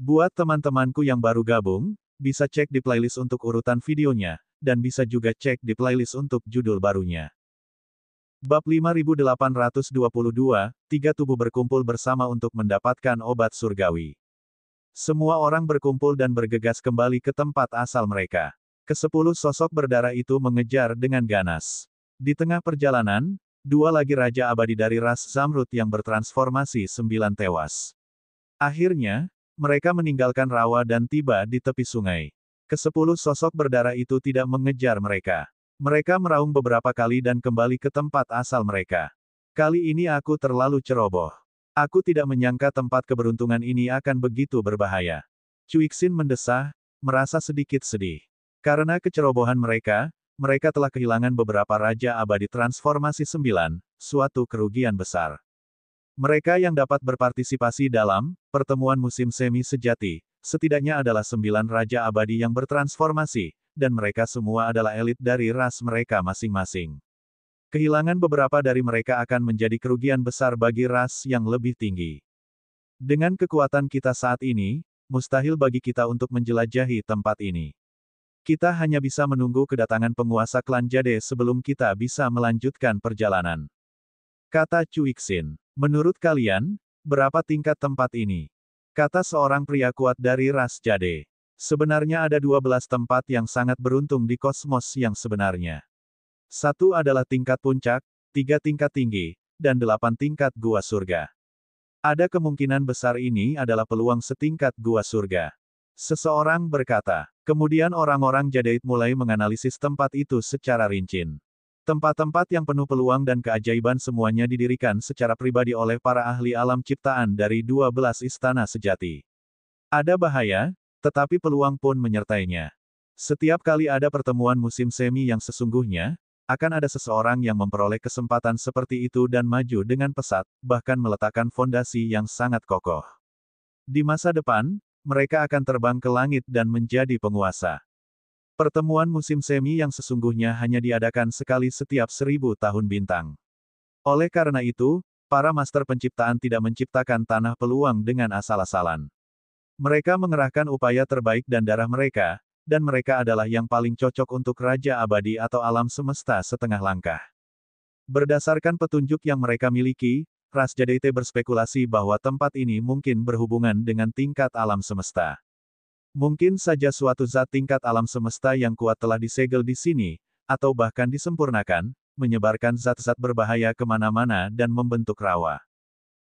Buat teman-temanku yang baru gabung, bisa cek di playlist untuk urutan videonya, dan bisa juga cek di playlist untuk judul barunya. Bab 5822, tiga tubuh berkumpul bersama untuk mendapatkan obat surgawi. Semua orang berkumpul dan bergegas kembali ke tempat asal mereka. Kesepuluh sosok berdarah itu mengejar dengan ganas. Di tengah perjalanan, dua lagi Raja Abadi dari ras Zamrud yang bertransformasi 9 tewas. Akhirnya, mereka meninggalkan rawa dan tiba di tepi sungai. Kesepuluh sosok berdarah itu tidak mengejar mereka. Mereka meraung beberapa kali dan kembali ke tempat asal mereka. Kali ini aku terlalu ceroboh. Aku tidak menyangka tempat keberuntungan ini akan begitu berbahaya. Cuixin mendesah, merasa sedikit sedih. Karena kecerobohan mereka telah kehilangan beberapa Raja Abadi Transformasi 9, suatu kerugian besar. Mereka yang dapat berpartisipasi dalam pertemuan musim semi sejati, setidaknya adalah 9 Raja Abadi yang bertransformasi, dan mereka semua adalah elit dari ras mereka masing-masing. Kehilangan beberapa dari mereka akan menjadi kerugian besar bagi ras yang lebih tinggi. Dengan kekuatan kita saat ini, mustahil bagi kita untuk menjelajahi tempat ini. Kita hanya bisa menunggu kedatangan penguasa klan Jade sebelum kita bisa melanjutkan perjalanan. Kata Cuixin. Menurut kalian, berapa tingkat tempat ini? Kata seorang pria kuat dari ras Jade. Sebenarnya ada 12 tempat yang sangat beruntung di kosmos yang sebenarnya. Satu adalah tingkat puncak, 3 tingkat tinggi, dan 8 tingkat gua surga. Ada kemungkinan besar ini adalah peluang setingkat gua surga. Seseorang berkata. Kemudian orang-orang Jadeite mulai menganalisis tempat itu secara rinci. Tempat-tempat yang penuh peluang dan keajaiban semuanya didirikan secara pribadi oleh para ahli alam ciptaan dari 12 istana sejati. Ada bahaya, tetapi peluang pun menyertainya. Setiap kali ada pertemuan musim semi yang sesungguhnya, akan ada seseorang yang memperoleh kesempatan seperti itu dan maju dengan pesat, bahkan meletakkan fondasi yang sangat kokoh. Di masa depan, mereka akan terbang ke langit dan menjadi penguasa. Pertemuan musim semi yang sesungguhnya hanya diadakan sekali setiap 1000 tahun bintang. Oleh karena itu, para master penciptaan tidak menciptakan tanah peluang dengan asal-asalan. Mereka mengerahkan upaya terbaik dan darah mereka, dan mereka adalah yang paling cocok untuk Raja Abadi atau alam semesta setengah langkah. Berdasarkan petunjuk yang mereka miliki, ras Jadeite berspekulasi bahwa tempat ini mungkin berhubungan dengan tingkat alam semesta. Mungkin saja suatu zat tingkat alam semesta yang kuat telah disegel di sini, atau bahkan disempurnakan, menyebarkan zat-zat berbahaya kemana-mana dan membentuk rawa.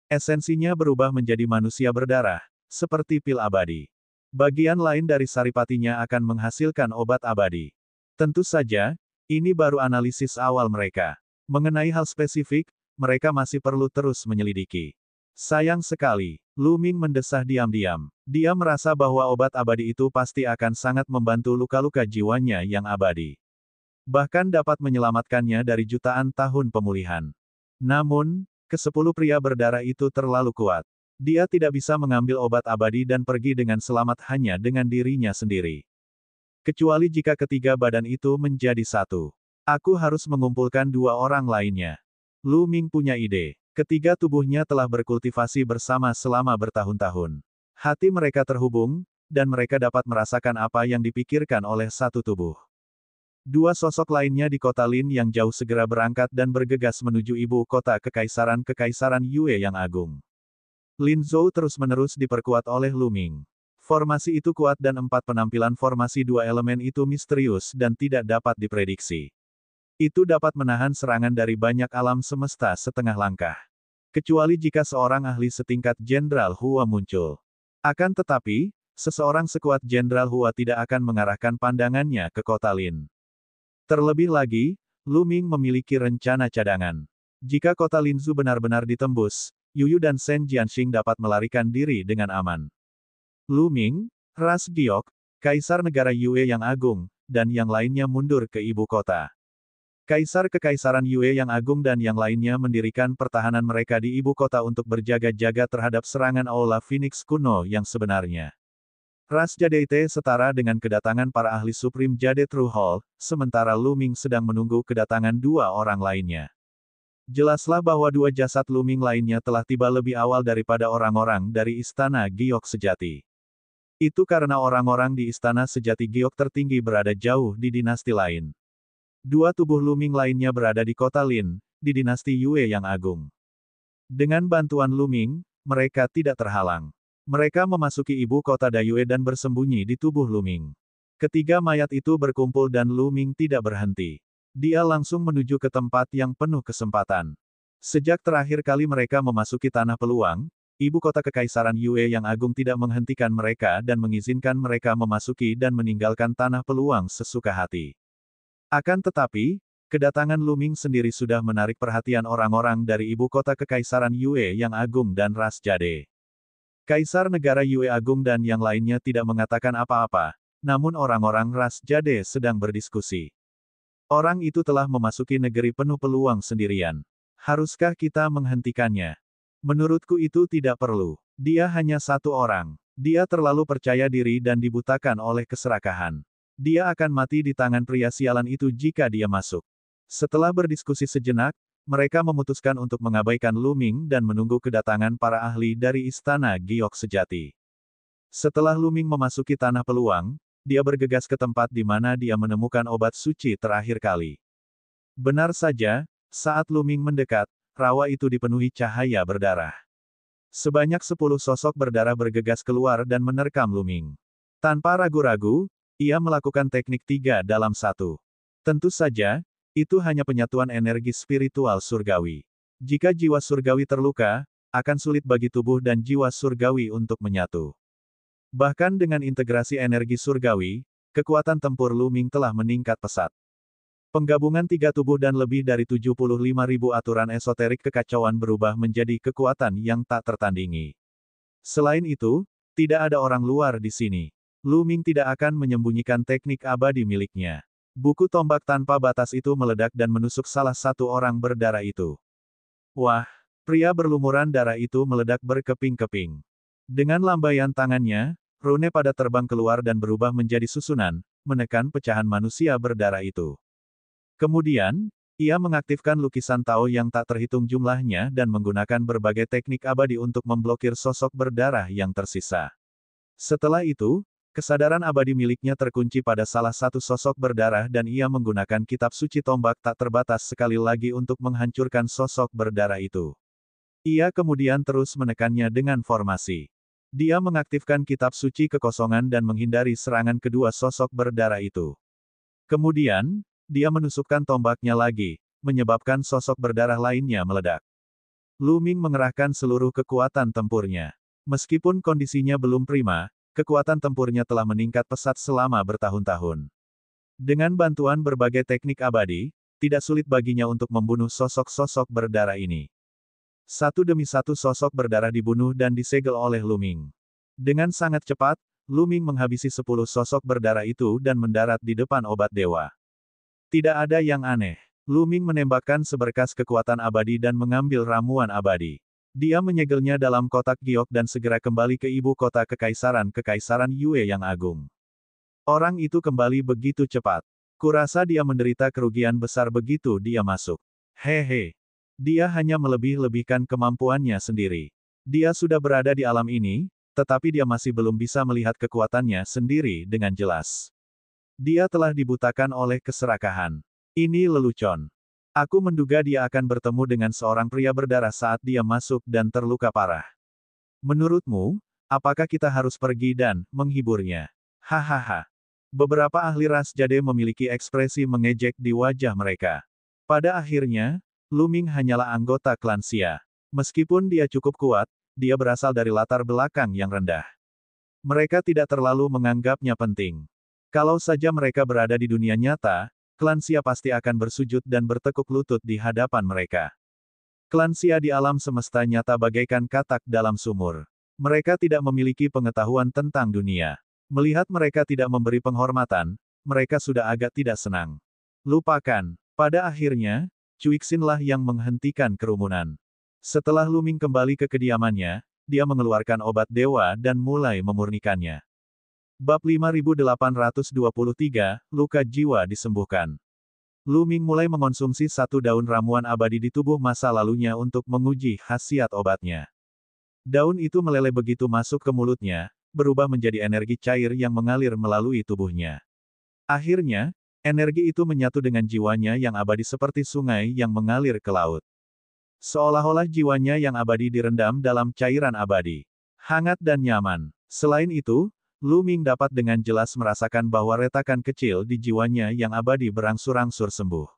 Esensinya berubah menjadi manusia berdarah, seperti pil abadi. Bagian lain dari saripatinya akan menghasilkan obat abadi. Tentu saja, ini baru analisis awal mereka. Mengenai hal spesifik, mereka masih perlu terus menyelidiki. Sayang sekali, Lu Ming mendesah diam-diam. Dia merasa bahwa obat abadi itu pasti akan sangat membantu luka-luka jiwanya yang abadi. Bahkan dapat menyelamatkannya dari jutaan tahun pemulihan. Namun, ke-10 pria berdarah itu terlalu kuat. Dia tidak bisa mengambil obat abadi dan pergi dengan selamat hanya dengan dirinya sendiri. Kecuali jika ketiga badan itu menjadi satu. Aku harus mengumpulkan 2 orang lainnya. Lu Ming punya ide. Ketiga tubuhnya telah berkultivasi bersama selama bertahun-tahun. Hati mereka terhubung, dan mereka dapat merasakan apa yang dipikirkan oleh satu tubuh. 2 sosok lainnya di kota Lin yang jauh segera berangkat dan bergegas menuju ibu kota Kekaisaran Yue yang agung. Lin Zhou terus-menerus diperkuat oleh Lu Ming. Formasi itu kuat dan 4 penampilan formasi 2 elemen itu misterius dan tidak dapat diprediksi. Itu dapat menahan serangan dari banyak alam semesta setengah langkah. Kecuali jika seorang ahli setingkat Jenderal Hua muncul. Akan tetapi, seseorang sekuat Jenderal Hua tidak akan mengarahkan pandangannya ke kota Lin. Terlebih lagi, Lu Ming memiliki rencana cadangan. Jika kota Linzu benar-benar ditembus, Yuyu dan Shen Jianxing dapat melarikan diri dengan aman. Lu Ming, ras Giok, Kaisar Negara Yue yang agung, dan yang lainnya mundur ke ibu kota. Kaisar Kekaisaran Yue yang agung dan yang lainnya mendirikan pertahanan mereka di ibu kota untuk berjaga-jaga terhadap serangan Aula Phoenix kuno yang sebenarnya. Ras Jadeite setara dengan kedatangan para ahli Supreme Jade True Hall, sementara Lu Ming sedang menunggu kedatangan 2 orang lainnya. Jelaslah bahwa 2 jasad Lu Ming lainnya telah tiba lebih awal daripada orang-orang dari Istana Giok sejati. Itu karena orang-orang di istana sejati giok tertinggi berada jauh di dinasti lain. Dua tubuh Luming lainnya berada di kota Lin, di dinasti Yue yang agung. Dengan bantuan Luming, mereka tidak terhalang. Mereka memasuki ibu kota Dayue dan bersembunyi di tubuh Luming. Ketiga mayat itu berkumpul dan Luming tidak berhenti. Dia langsung menuju ke tempat yang penuh kesempatan. Sejak terakhir kali mereka memasuki tanah peluang, ibu kota kekaisaran Yue yang agung tidak menghentikan mereka dan mengizinkan mereka memasuki dan meninggalkan tanah peluang sesuka hati. Akan tetapi, kedatangan Luming sendiri sudah menarik perhatian orang-orang dari ibu kota kekaisaran Yue yang agung dan ras Jade. Kaisar negara Yue agung dan yang lainnya tidak mengatakan apa-apa, namun orang-orang ras Jade sedang berdiskusi. Orang itu telah memasuki negeri penuh peluang sendirian. Haruskah kita menghentikannya? Menurutku itu tidak perlu. Dia hanya satu orang. Dia terlalu percaya diri dan dibutakan oleh keserakahan. Dia akan mati di tangan pria sialan itu jika dia masuk. Setelah berdiskusi sejenak, mereka memutuskan untuk mengabaikan Luming dan menunggu kedatangan para ahli dari istana giok sejati. Setelah Luming memasuki tanah peluang, dia bergegas ke tempat di mana dia menemukan obat suci terakhir kali. Benar saja, saat Luming mendekat, rawa itu dipenuhi cahaya berdarah. Sebanyak 10 sosok berdarah bergegas keluar dan menerkam Luming. Tanpa ragu-ragu, ia melakukan teknik 3 dalam 1. Tentu saja, itu hanya penyatuan energi spiritual surgawi. Jika jiwa surgawi terluka, akan sulit bagi tubuh dan jiwa surgawi untuk menyatu. Bahkan dengan integrasi energi surgawi, kekuatan tempur Luming telah meningkat pesat. Penggabungan 3 tubuh dan lebih dari 75.000 aturan esoterik kekacauan berubah menjadi kekuatan yang tak tertandingi. Selain itu, tidak ada orang luar di sini. Luming tidak akan menyembunyikan teknik abadi miliknya. Buku tombak tanpa batas itu meledak dan menusuk salah satu orang berdarah itu. Wah, pria berlumuran darah itu meledak berkeping-keping. Dengan lambaian tangannya, rune pada terbang keluar dan berubah menjadi susunan, menekan pecahan manusia berdarah itu. Kemudian, ia mengaktifkan lukisan Tao yang tak terhitung jumlahnya dan menggunakan berbagai teknik abadi untuk memblokir sosok berdarah yang tersisa. Setelah itu, kesadaran abadi miliknya terkunci pada salah satu sosok berdarah dan ia menggunakan kitab suci tombak tak terbatas sekali lagi untuk menghancurkan sosok berdarah itu. Ia kemudian terus menekannya dengan formasi. Dia mengaktifkan kitab suci kekosongan dan menghindari serangan kedua sosok berdarah itu. Kemudian, dia menusukkan tombaknya lagi, menyebabkan sosok berdarah lainnya meledak. Luming mengerahkan seluruh kekuatan tempurnya. Meskipun kondisinya belum prima, kekuatan tempurnya telah meningkat pesat selama bertahun-tahun. Dengan bantuan berbagai teknik abadi, tidak sulit baginya untuk membunuh sosok-sosok berdarah ini. Satu demi satu sosok berdarah dibunuh dan disegel oleh Luming. Dengan sangat cepat, Luming menghabisi 10 sosok berdarah itu dan mendarat di depan obat dewa. Tidak ada yang aneh. Luming menembakkan seberkas kekuatan abadi dan mengambil ramuan abadi. Dia menyegelnya dalam kotak giok dan segera kembali ke ibu kota kekaisaran Yue yang agung. Orang itu kembali begitu cepat. Kurasa dia menderita kerugian besar begitu dia masuk. Hehe. Dia hanya melebih-lebihkan kemampuannya sendiri. Dia sudah berada di alam ini, tetapi dia masih belum bisa melihat kekuatannya sendiri dengan jelas. Dia telah dibutakan oleh keserakahan. Ini lelucon. Aku menduga dia akan bertemu dengan seorang pria berdarah saat dia masuk dan terluka parah. Menurutmu, apakah kita harus pergi dan menghiburnya? Hahaha. Beberapa ahli ras Jade memiliki ekspresi mengejek di wajah mereka. Pada akhirnya, Luming hanyalah anggota klan Xia. Meskipun dia cukup kuat, dia berasal dari latar belakang yang rendah. Mereka tidak terlalu menganggapnya penting. Kalau saja mereka berada di dunia nyata, klan Xia pasti akan bersujud dan bertekuk lutut di hadapan mereka. Klan Xia di alam semesta nyata bagaikan katak dalam sumur. Mereka tidak memiliki pengetahuan tentang dunia. Melihat mereka tidak memberi penghormatan, mereka sudah agak tidak senang. Lupakan. Pada akhirnya, Cuixin lah yang menghentikan kerumunan. Setelah Luming kembali ke kediamannya, dia mengeluarkan obat dewa dan mulai memurnikannya. Bab 5823, Luka Jiwa Disembuhkan. Luming mulai mengonsumsi 1 daun ramuan abadi di tubuh masa lalunya untuk menguji khasiat obatnya. Daun itu meleleh begitu masuk ke mulutnya, berubah menjadi energi cair yang mengalir melalui tubuhnya. Akhirnya, energi itu menyatu dengan jiwanya yang abadi seperti sungai yang mengalir ke laut. Seolah-olah jiwanya yang abadi direndam dalam cairan abadi. Hangat dan nyaman. Selain itu, Lu Ming dapat dengan jelas merasakan bahwa retakan kecil di jiwanya yang abadi berangsur-angsur sembuh.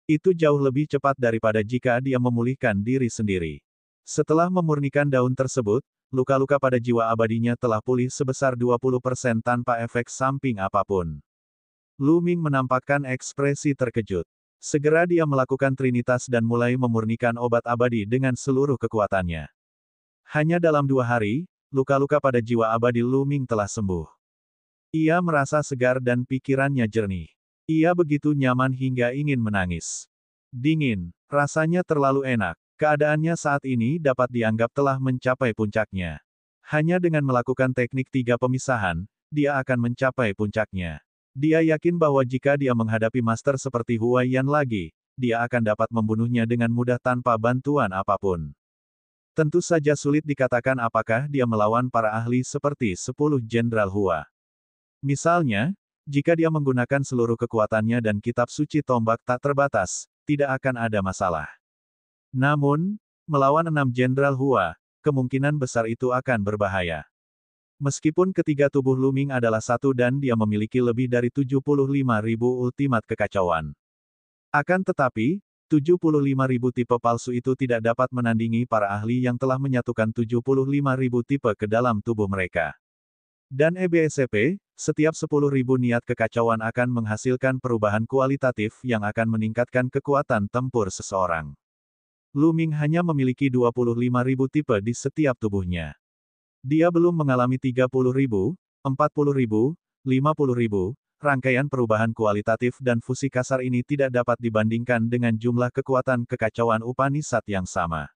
Itu jauh lebih cepat daripada jika dia memulihkan diri sendiri. Setelah memurnikan daun tersebut, luka-luka pada jiwa abadinya telah pulih sebesar 20% tanpa efek samping apapun. Lu Ming menampakkan ekspresi terkejut. Segera dia melakukan trinitas dan mulai memurnikan obat abadi dengan seluruh kekuatannya. Hanya dalam 2 hari, luka-luka pada jiwa abadi Lu Ming telah sembuh. Ia merasa segar dan pikirannya jernih. Ia begitu nyaman hingga ingin menangis. Dingin, rasanya terlalu enak. Keadaannya saat ini dapat dianggap telah mencapai puncaknya. Hanya dengan melakukan teknik 3 pemisahan, dia akan mencapai puncaknya. Dia yakin bahwa jika dia menghadapi master seperti Huai Yan lagi, dia akan dapat membunuhnya dengan mudah tanpa bantuan apapun. Tentu saja sulit dikatakan apakah dia melawan para ahli seperti 10 Jenderal Hua. Misalnya, jika dia menggunakan seluruh kekuatannya dan kitab suci tombak tak terbatas, tidak akan ada masalah. Namun, melawan 6 Jenderal Hua, kemungkinan besar itu akan berbahaya. Meskipun ketiga tubuh Lu Ming adalah satu dan dia memiliki lebih dari 75.000 ultimat kekacauan. Akan tetapi, 75.000 tipe palsu itu tidak dapat menandingi para ahli yang telah menyatukan 75.000 tipe ke dalam tubuh mereka. Dan EBSCP, setiap 10.000 niat kekacauan akan menghasilkan perubahan kualitatif yang akan meningkatkan kekuatan tempur seseorang. Lu Ming hanya memiliki 25.000 tipe di setiap tubuhnya. Dia belum mengalami 30.000, 40.000, 50.000, rangkaian perubahan kualitatif dan fusi kasar ini tidak dapat dibandingkan dengan jumlah kekuatan kekacauan Upanishad yang sama.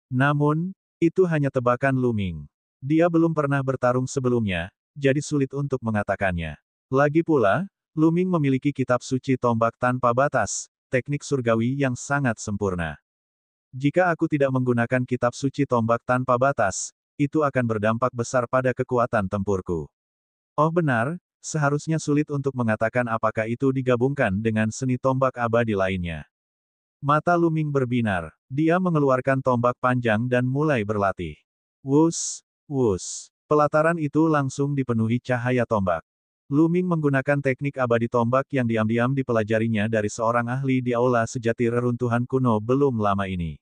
Namun, itu hanya tebakan Lu Ming. Dia belum pernah bertarung sebelumnya, jadi sulit untuk mengatakannya. Lagi pula, Lu Ming memiliki kitab suci tombak tanpa batas, teknik surgawi yang sangat sempurna. Jika aku tidak menggunakan kitab suci tombak tanpa batas, itu akan berdampak besar pada kekuatan tempurku. Oh benar, seharusnya sulit untuk mengatakan apakah itu digabungkan dengan seni tombak abadi lainnya. Mata Lu Ming berbinar, dia mengeluarkan tombak panjang dan mulai berlatih. Wus, wus. Pelataran itu langsung dipenuhi cahaya tombak. Lu Ming menggunakan teknik abadi tombak yang diam-diam dipelajarinya dari seorang ahli di aula sejati reruntuhan kuno belum lama ini.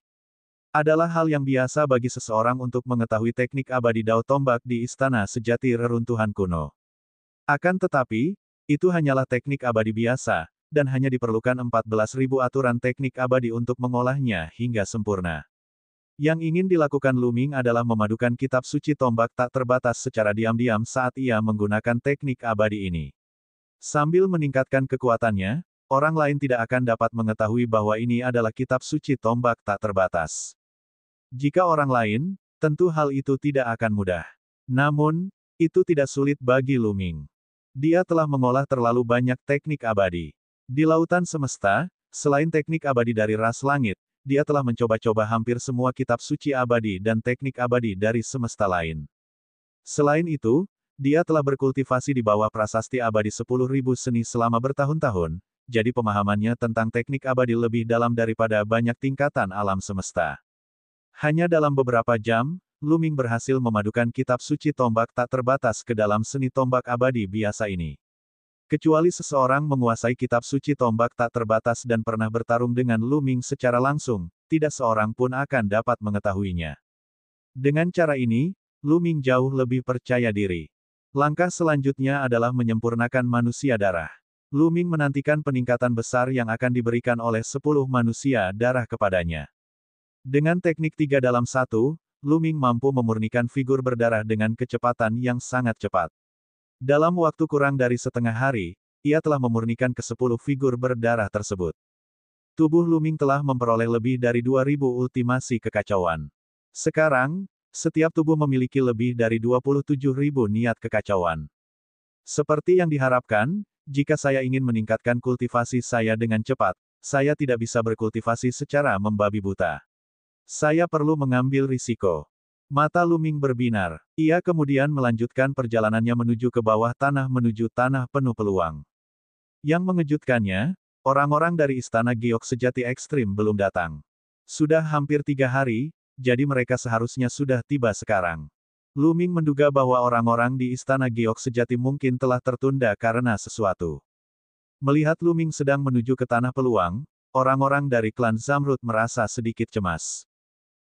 Adalah hal yang biasa bagi seseorang untuk mengetahui teknik abadi dao tombak di istana sejati reruntuhan kuno. Akan tetapi, itu hanyalah teknik abadi biasa, dan hanya diperlukan 14.000 aturan teknik abadi untuk mengolahnya hingga sempurna. Yang ingin dilakukan Lu Ming adalah memadukan kitab suci tombak tak terbatas secara diam-diam saat ia menggunakan teknik abadi ini. Sambil meningkatkan kekuatannya, orang lain tidak akan dapat mengetahui bahwa ini adalah kitab suci tombak tak terbatas. Jika orang lain, tentu hal itu tidak akan mudah. Namun, itu tidak sulit bagi Lu Ming. Dia telah mengolah terlalu banyak teknik abadi. Di lautan semesta, selain teknik abadi dari ras langit, dia telah mencoba-coba hampir semua kitab suci abadi dan teknik abadi dari semesta lain. Selain itu, dia telah berkultivasi di bawah prasasti abadi 10.000 seni selama bertahun-tahun, jadi pemahamannya tentang teknik abadi lebih dalam daripada banyak tingkatan alam semesta. Hanya dalam beberapa jam, Lu Ming berhasil memadukan kitab suci tombak tak terbatas ke dalam seni tombak abadi biasa ini. Kecuali seseorang menguasai kitab suci tombak tak terbatas dan pernah bertarung dengan Lu Ming secara langsung, tidak seorang pun akan dapat mengetahuinya. Dengan cara ini, Lu Ming jauh lebih percaya diri. Langkah selanjutnya adalah menyempurnakan manusia darah. Lu Ming menantikan peningkatan besar yang akan diberikan oleh 10 manusia darah kepadanya. Dengan teknik 3 dalam 1, Lu Ming mampu memurnikan figur berdarah dengan kecepatan yang sangat cepat. Dalam waktu kurang dari setengah hari, ia telah memurnikan ke-10 figur berdarah tersebut. Tubuh Lu Ming telah memperoleh lebih dari 2.000 ultimasi kekacauan. Sekarang, setiap tubuh memiliki lebih dari 27.000 niat kekacauan. Seperti yang diharapkan, jika saya ingin meningkatkan kultivasi saya dengan cepat, saya tidak bisa berkultivasi secara membabi buta. Saya perlu mengambil risiko. Mata Luming berbinar. Ia kemudian melanjutkan perjalanannya menuju ke bawah tanah menuju tanah penuh peluang. Yang mengejutkannya, orang-orang dari Istana Giok Sejati Ekstrim belum datang. Sudah hampir 3 hari, jadi mereka seharusnya sudah tiba sekarang. Luming menduga bahwa orang-orang di Istana Giok Sejati mungkin telah tertunda karena sesuatu. Melihat Luming sedang menuju ke tanah peluang, orang-orang dari klan Zamrud merasa sedikit cemas.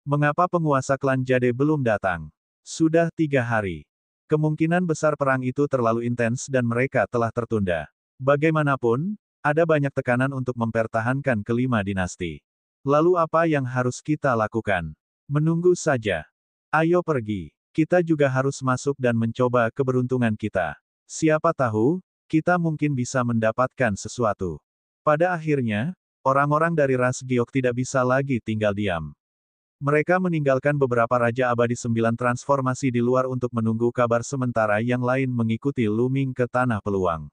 Mengapa penguasa klan Jade belum datang? Sudah 3 hari. Kemungkinan besar perang itu terlalu intens dan mereka telah tertunda. Bagaimanapun, ada banyak tekanan untuk mempertahankan kelima dinasti. Lalu apa yang harus kita lakukan? Menunggu saja. Ayo pergi. Kita juga harus masuk dan mencoba keberuntungan kita. Siapa tahu, kita mungkin bisa mendapatkan sesuatu. Pada akhirnya, orang-orang dari ras Giok tidak bisa lagi tinggal diam. Mereka meninggalkan beberapa Raja Abadi 9 transformasi di luar untuk menunggu kabar sementara yang lain mengikuti Luming ke tanah peluang.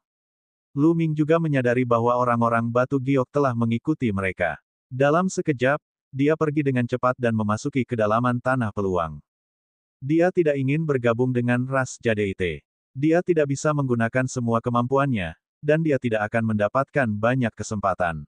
Luming juga menyadari bahwa orang-orang batu giok telah mengikuti mereka. Dalam sekejap, dia pergi dengan cepat dan memasuki kedalaman tanah peluang. Dia tidak ingin bergabung dengan ras Jadeite. Dia tidak bisa menggunakan semua kemampuannya, dan dia tidak akan mendapatkan banyak kesempatan.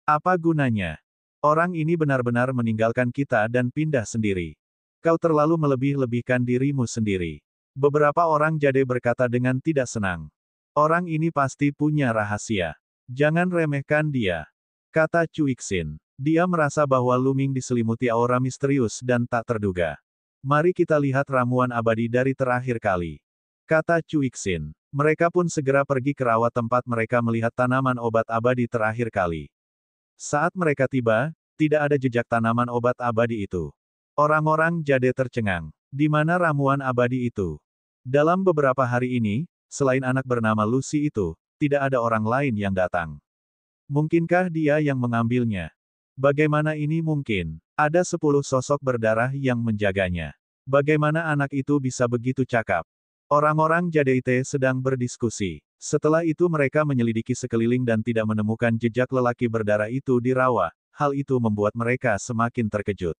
Apa gunanya? Orang ini benar-benar meninggalkan kita dan pindah sendiri. Kau terlalu melebih-lebihkan dirimu sendiri. Beberapa orang Jade berkata dengan tidak senang. Orang ini pasti punya rahasia. Jangan remehkan dia. Kata Cuixin. Dia merasa bahwa Luming diselimuti aura misterius dan tak terduga. Mari kita lihat ramuan abadi dari terakhir kali. Kata Cuixin. Mereka pun segera pergi ke rawa tempat mereka melihat tanaman obat abadi terakhir kali. Saat mereka tiba, tidak ada jejak tanaman obat abadi itu. Orang-orang Jade tercengang. Di mana ramuan abadi itu? Dalam beberapa hari ini, selain anak bernama Lucy itu, tidak ada orang lain yang datang. Mungkinkah dia yang mengambilnya? Bagaimana ini mungkin? Ada 10 sosok berdarah yang menjaganya. Bagaimana anak itu bisa begitu cakap? Orang-orang Jadeite sedang berdiskusi. Setelah itu mereka menyelidiki sekeliling dan tidak menemukan jejak lelaki berdarah itu di rawa. Hal itu membuat mereka semakin terkejut.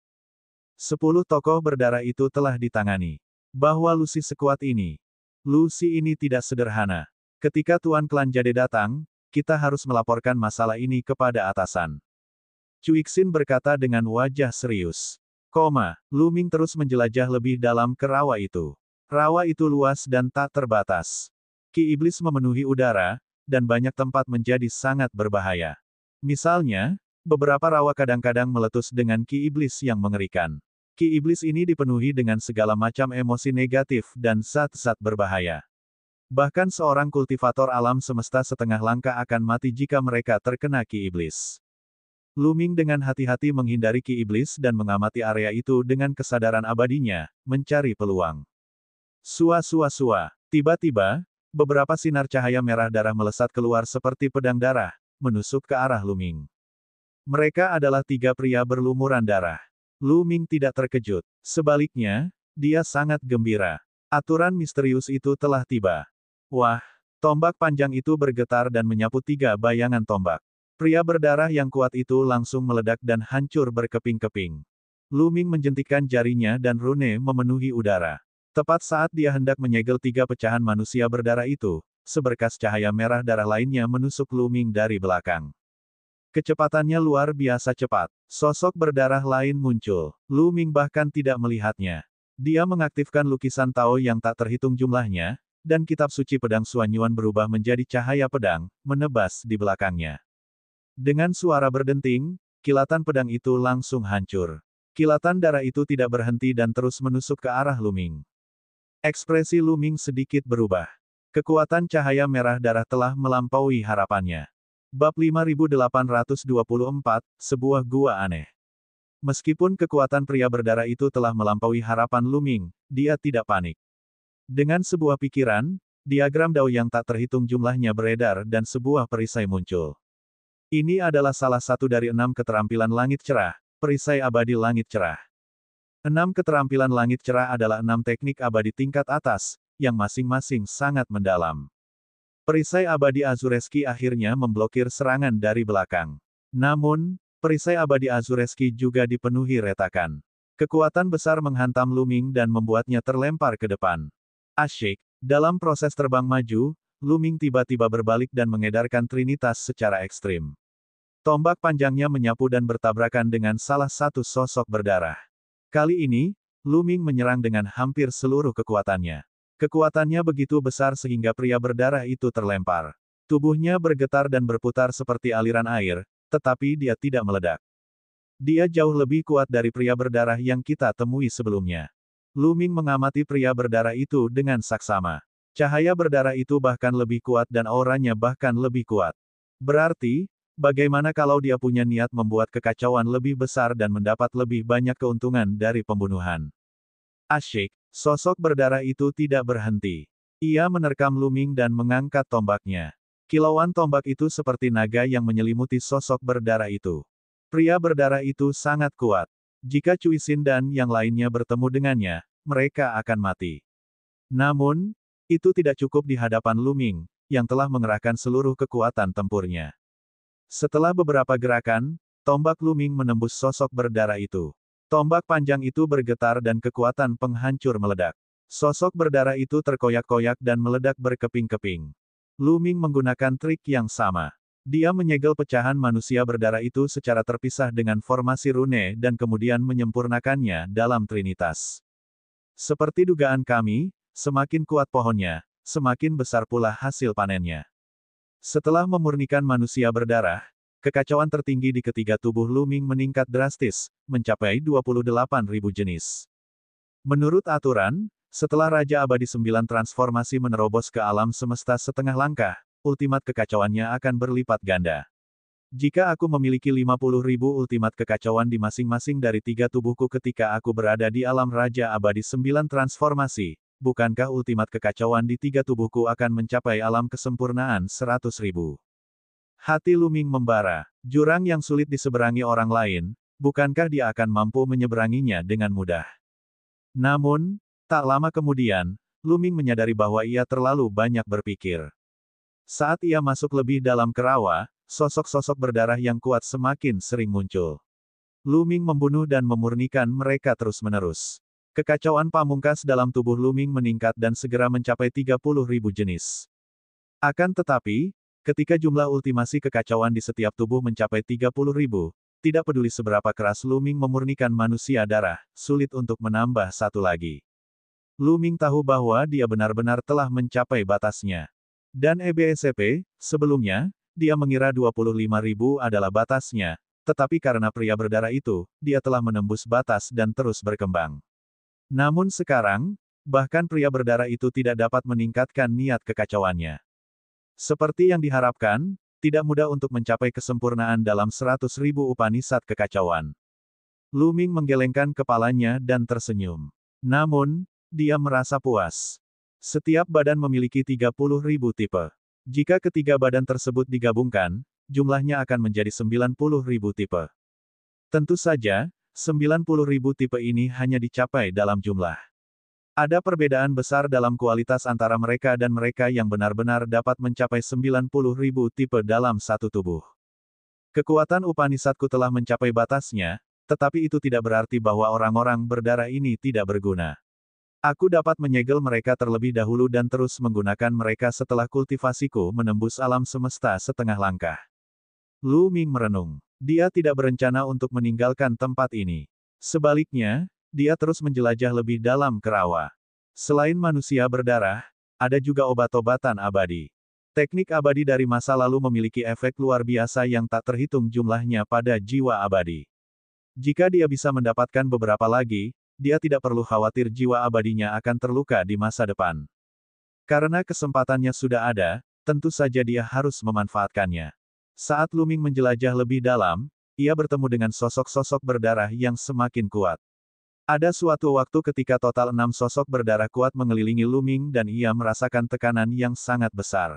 10 tokoh berdarah itu telah ditangani. Bahwa Lucy sekuat ini. Lucy ini tidak sederhana. Ketika Tuan Klan Jade datang, kita harus melaporkan masalah ini kepada atasan. Cuixin berkata dengan wajah serius. Luming terus menjelajah lebih dalam ke rawa itu. Rawa itu luas dan tak terbatas. Ki iblis memenuhi udara, dan banyak tempat menjadi sangat berbahaya. Misalnya, beberapa rawa kadang-kadang meletus dengan ki iblis yang mengerikan. Ki iblis ini dipenuhi dengan segala macam emosi negatif dan zat-zat berbahaya. Bahkan seorang kultivator alam semesta setengah langka akan mati jika mereka terkena ki iblis. Luming dengan hati-hati menghindari ki iblis dan mengamati area itu dengan kesadaran abadinya, mencari peluang. Sua-sua-sua. Tiba-tiba, beberapa sinar cahaya merah darah melesat keluar seperti pedang darah, menusuk ke arah Luming. Mereka adalah 3 pria berlumuran darah. Luming tidak terkejut. Sebaliknya, dia sangat gembira. Aturan misterius itu telah tiba. Wah, tombak panjang itu bergetar dan menyapu 3 bayangan tombak. Pria berdarah yang kuat itu langsung meledak dan hancur berkeping-keping. Luming menjentikkan jarinya dan rune memenuhi udara. Tepat saat dia hendak menyegel 3 pecahan manusia berdarah itu, seberkas cahaya merah darah lainnya menusuk Luming dari belakang. Kecepatannya luar biasa cepat. Sosok berdarah lain muncul. Luming bahkan tidak melihatnya. Dia mengaktifkan lukisan Tao yang tak terhitung jumlahnya, dan kitab suci pedang Suanyuan berubah menjadi cahaya pedang, menebas di belakangnya. Dengan suara berdenting, kilatan pedang itu langsung hancur. Kilatan darah itu tidak berhenti dan terus menusuk ke arah Luming. Ekspresi Luming sedikit berubah. Kekuatan cahaya merah darah telah melampaui harapannya. Bab 5824, sebuah gua aneh. Meskipun kekuatan pria berdarah itu telah melampaui harapan Luming, dia tidak panik. Dengan sebuah pikiran, diagram Dao yang tak terhitung jumlahnya beredar dan sebuah perisai muncul. Ini adalah salah satu dari 6 keterampilan langit cerah, perisai abadi langit cerah. 6 keterampilan langit cerah adalah 6 teknik abadi tingkat atas, yang masing-masing sangat mendalam. Perisai abadi Azureski akhirnya memblokir serangan dari belakang. Namun, perisai abadi Azureski juga dipenuhi retakan. Kekuatan besar menghantam Lu Ming dan membuatnya terlempar ke depan. Asyik, dalam proses terbang maju, Lu Ming tiba-tiba berbalik dan mengedarkan Trinitas secara ekstrim. Tombak panjangnya menyapu dan bertabrakan dengan salah satu sosok berdarah. Kali ini, Lu Ming menyerang dengan hampir seluruh kekuatannya. Kekuatannya begitu besar sehingga pria berdarah itu terlempar. Tubuhnya bergetar dan berputar seperti aliran air, tetapi dia tidak meledak. Dia jauh lebih kuat dari pria berdarah yang kita temui sebelumnya. Lu Ming mengamati pria berdarah itu dengan saksama. Cahaya berdarah itu bahkan lebih kuat dan auranya bahkan lebih kuat. Berarti, bagaimana kalau dia punya niat membuat kekacauan lebih besar dan mendapat lebih banyak keuntungan dari pembunuhan? Asyik, sosok berdarah itu tidak berhenti. Ia menerkam Lu Ming dan mengangkat tombaknya. Kilauan tombak itu seperti naga yang menyelimuti sosok berdarah itu. Pria berdarah itu sangat kuat. Jika Cui Xin dan yang lainnya bertemu dengannya, mereka akan mati. Namun, itu tidak cukup di hadapan Lu Ming, yang telah mengerahkan seluruh kekuatan tempurnya. Setelah beberapa gerakan, tombak Lu Ming menembus sosok berdarah itu. Tombak panjang itu bergetar dan kekuatan penghancur meledak. Sosok berdarah itu terkoyak-koyak dan meledak berkeping-keping. Lu Ming menggunakan trik yang sama. Dia menyegel pecahan manusia berdarah itu secara terpisah dengan formasi rune dan kemudian menyempurnakannya dalam Trinitas. Seperti dugaan kami, semakin kuat pohonnya, semakin besar pula hasil panennya. Setelah memurnikan manusia berdarah, kekacauan tertinggi di ketiga tubuh Lu Ming meningkat drastis, mencapai 28.000 jenis. Menurut aturan, setelah Raja Abadi 9 transformasi menerobos ke alam semesta setengah langkah, ultimat kekacauannya akan berlipat ganda. Jika aku memiliki 50.000 ultimat kekacauan di masing-masing dari tiga tubuhku ketika aku berada di alam Raja Abadi 9 transformasi, bukankah ultimat kekacauan di tiga tubuhku akan mencapai alam kesempurnaan 100.000? Hati Lu Ming membara. Jurang yang sulit diseberangi orang lain, bukankah dia akan mampu menyeberanginya dengan mudah? Namun, tak lama kemudian, Lu Ming menyadari bahwa ia terlalu banyak berpikir. Saat ia masuk lebih dalam ke rawa, sosok-sosok berdarah yang kuat semakin sering muncul. Lu Ming membunuh dan memurnikan mereka terus-menerus. Kekacauan pamungkas dalam tubuh Lu Ming meningkat dan segera mencapai 30.000 jenis. Akan tetapi, ketika jumlah ultimasi kekacauan di setiap tubuh mencapai 30.000, tidak peduli seberapa keras Lu Ming memurnikan manusia darah, sulit untuk menambah satu lagi. Lu Ming tahu bahwa dia benar-benar telah mencapai batasnya. Dan EBSCP, sebelumnya, dia mengira 25.000 adalah batasnya, tetapi karena pria berdarah itu, dia telah menembus batas dan terus berkembang. Namun sekarang, bahkan pria berdarah itu tidak dapat meningkatkan niat kekacauannya. Seperti yang diharapkan, tidak mudah untuk mencapai kesempurnaan dalam 100.000 Upanisad kekacauan. Lu Ming menggelengkan kepalanya dan tersenyum. Namun, dia merasa puas. Setiap badan memiliki 30.000 tipe. Jika ketiga badan tersebut digabungkan, jumlahnya akan menjadi 90.000 tipe. Tentu saja, 90.000 tipe ini hanya dicapai dalam jumlah. Ada perbedaan besar dalam kualitas antara mereka dan mereka yang benar-benar dapat mencapai 90.000 tipe dalam satu tubuh. Kekuatan Upanisatku telah mencapai batasnya, tetapi itu tidak berarti bahwa orang-orang berdarah ini tidak berguna. Aku dapat menyegel mereka terlebih dahulu dan terus menggunakan mereka setelah kultivasiku menembus alam semesta setengah langkah. Lu Ming merenung. Dia tidak berencana untuk meninggalkan tempat ini. Sebaliknya, dia terus menjelajah lebih dalam ke rawa. Selain manusia berdarah, ada juga obat-obatan abadi. Teknik abadi dari masa lalu memiliki efek luar biasa yang tak terhitung jumlahnya pada jiwa abadi. Jika dia bisa mendapatkan beberapa lagi, dia tidak perlu khawatir jiwa abadinya akan terluka di masa depan. Karena kesempatannya sudah ada, tentu saja dia harus memanfaatkannya. Saat Lu Ming menjelajah lebih dalam, ia bertemu dengan sosok-sosok berdarah yang semakin kuat. Ada suatu waktu ketika total 6 sosok berdarah kuat mengelilingi Lu Ming dan ia merasakan tekanan yang sangat besar.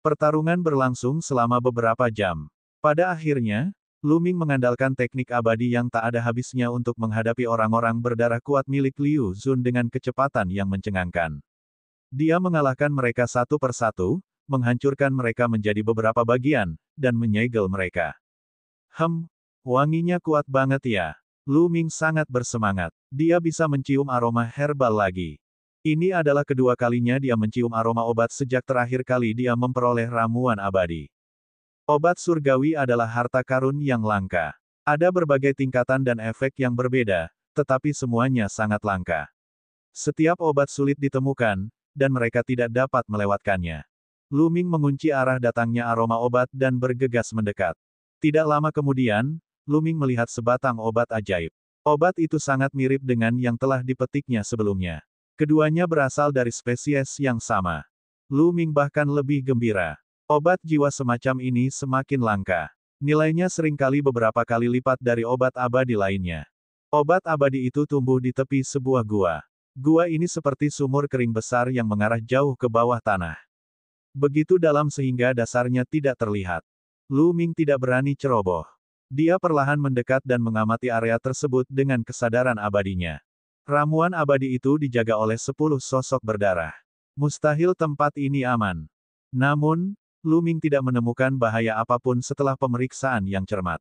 Pertarungan berlangsung selama beberapa jam. Pada akhirnya, Lu Ming mengandalkan teknik abadi yang tak ada habisnya untuk menghadapi orang-orang berdarah kuat milik Liu Zun dengan kecepatan yang mencengangkan. Dia mengalahkan mereka satu persatu, menghancurkan mereka menjadi beberapa bagian, dan menyegel mereka. Wanginya kuat banget ya. Lu Ming sangat bersemangat. Dia bisa mencium aroma herbal lagi. Ini adalah kedua kalinya dia mencium aroma obat sejak terakhir kali dia memperoleh ramuan abadi. Obat surgawi adalah harta karun yang langka. Ada berbagai tingkatan dan efek yang berbeda, tetapi semuanya sangat langka. Setiap obat sulit ditemukan, dan mereka tidak dapat melewatkannya. Lu Ming mengunci arah datangnya aroma obat dan bergegas mendekat. Tidak lama kemudian, Lu Ming melihat sebatang obat ajaib. Obat itu sangat mirip dengan yang telah dipetiknya sebelumnya. Keduanya berasal dari spesies yang sama. Lu Ming bahkan lebih gembira. Obat jiwa semacam ini semakin langka. Nilainya seringkali beberapa kali lipat dari obat abadi lainnya. Obat abadi itu tumbuh di tepi sebuah gua. Gua ini seperti sumur kering besar yang mengarah jauh ke bawah tanah. Begitu dalam sehingga dasarnya tidak terlihat. Lu Ming tidak berani ceroboh. Dia perlahan mendekat dan mengamati area tersebut dengan kesadaran abadinya. Ramuan abadi itu dijaga oleh 10 sosok berdarah. Mustahil tempat ini aman. Namun, Lu Ming tidak menemukan bahaya apapun setelah pemeriksaan yang cermat.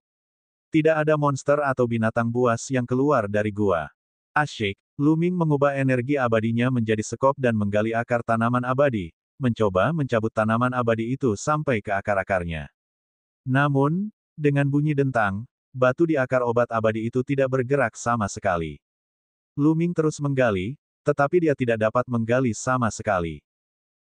Tidak ada monster atau binatang buas yang keluar dari gua. Asyik, Lu Ming mengubah energi abadinya menjadi sekop dan menggali akar tanaman abadi, mencoba mencabut tanaman abadi itu sampai ke akar-akarnya. Namun, dengan bunyi dentang, batu di akar obat abadi itu tidak bergerak sama sekali. Lu Ming terus menggali, tetapi dia tidak dapat menggali sama sekali.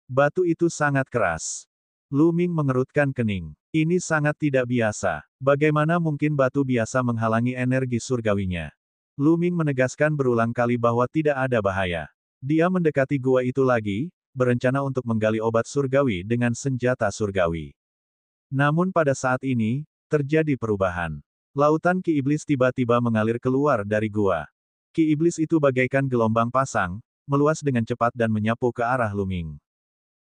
Batu itu sangat keras. Lu Ming mengerutkan kening. Ini sangat tidak biasa. Bagaimana mungkin batu biasa menghalangi energi surgawinya? Lu Ming menegaskan berulang kali bahwa tidak ada bahaya. Dia mendekati gua itu lagi, berencana untuk menggali obat surgawi dengan senjata surgawi. Namun pada saat ini, terjadi perubahan. Lautan Ki Iblis tiba-tiba mengalir keluar dari gua. Ki Iblis itu bagaikan gelombang pasang, meluas dengan cepat dan menyapu ke arah Lu Ming.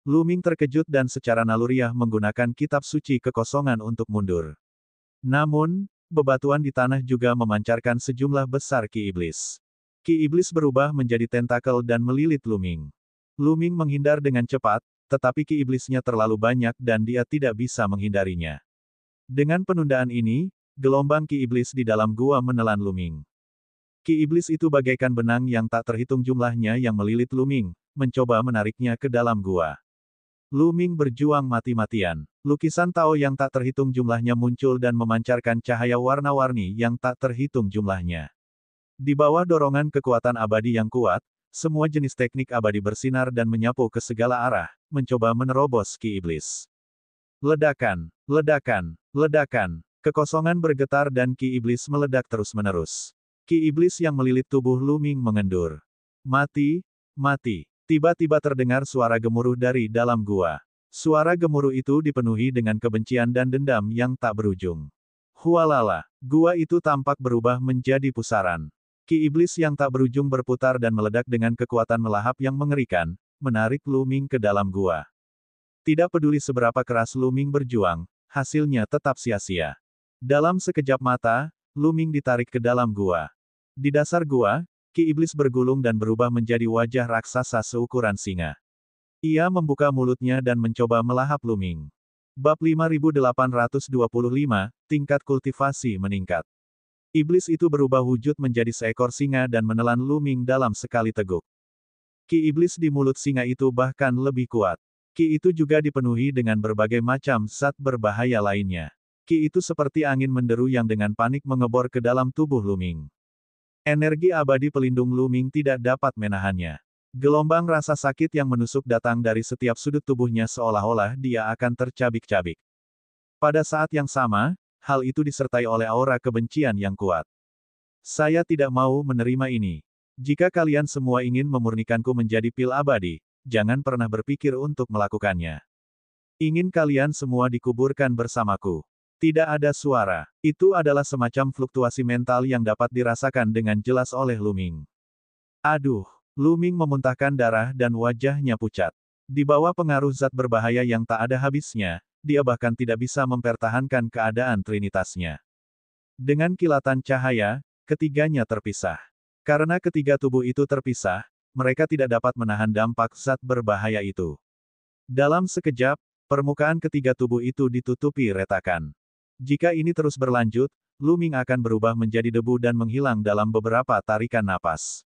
Lu Ming terkejut dan secara naluriah menggunakan kitab suci kekosongan untuk mundur. Namun, bebatuan di tanah juga memancarkan sejumlah besar Ki Iblis. Ki Iblis berubah menjadi tentakel dan melilit Lu Ming. Lu Ming menghindar dengan cepat, tetapi Ki Iblisnya terlalu banyak dan dia tidak bisa menghindarinya. Dengan penundaan ini, gelombang Ki Iblis di dalam gua menelan Lu Ming. Ki Iblis itu bagaikan benang yang tak terhitung jumlahnya yang melilit Lu Ming, mencoba menariknya ke dalam gua. Lu Ming berjuang mati-matian. Lukisan Tao yang tak terhitung jumlahnya muncul dan memancarkan cahaya warna-warni yang tak terhitung jumlahnya. Di bawah dorongan kekuatan abadi yang kuat, semua jenis teknik abadi bersinar dan menyapu ke segala arah, mencoba menerobos Ki Iblis. Ledakan, ledakan, ledakan. Kekosongan bergetar dan Ki Iblis meledak terus-menerus. Ki Iblis yang melilit tubuh Lu Ming mengendur. Mati, mati. Tiba-tiba terdengar suara gemuruh dari dalam gua. Suara gemuruh itu dipenuhi dengan kebencian dan dendam yang tak berujung. Hualala, gua itu tampak berubah menjadi pusaran. Ki Iblis yang tak berujung berputar dan meledak dengan kekuatan melahap yang mengerikan, menarik Lu Ming ke dalam gua. Tidak peduli seberapa keras Lu Ming berjuang, hasilnya tetap sia-sia. Dalam sekejap mata, Lu Ming ditarik ke dalam gua. Di dasar gua, Ki Iblis bergulung dan berubah menjadi wajah raksasa seukuran singa. Ia membuka mulutnya dan mencoba melahap Lu Ming. Bab 5825, Tingkat Kultivasi Meningkat. Iblis itu berubah wujud menjadi seekor singa dan menelan Lu Ming dalam sekali teguk. Ki Iblis di mulut singa itu bahkan lebih kuat. Ki itu juga dipenuhi dengan berbagai macam zat berbahaya lainnya. Ki itu seperti angin menderu yang dengan panik mengebor ke dalam tubuh Lu Ming. Energi abadi pelindung Lu Ming tidak dapat menahannya. Gelombang rasa sakit yang menusuk datang dari setiap sudut tubuhnya seolah-olah dia akan tercabik-cabik. Pada saat yang sama, hal itu disertai oleh aura kebencian yang kuat. Saya tidak mau menerima ini. Jika kalian semua ingin memurnikanku menjadi pil abadi, jangan pernah berpikir untuk melakukannya. Ingin kalian semua dikuburkan bersamaku. Tidak ada suara. Itu adalah semacam fluktuasi mental yang dapat dirasakan dengan jelas oleh Lu Ming. Aduh, Lu Ming memuntahkan darah dan wajahnya pucat. Di bawah pengaruh zat berbahaya yang tak ada habisnya, dia bahkan tidak bisa mempertahankan keadaan trinitasnya. Dengan kilatan cahaya, ketiganya terpisah. Karena ketiga tubuh itu terpisah, mereka tidak dapat menahan dampak zat berbahaya itu. Dalam sekejap, permukaan ketiga tubuh itu ditutupi retakan. Jika ini terus berlanjut, Lu Ming akan berubah menjadi debu dan menghilang dalam beberapa tarikan napas.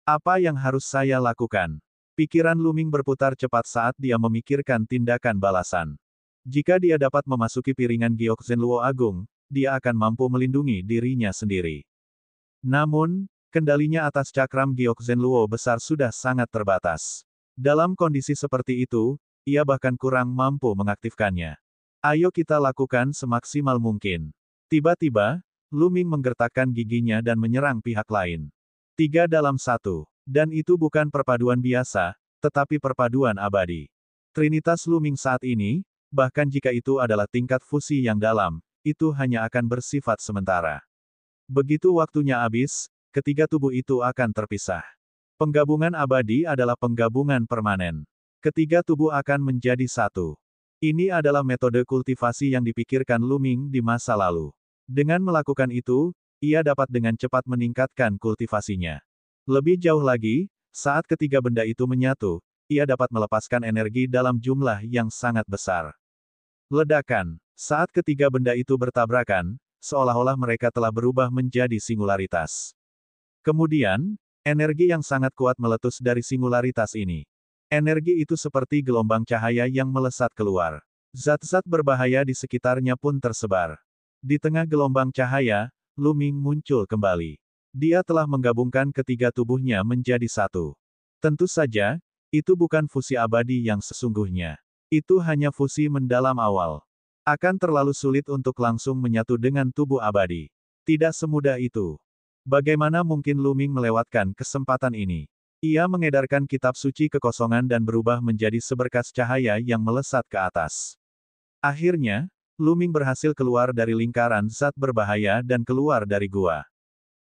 Apa yang harus saya lakukan? Pikiran Lu Ming berputar cepat saat dia memikirkan tindakan balasan. Jika dia dapat memasuki piringan Giok Zenluo Agung, dia akan mampu melindungi dirinya sendiri. Namun, kendalinya atas cakram Giok Zenluo besar sudah sangat terbatas. Dalam kondisi seperti itu, ia bahkan kurang mampu mengaktifkannya. Ayo kita lakukan semaksimal mungkin. Tiba-tiba, Lu Ming menggertakkan giginya dan menyerang pihak lain. 3 dalam 1. Dan itu bukan perpaduan biasa, tetapi perpaduan abadi. Trinitas Lu Ming saat ini, bahkan jika itu adalah tingkat fusi yang dalam, itu hanya akan bersifat sementara. Begitu waktunya habis, ketiga tubuh itu akan terpisah. Penggabungan abadi adalah penggabungan permanen. Ketiga tubuh akan menjadi satu. Ini adalah metode kultivasi yang dipikirkan Lu Ming di masa lalu. Dengan melakukan itu, ia dapat dengan cepat meningkatkan kultivasinya. Lebih jauh lagi, saat ketiga benda itu menyatu, ia dapat melepaskan energi dalam jumlah yang sangat besar. Ledakan. Saat ketiga benda itu bertabrakan, seolah-olah mereka telah berubah menjadi singularitas. Kemudian, energi yang sangat kuat meletus dari singularitas ini. Energi itu seperti gelombang cahaya yang melesat keluar. Zat-zat berbahaya di sekitarnya pun tersebar. Di tengah gelombang cahaya, Lu Ming muncul kembali. Dia telah menggabungkan ketiga tubuhnya menjadi satu. Tentu saja, itu bukan fusi abadi yang sesungguhnya. Itu hanya fusi mendalam awal. Akan terlalu sulit untuk langsung menyatu dengan tubuh abadi. Tidak semudah itu. Bagaimana mungkin Lu Ming melewatkan kesempatan ini? Ia mengedarkan kitab suci kekosongan dan berubah menjadi seberkas cahaya yang melesat ke atas. Akhirnya, Lu Ming berhasil keluar dari lingkaran zat berbahaya dan keluar dari gua.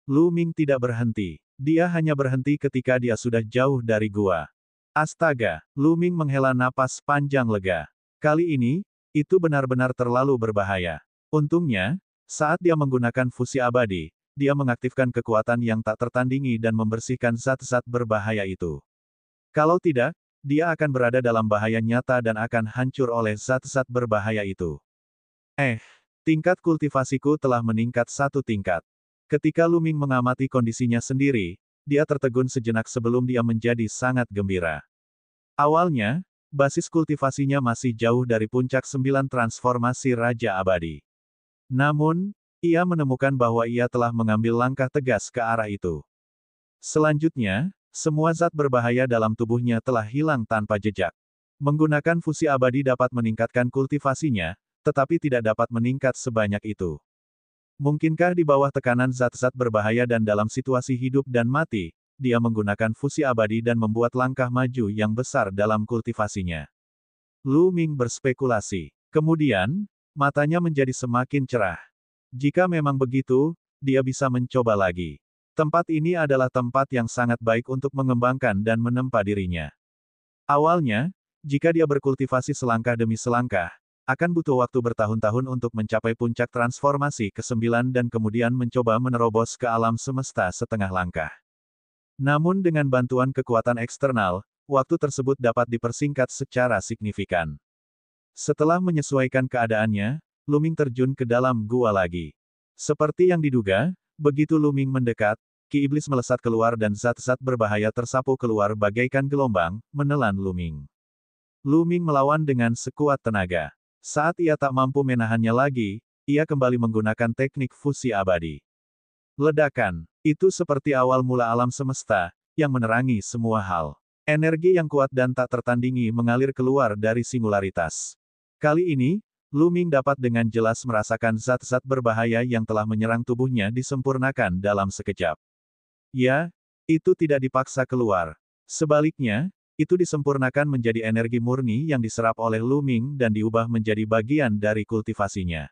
Lu Ming tidak berhenti. Dia hanya berhenti ketika dia sudah jauh dari gua. Astaga, Lu Ming menghela napas panjang lega. Kali ini, itu benar-benar terlalu berbahaya. Untungnya, saat dia menggunakan fusi abadi, dia mengaktifkan kekuatan yang tak tertandingi dan membersihkan zat-zat berbahaya itu. Kalau tidak, dia akan berada dalam bahaya nyata dan akan hancur oleh zat-zat berbahaya itu. Tingkat kultivasiku telah meningkat 1 tingkat. Ketika Lu Ming mengamati kondisinya sendiri, dia tertegun sejenak sebelum dia menjadi sangat gembira. Awalnya, basis kultivasinya masih jauh dari puncak 9 transformasi Raja Abadi. Namun, ia menemukan bahwa ia telah mengambil langkah tegas ke arah itu. Selanjutnya, semua zat berbahaya dalam tubuhnya telah hilang tanpa jejak. Menggunakan fusi abadi dapat meningkatkan kultivasinya, tetapi tidak dapat meningkat sebanyak itu. Mungkinkah di bawah tekanan zat-zat berbahaya dan dalam situasi hidup dan mati, dia menggunakan fusi abadi dan membuat langkah maju yang besar dalam kultivasinya? Lu Ming berspekulasi. Kemudian, matanya menjadi semakin cerah. Jika memang begitu, dia bisa mencoba lagi. Tempat ini adalah tempat yang sangat baik untuk mengembangkan dan menempa dirinya. Awalnya, jika dia berkultivasi selangkah demi selangkah, akan butuh waktu bertahun-tahun untuk mencapai puncak transformasi ke-9 dan kemudian mencoba menerobos ke alam semesta setengah langkah. Namun dengan bantuan kekuatan eksternal, waktu tersebut dapat dipersingkat secara signifikan. Setelah menyesuaikan keadaannya, Lu Ming terjun ke dalam gua lagi. Seperti yang diduga, begitu Lu Ming mendekat, ki iblis melesat keluar dan zat-zat berbahaya tersapu keluar bagaikan gelombang, menelan Lu Ming. Lu Ming melawan dengan sekuat tenaga. Saat ia tak mampu menahannya lagi, ia kembali menggunakan teknik fusi abadi. Ledakan. Itu seperti awal mula alam semesta, yang menerangi semua hal. Energi yang kuat dan tak tertandingi mengalir keluar dari singularitas. Kali ini, Lu Ming dapat dengan jelas merasakan zat-zat berbahaya yang telah menyerang tubuhnya disempurnakan dalam sekejap. Ya, itu tidak dipaksa keluar. Sebaliknya, itu disempurnakan menjadi energi murni yang diserap oleh Lu Ming dan diubah menjadi bagian dari kultivasinya.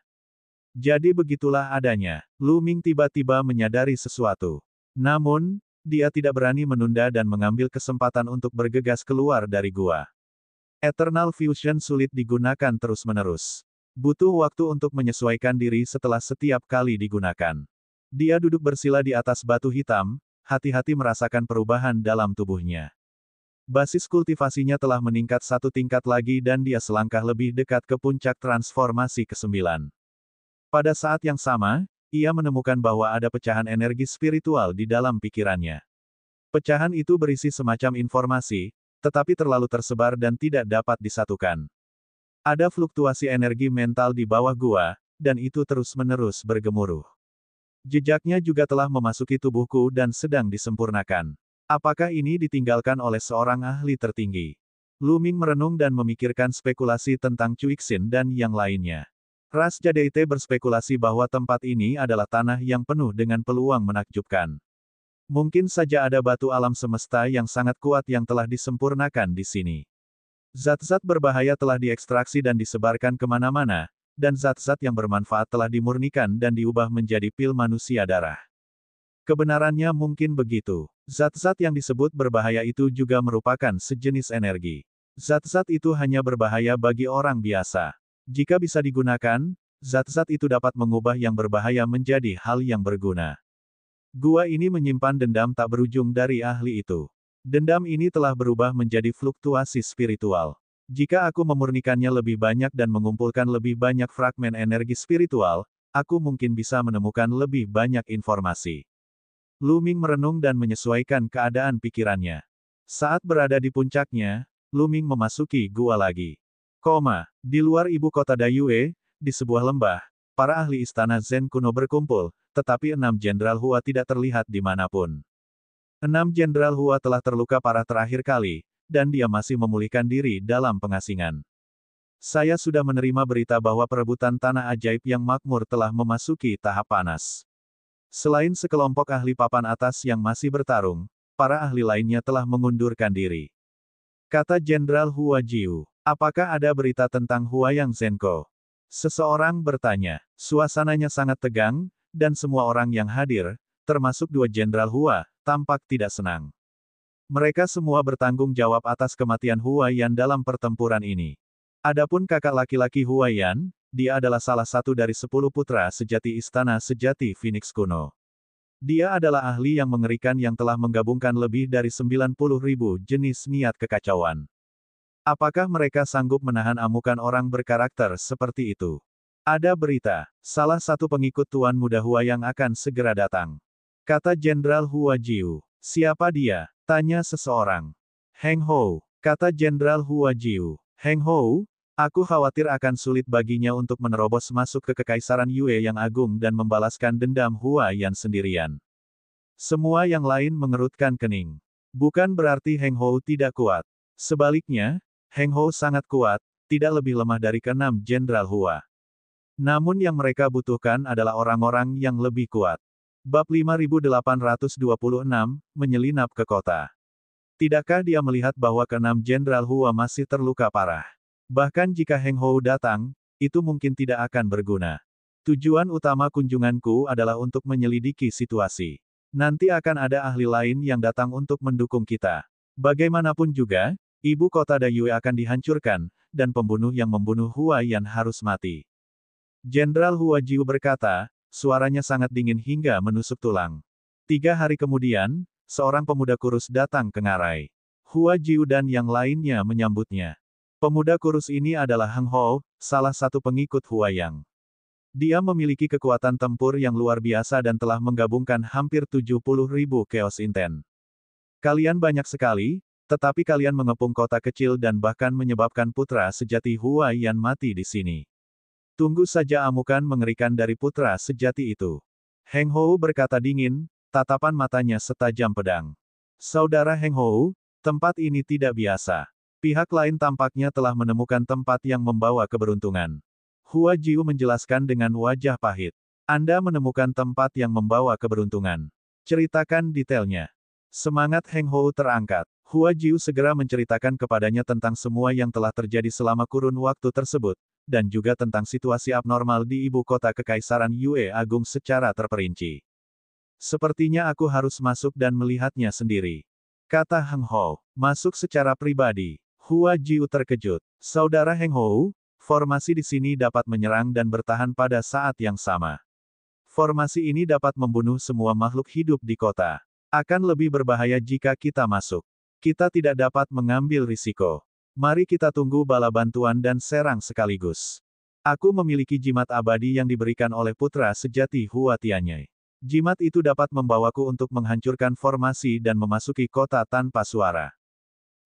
Jadi begitulah adanya. Lu Ming tiba-tiba menyadari sesuatu. Namun, dia tidak berani menunda dan mengambil kesempatan untuk bergegas keluar dari gua. Eternal Fusion sulit digunakan terus-menerus. Butuh waktu untuk menyesuaikan diri setelah setiap kali digunakan. Dia duduk bersila di atas batu hitam, hati-hati merasakan perubahan dalam tubuhnya. Basis kultivasinya telah meningkat 1 tingkat lagi dan dia selangkah lebih dekat ke puncak transformasi ke-9. Pada saat yang sama, ia menemukan bahwa ada pecahan energi spiritual di dalam pikirannya. Pecahan itu berisi semacam informasi, tetapi terlalu tersebar dan tidak dapat disatukan. Ada fluktuasi energi mental di bawah gua, dan itu terus-menerus bergemuruh. Jejaknya juga telah memasuki tubuhku dan sedang disempurnakan. Apakah ini ditinggalkan oleh seorang ahli tertinggi? Lu Ming merenung dan memikirkan spekulasi tentang Cuixin dan yang lainnya. Ras Jadeite berspekulasi bahwa tempat ini adalah tanah yang penuh dengan peluang menakjubkan. Mungkin saja ada batu alam semesta yang sangat kuat yang telah disempurnakan di sini. Zat-zat berbahaya telah diekstraksi dan disebarkan kemana-mana, dan zat-zat yang bermanfaat telah dimurnikan dan diubah menjadi pil manusia darah. Kebenarannya mungkin begitu. Zat-zat yang disebut berbahaya itu juga merupakan sejenis energi. Zat-zat itu hanya berbahaya bagi orang biasa. Jika bisa digunakan, zat-zat itu dapat mengubah yang berbahaya menjadi hal yang berguna. Gua ini menyimpan dendam tak berujung dari ahli itu. Dendam ini telah berubah menjadi fluktuasi spiritual. Jika aku memurnikannya lebih banyak dan mengumpulkan lebih banyak fragmen energi spiritual, aku mungkin bisa menemukan lebih banyak informasi. Lu Ming merenung dan menyesuaikan keadaan pikirannya. Saat berada di puncaknya, Lu Ming memasuki gua lagi. Di luar ibu kota Dayue, di sebuah lembah, para ahli istana Zen kuno berkumpul, tetapi 6 Jenderal Hua tidak terlihat dimanapun. 6 Jenderal Hua telah terluka parah terakhir kali, dan dia masih memulihkan diri dalam pengasingan. Saya sudah menerima berita bahwa perebutan tanah ajaib yang makmur telah memasuki tahap panas. Selain sekelompok ahli papan atas yang masih bertarung, para ahli lainnya telah mengundurkan diri. Kata Jenderal Hua Jiu, apakah ada berita tentang Huayang Zhenko? Seseorang bertanya. Suasananya sangat tegang, dan semua orang yang hadir, termasuk 2 Jenderal Hua, tampak tidak senang. Mereka semua bertanggung jawab atas kematian Huaiyan dalam pertempuran ini. Adapun kakak laki-laki Huaiyan, dia adalah salah satu dari 10 putra sejati Istana Sejati Phoenix kuno. Dia adalah ahli yang mengerikan yang telah menggabungkan lebih dari 90.000 jenis niat kekacauan. Apakah mereka sanggup menahan amukan orang berkarakter seperti itu? Ada berita, salah satu pengikut Tuan Muda Huayang akan segera datang. Kata Jenderal Hua Jiu. Siapa dia? Tanya seseorang. Heng Hou, kata Jenderal Hua Jiu. Heng Hou? Aku khawatir akan sulit baginya untuk menerobos masuk ke Kekaisaran Yue yang agung dan membalaskan dendam Huaiyan sendirian. Semua yang lain mengerutkan kening. Bukan berarti Heng Hou tidak kuat. Sebaliknya, Heng Hou sangat kuat, tidak lebih lemah dari ke-6 Jenderal Hua. Namun yang mereka butuhkan adalah orang-orang yang lebih kuat. Bab 5826, menyelinap ke kota. Tidakkah dia melihat bahwa ke-6 Jenderal Hua masih terluka parah? Bahkan jika Heng Hou datang, itu mungkin tidak akan berguna. Tujuan utama kunjunganku adalah untuk menyelidiki situasi. Nanti akan ada ahli lain yang datang untuk mendukung kita. Bagaimanapun juga, ibu kota Dayue akan dihancurkan, dan pembunuh yang membunuh Huaiyan harus mati. Jenderal Hua Jiu berkata, suaranya sangat dingin hingga menusuk tulang. 3 hari kemudian, seorang pemuda kurus datang ke ngarai. Hua Jiu dan yang lainnya menyambutnya. Pemuda kurus ini adalah Heng Hou, salah satu pengikut Huayang. Dia memiliki kekuatan tempur yang luar biasa dan telah menggabungkan hampir 70.000 Chaos Inten. Kalian banyak sekali, tetapi kalian mengepung kota kecil dan bahkan menyebabkan putra sejati Huaiyan mati di sini. Tunggu saja amukan mengerikan dari putra sejati itu. Heng Hou berkata dingin, tatapan matanya setajam pedang. Saudara Heng Hou, tempat ini tidak biasa. Pihak lain tampaknya telah menemukan tempat yang membawa keberuntungan. Hua Jiu menjelaskan dengan wajah pahit. Anda menemukan tempat yang membawa keberuntungan. Ceritakan detailnya. Semangat Heng Hou terangkat. Hua Jiu segera menceritakan kepadanya tentang semua yang telah terjadi selama kurun waktu tersebut, dan juga tentang situasi abnormal di ibu kota Kekaisaran Yue Agung secara terperinci. Sepertinya aku harus masuk dan melihatnya sendiri. Kata Heng Hou. Masuk secara pribadi. Hua Jiu terkejut. Saudara Heng Hou, formasi di sini dapat menyerang dan bertahan pada saat yang sama. Formasi ini dapat membunuh semua makhluk hidup di kota. Akan lebih berbahaya jika kita masuk. Kita tidak dapat mengambil risiko. Mari kita tunggu bala bantuan dan serang sekaligus. Aku memiliki jimat abadi yang diberikan oleh putra sejati Hua Tianyai. Jimat itu dapat membawaku untuk menghancurkan formasi dan memasuki kota tanpa suara.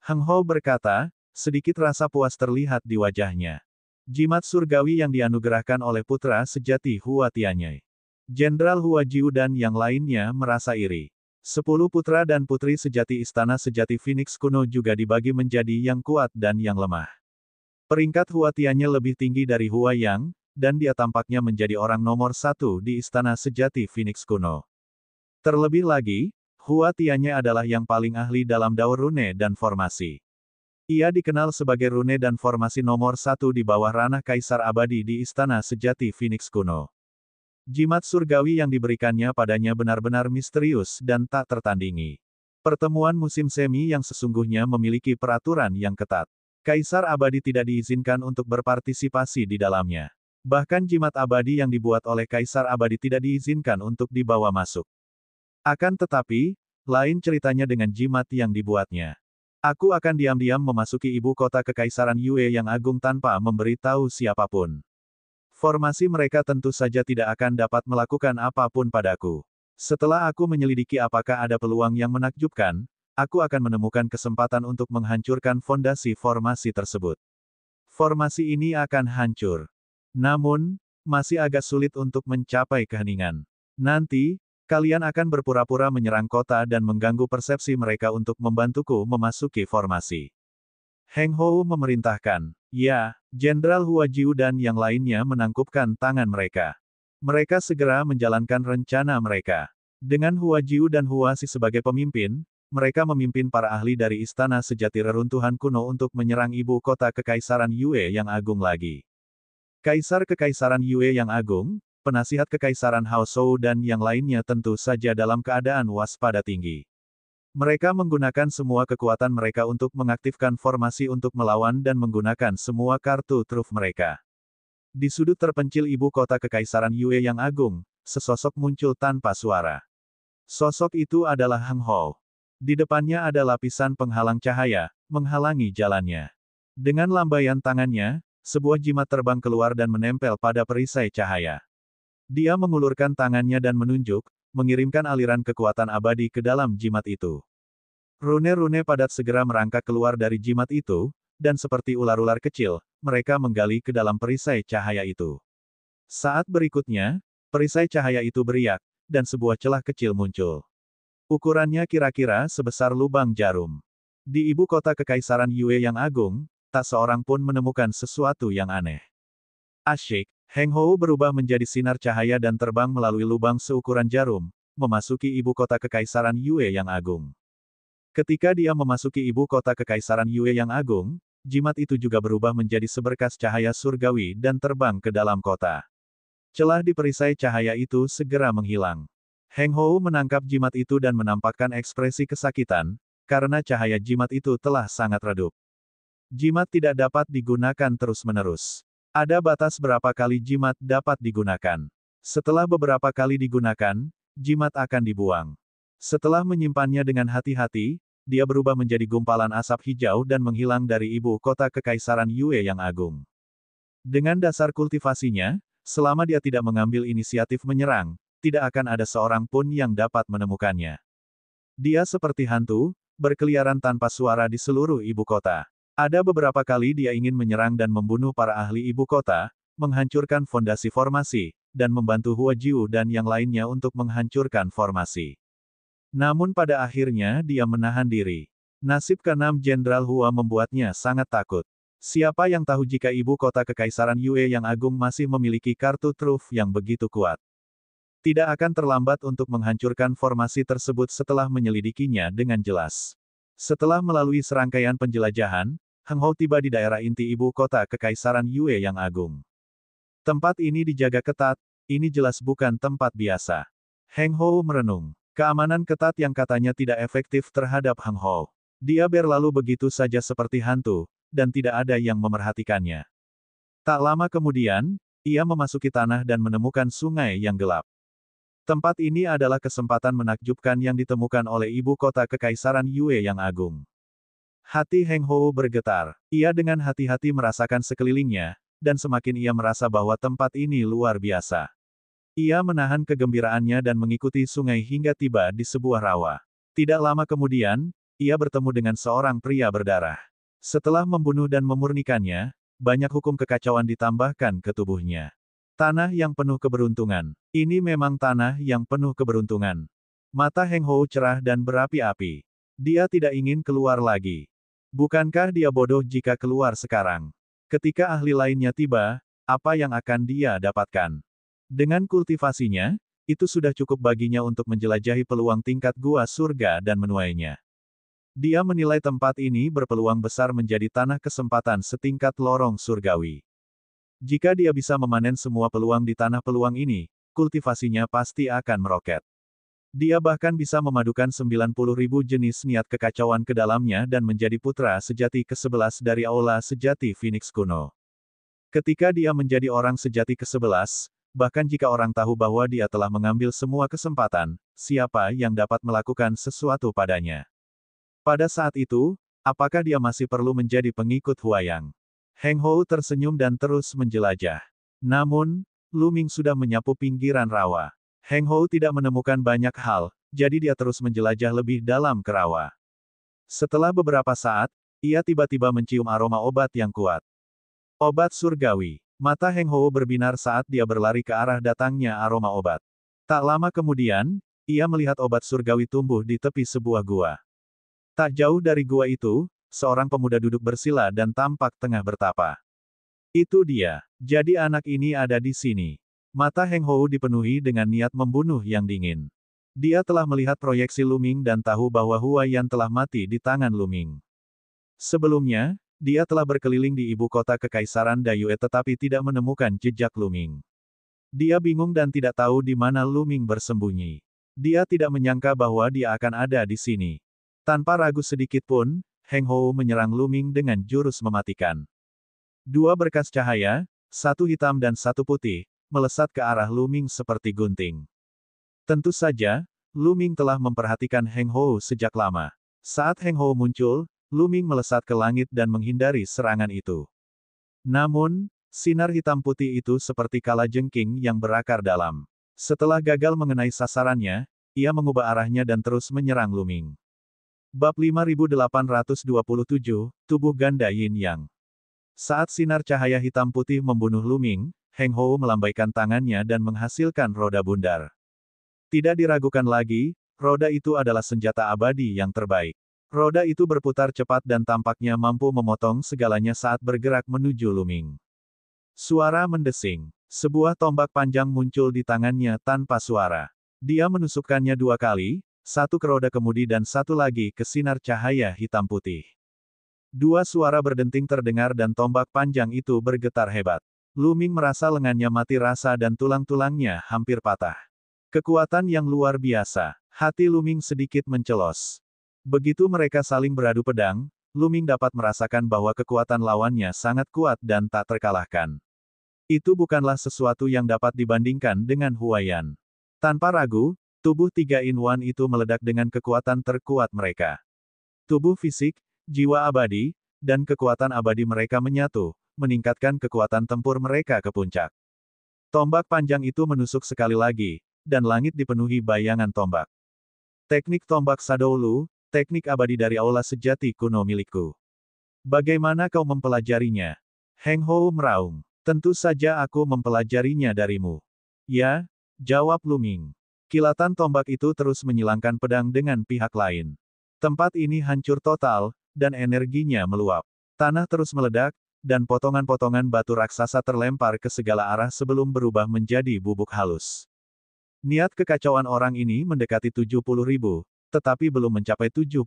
Heng Hou berkata, sedikit rasa puas terlihat di wajahnya. Jimat surgawi yang dianugerahkan oleh putra sejati Hua Tianyai. Jenderal Hua Jiu dan yang lainnya merasa iri. 10 putra dan putri sejati Istana Sejati Phoenix kuno juga dibagi menjadi yang kuat dan yang lemah. Peringkat Hua Tianyai lebih tinggi dari Hua Yang, dan dia tampaknya menjadi orang nomor 1 di Istana Sejati Phoenix kuno. Terlebih lagi, Hua Tianyai adalah yang paling ahli dalam daur rune dan formasi. Ia dikenal sebagai rune dan formasi nomor 1 di bawah ranah Kaisar Abadi di Istana Sejati Phoenix kuno. Jimat surgawi yang diberikannya padanya benar-benar misterius dan tak tertandingi. Pertemuan musim semi yang sesungguhnya memiliki peraturan yang ketat. Kaisar Abadi tidak diizinkan untuk berpartisipasi di dalamnya. Bahkan jimat abadi yang dibuat oleh Kaisar Abadi tidak diizinkan untuk dibawa masuk. Akan tetapi, lain ceritanya dengan jimat yang dibuatnya. Aku akan diam-diam memasuki ibu kota Kekaisaran Yue yang agung tanpa memberitahu siapapun. Formasi mereka tentu saja tidak akan dapat melakukan apapun padaku. Setelah aku menyelidiki apakah ada peluang yang menakjubkan, aku akan menemukan kesempatan untuk menghancurkan fondasi formasi tersebut. Formasi ini akan hancur. Namun, masih agak sulit untuk mencapai keheningan. Nanti, kalian akan berpura-pura menyerang kota dan mengganggu persepsi mereka untuk membantuku memasuki formasi. Heng Hou memerintahkan. Ya, Jenderal Hua Jiu dan yang lainnya menangkupkan tangan mereka. Mereka segera menjalankan rencana mereka. Dengan Hua Jiu dan Hua Si sebagai pemimpin, mereka memimpin para ahli dari Istana Sejati Reruntuhan Kuno untuk menyerang ibu kota Kekaisaran Yue yang agung lagi. Kaisar Kekaisaran Yue yang agung, penasihat Kekaisaran Hao Shou dan yang lainnya tentu saja dalam keadaan waspada tinggi. Mereka menggunakan semua kekuatan mereka untuk mengaktifkan formasi untuk melawan dan menggunakan semua kartu truf mereka. Di sudut terpencil ibu kota Kekaisaran Yue yang agung, sesosok muncul tanpa suara. Sosok itu adalah Heng Hou. Di depannya ada lapisan penghalang cahaya, menghalangi jalannya. Dengan lambaian tangannya, sebuah jimat terbang keluar dan menempel pada perisai cahaya. Dia mengulurkan tangannya dan menunjuk, mengirimkan aliran kekuatan abadi ke dalam jimat itu. Rune-rune padat segera merangkak keluar dari jimat itu, dan seperti ular-ular kecil, mereka menggali ke dalam perisai cahaya itu. Saat berikutnya, perisai cahaya itu beriak, dan sebuah celah kecil muncul. Ukurannya kira-kira sebesar lubang jarum. Di ibu kota Kekaisaran Yue yang agung, tak seorang pun menemukan sesuatu yang aneh. Asyik, Heng Hou berubah menjadi sinar cahaya dan terbang melalui lubang seukuran jarum, memasuki ibu kota Kekaisaran Yue yang agung. Ketika dia memasuki ibu kota Kekaisaran Yue yang agung, jimat itu juga berubah menjadi seberkas cahaya surgawi dan terbang ke dalam kota. Celah di perisai cahaya itu segera menghilang. Heng Hou menangkap jimat itu dan menampakkan ekspresi kesakitan, karena cahaya jimat itu telah sangat redup. Jimat tidak dapat digunakan terus-menerus. Ada batas berapa kali jimat dapat digunakan. Setelah beberapa kali digunakan, jimat akan dibuang. Setelah menyimpannya dengan hati-hati, dia berubah menjadi gumpalan asap hijau dan menghilang dari ibu kota Kekaisaran Yue yang agung. Dengan dasar kultivasinya, selama dia tidak mengambil inisiatif menyerang, tidak akan ada seorang pun yang dapat menemukannya. Dia seperti hantu, berkeliaran tanpa suara di seluruh ibu kota. Ada beberapa kali dia ingin menyerang dan membunuh para ahli ibu kota, menghancurkan fondasi formasi, dan membantu Hua Jiu dan yang lainnya untuk menghancurkan formasi. Namun pada akhirnya dia menahan diri. Nasib ke-6 Jenderal Hua membuatnya sangat takut. Siapa yang tahu jika ibu kota Kekaisaran Yue yang agung masih memiliki kartu truf yang begitu kuat. Tidak akan terlambat untuk menghancurkan formasi tersebut setelah menyelidikinya dengan jelas. Setelah melalui serangkaian penjelajahan, Heng Hou tiba di daerah inti ibu kota Kekaisaran Yue yang agung. Tempat ini dijaga ketat, ini jelas bukan tempat biasa. Heng Hou merenung. Keamanan ketat yang katanya tidak efektif terhadap Heng Hou. Dia berlalu begitu saja seperti hantu, dan tidak ada yang memerhatikannya. Tak lama kemudian, ia memasuki tanah dan menemukan sungai yang gelap. Tempat ini adalah kesempatan menakjubkan yang ditemukan oleh ibu kota Kekaisaran Yue yang agung. Hati Heng Hou bergetar. Ia dengan hati-hati merasakan sekelilingnya, dan semakin ia merasa bahwa tempat ini luar biasa. Ia menahan kegembiraannya dan mengikuti sungai hingga tiba di sebuah rawa. Tidak lama kemudian, ia bertemu dengan seorang pria berdarah. Setelah membunuh dan memurnikannya, banyak hukum kekacauan ditambahkan ke tubuhnya. Tanah yang penuh keberuntungan. Ini memang tanah yang penuh keberuntungan. Mata Heng Hou cerah dan berapi-api. Dia tidak ingin keluar lagi. Bukankah dia bodoh jika keluar sekarang? Ketika ahli lainnya tiba, apa yang akan dia dapatkan? Dengan kultivasinya, itu sudah cukup baginya untuk menjelajahi peluang tingkat gua surga dan menuainya. Dia menilai tempat ini berpeluang besar menjadi tanah kesempatan setingkat lorong surgawi. Jika dia bisa memanen semua peluang di tanah peluang ini, kultivasinya pasti akan meroket. Dia bahkan bisa memadukan 90.000 jenis niat kekacauan ke dalamnya dan menjadi putra sejati ke-11 dari Aula Sejati Phoenix kuno. Ketika dia menjadi orang sejati ke-11, bahkan jika orang tahu bahwa dia telah mengambil semua kesempatan, siapa yang dapat melakukan sesuatu padanya? Pada saat itu, apakah dia masih perlu menjadi pengikut Huayang? Heng Hou tersenyum dan terus menjelajah. Namun, Lu Ming sudah menyapu pinggiran rawa. Heng Hou tidak menemukan banyak hal, jadi dia terus menjelajah lebih dalam ke rawa. Setelah beberapa saat, ia tiba-tiba mencium aroma obat yang kuat. Obat surgawi. Mata Heng Hou berbinar saat dia berlari ke arah datangnya aroma obat. Tak lama kemudian, ia melihat obat surgawi tumbuh di tepi sebuah gua. Tak jauh dari gua itu, seorang pemuda duduk bersila dan tampak tengah bertapa. Itu dia. Jadi anak ini ada di sini. Mata Heng Hou dipenuhi dengan niat membunuh yang dingin. Dia telah melihat proyeksi Lu Ming dan tahu bahwa Huaiyan telah mati di tangan Lu Ming. Sebelumnya, dia telah berkeliling di ibu kota Kekaisaran Dayue tetapi tidak menemukan jejak Lu Ming. Dia bingung dan tidak tahu di mana Lu Ming bersembunyi. Dia tidak menyangka bahwa dia akan ada di sini. Tanpa ragu sedikit pun, Heng Hou menyerang Lu Ming dengan jurus mematikan. Dua berkas cahaya, satu hitam dan satu putih, melesat ke arah Lu Ming seperti gunting. Tentu saja, Lu Ming telah memperhatikan Heng Hou sejak lama. Saat Heng Hou muncul, Lu Ming melesat ke langit dan menghindari serangan itu. Namun, sinar hitam putih itu seperti kalajengking yang berakar dalam. Setelah gagal mengenai sasarannya, ia mengubah arahnya dan terus menyerang Lu Ming. Bab 5827, Tubuh Ganda Yin Yang. Saat sinar cahaya hitam putih membunuh Lu Ming, Heng Hou melambaikan tangannya dan menghasilkan roda bundar. Tidak diragukan lagi, roda itu adalah senjata abadi yang terbaik. Roda itu berputar cepat dan tampaknya mampu memotong segalanya saat bergerak menuju Lu Ming. Suara mendesing. Sebuah tombak panjang muncul di tangannya tanpa suara. Dia menusukkannya dua kali, satu ke roda kemudi dan satu lagi ke sinar cahaya hitam putih. Dua suara berdenting terdengar dan tombak panjang itu bergetar hebat. Lu Ming merasa lengannya mati rasa dan tulang-tulangnya hampir patah. Kekuatan yang luar biasa. Hati Lu Ming sedikit mencelos. Begitu mereka saling beradu pedang, Lu Ming dapat merasakan bahwa kekuatan lawannya sangat kuat dan tak terkalahkan. Itu bukanlah sesuatu yang dapat dibandingkan dengan Huaiyan. Tanpa ragu, tubuh 3-in-1 itu meledak dengan kekuatan terkuat mereka. Tubuh fisik, jiwa abadi, dan kekuatan abadi mereka menyatu, meningkatkan kekuatan tempur mereka ke puncak. Tombak panjang itu menusuk sekali lagi, dan langit dipenuhi bayangan tombak. Teknik tombak Shadow Lu, teknik abadi dari Aula Sejati kuno milikku. Bagaimana kau mempelajarinya? Heng Hou meraung. Tentu saja aku mempelajarinya darimu. Ya, jawab Lu Ming. Kilatan tombak itu terus menyilangkan pedang dengan pihak lain. Tempat ini hancur total, dan energinya meluap. Tanah terus meledak, dan potongan-potongan batu raksasa terlempar ke segala arah sebelum berubah menjadi bubuk halus. Niat kekacauan orang ini mendekati 70.000, tetapi belum mencapai 70.000.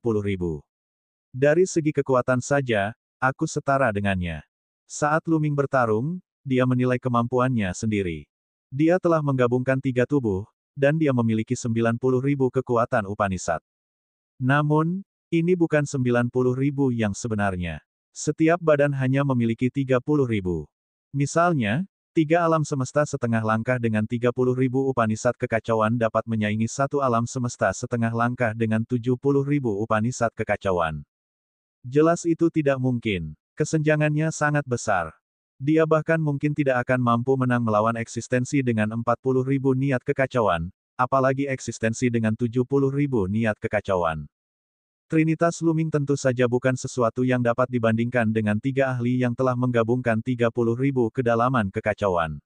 Dari segi kekuatan saja, aku setara dengannya. Saat Lu Ming bertarung, dia menilai kemampuannya sendiri. Dia telah menggabungkan 3 tubuh, dan dia memiliki 90.000 kekuatan Upanishad. Namun, ini bukan 90.000 yang sebenarnya. Setiap badan hanya memiliki 30.000. Misalnya, 3 alam semesta setengah langkah dengan 30.000 Upanishad kekacauan dapat menyaingi 1 alam semesta setengah langkah dengan 70.000 Upanishad kekacauan. Jelas itu tidak mungkin. Kesenjangannya sangat besar. Dia bahkan mungkin tidak akan mampu menang melawan eksistensi dengan 40.000 niat kekacauan, apalagi eksistensi dengan 70.000 niat kekacauan. Trinitas Looming tentu saja bukan sesuatu yang dapat dibandingkan dengan tiga ahli yang telah menggabungkan 30.000 kedalaman kekacauan.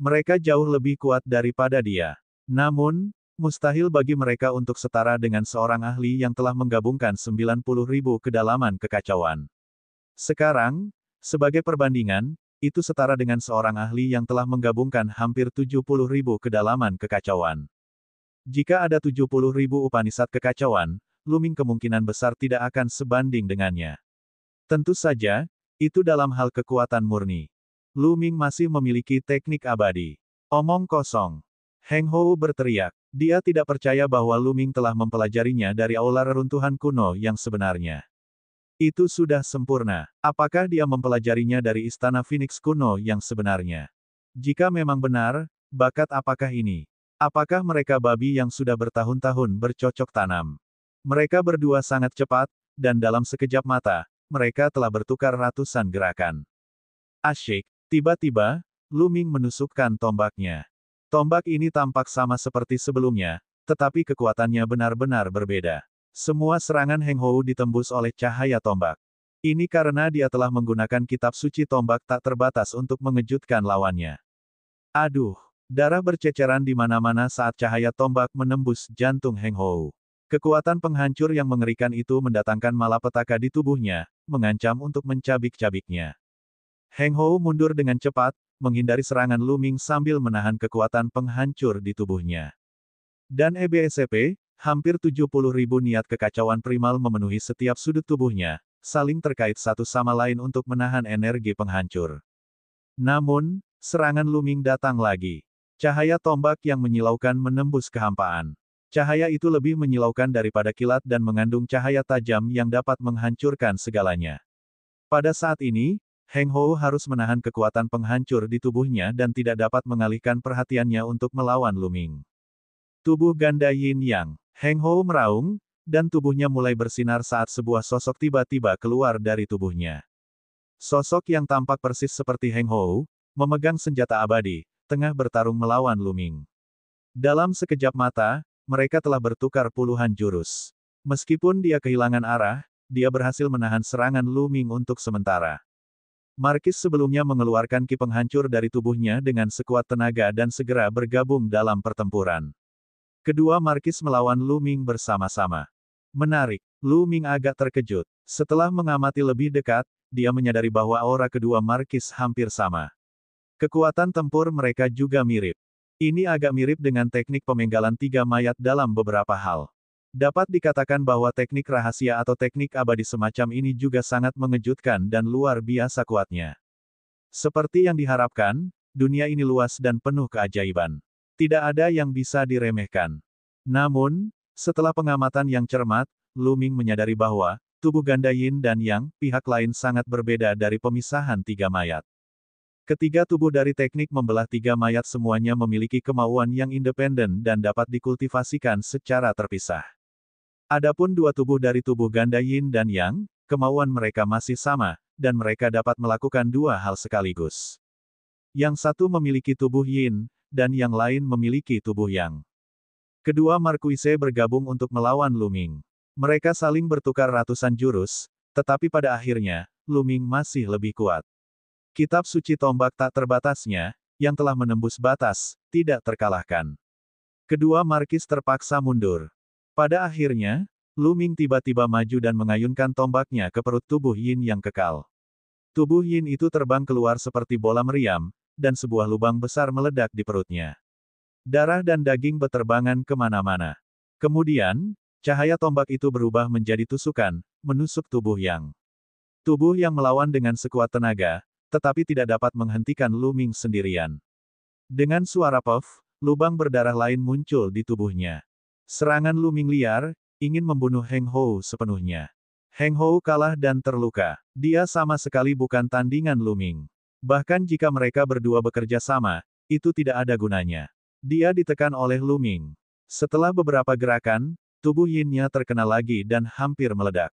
Mereka jauh lebih kuat daripada dia. Namun, mustahil bagi mereka untuk setara dengan seorang ahli yang telah menggabungkan 90.000 kedalaman kekacauan. Sekarang, sebagai perbandingan, itu setara dengan seorang ahli yang telah menggabungkan hampir 70.000 kedalaman kekacauan. Jika ada 70.000 Upanishad kekacauan, Looming kemungkinan besar tidak akan sebanding dengannya. Tentu saja, itu dalam hal kekuatan murni. Looming masih memiliki teknik abadi. Omong kosong. Heng Hou berteriak. Dia tidak percaya bahwa Looming telah mempelajarinya dari aula reruntuhan kuno yang sebenarnya. Itu sudah sempurna. Apakah dia mempelajarinya dari istana Phoenix kuno yang sebenarnya? Jika memang benar, bakat apakah ini? Apakah mereka babi yang sudah bertahun-tahun bercocok tanam? Mereka berdua sangat cepat, dan dalam sekejap mata, mereka telah bertukar ratusan gerakan. Asyik. Tiba-tiba, Looming menusukkan tombaknya. Tombak ini tampak sama seperti sebelumnya, tetapi kekuatannya benar-benar berbeda. Semua serangan Heng Hou ditembus oleh cahaya tombak. Ini karena dia telah menggunakan kitab suci tombak tak terbatas untuk mengejutkan lawannya. Aduh, darah berceceran di mana-mana saat cahaya tombak menembus jantung Heng Hou. Kekuatan penghancur yang mengerikan itu mendatangkan malapetaka di tubuhnya, mengancam untuk mencabik-cabiknya. Heng Hou mundur dengan cepat, menghindari serangan Looming sambil menahan kekuatan penghancur di tubuhnya. Dan EBSP, hampir 70.000 niat kekacauan primal memenuhi setiap sudut tubuhnya, saling terkait satu sama lain untuk menahan energi penghancur. Namun, serangan Looming datang lagi. Cahaya tombak yang menyilaukan menembus kehampaan. Cahaya itu lebih menyilaukan daripada kilat dan mengandung cahaya tajam yang dapat menghancurkan segalanya. Pada saat ini, Heng Hou harus menahan kekuatan penghancur di tubuhnya dan tidak dapat mengalihkan perhatiannya untuk melawan Looming. Tubuh ganda Yin Yang. Heng Hou meraung, dan tubuhnya mulai bersinar saat sebuah sosok tiba-tiba keluar dari tubuhnya. Sosok yang tampak persis seperti Heng Hou, memegang senjata abadi, tengah bertarung melawan Looming. Dalam sekejap mata, mereka telah bertukar puluhan jurus. Meskipun dia kehilangan arah, dia berhasil menahan serangan Looming untuk sementara. Markis sebelumnya mengeluarkan ki penghancur dari tubuhnya dengan sekuat tenaga dan segera bergabung dalam pertempuran. Kedua Markis melawan Looming bersama-sama. Menarik, Looming agak terkejut. Setelah mengamati lebih dekat, dia menyadari bahwa aura kedua Markis hampir sama. Kekuatan tempur mereka juga mirip. Ini agak mirip dengan teknik pemenggalan tiga mayat dalam beberapa hal. Dapat dikatakan bahwa teknik rahasia atau teknik abadi semacam ini juga sangat mengejutkan dan luar biasa kuatnya. Seperti yang diharapkan, dunia ini luas dan penuh keajaiban. Tidak ada yang bisa diremehkan. Namun, setelah pengamatan yang cermat, Looming menyadari bahwa tubuh ganda Yin dan Yang, pihak lain sangat berbeda dari pemisahan tiga mayat. Ketiga tubuh dari teknik membelah tiga mayat semuanya memiliki kemauan yang independen dan dapat dikultivasikan secara terpisah. Adapun dua tubuh dari tubuh ganda Yin dan Yang, kemauan mereka masih sama, dan mereka dapat melakukan dua hal sekaligus. Yang satu memiliki tubuh Yin, dan yang lain memiliki tubuh Yang. Kedua Marquise bergabung untuk melawan Looming. Mereka saling bertukar ratusan jurus, tetapi pada akhirnya, Looming masih lebih kuat. Kitab suci tombak tak terbatasnya, yang telah menembus batas, tidak terkalahkan. Kedua Markis terpaksa mundur. Pada akhirnya, Looming tiba-tiba maju dan mengayunkan tombaknya ke perut tubuh Yin yang kekal. Tubuh Yin itu terbang keluar seperti bola meriam, dan sebuah lubang besar meledak di perutnya. Darah dan daging beterbangan kemana-mana. Kemudian, cahaya tombak itu berubah menjadi tusukan, menusuk tubuh Yang. Tubuh Yang melawan dengan sekuat tenaga, tetapi tidak dapat menghentikan Looming sendirian. Dengan suara puff, lubang berdarah lain muncul di tubuhnya. Serangan Looming liar, ingin membunuh Heng Hou sepenuhnya. Heng Hou kalah dan terluka. Dia sama sekali bukan tandingan Looming. Bahkan jika mereka berdua bekerja sama, itu tidak ada gunanya. Dia ditekan oleh Looming. Setelah beberapa gerakan, tubuh Yin-nya terkena lagi dan hampir meledak.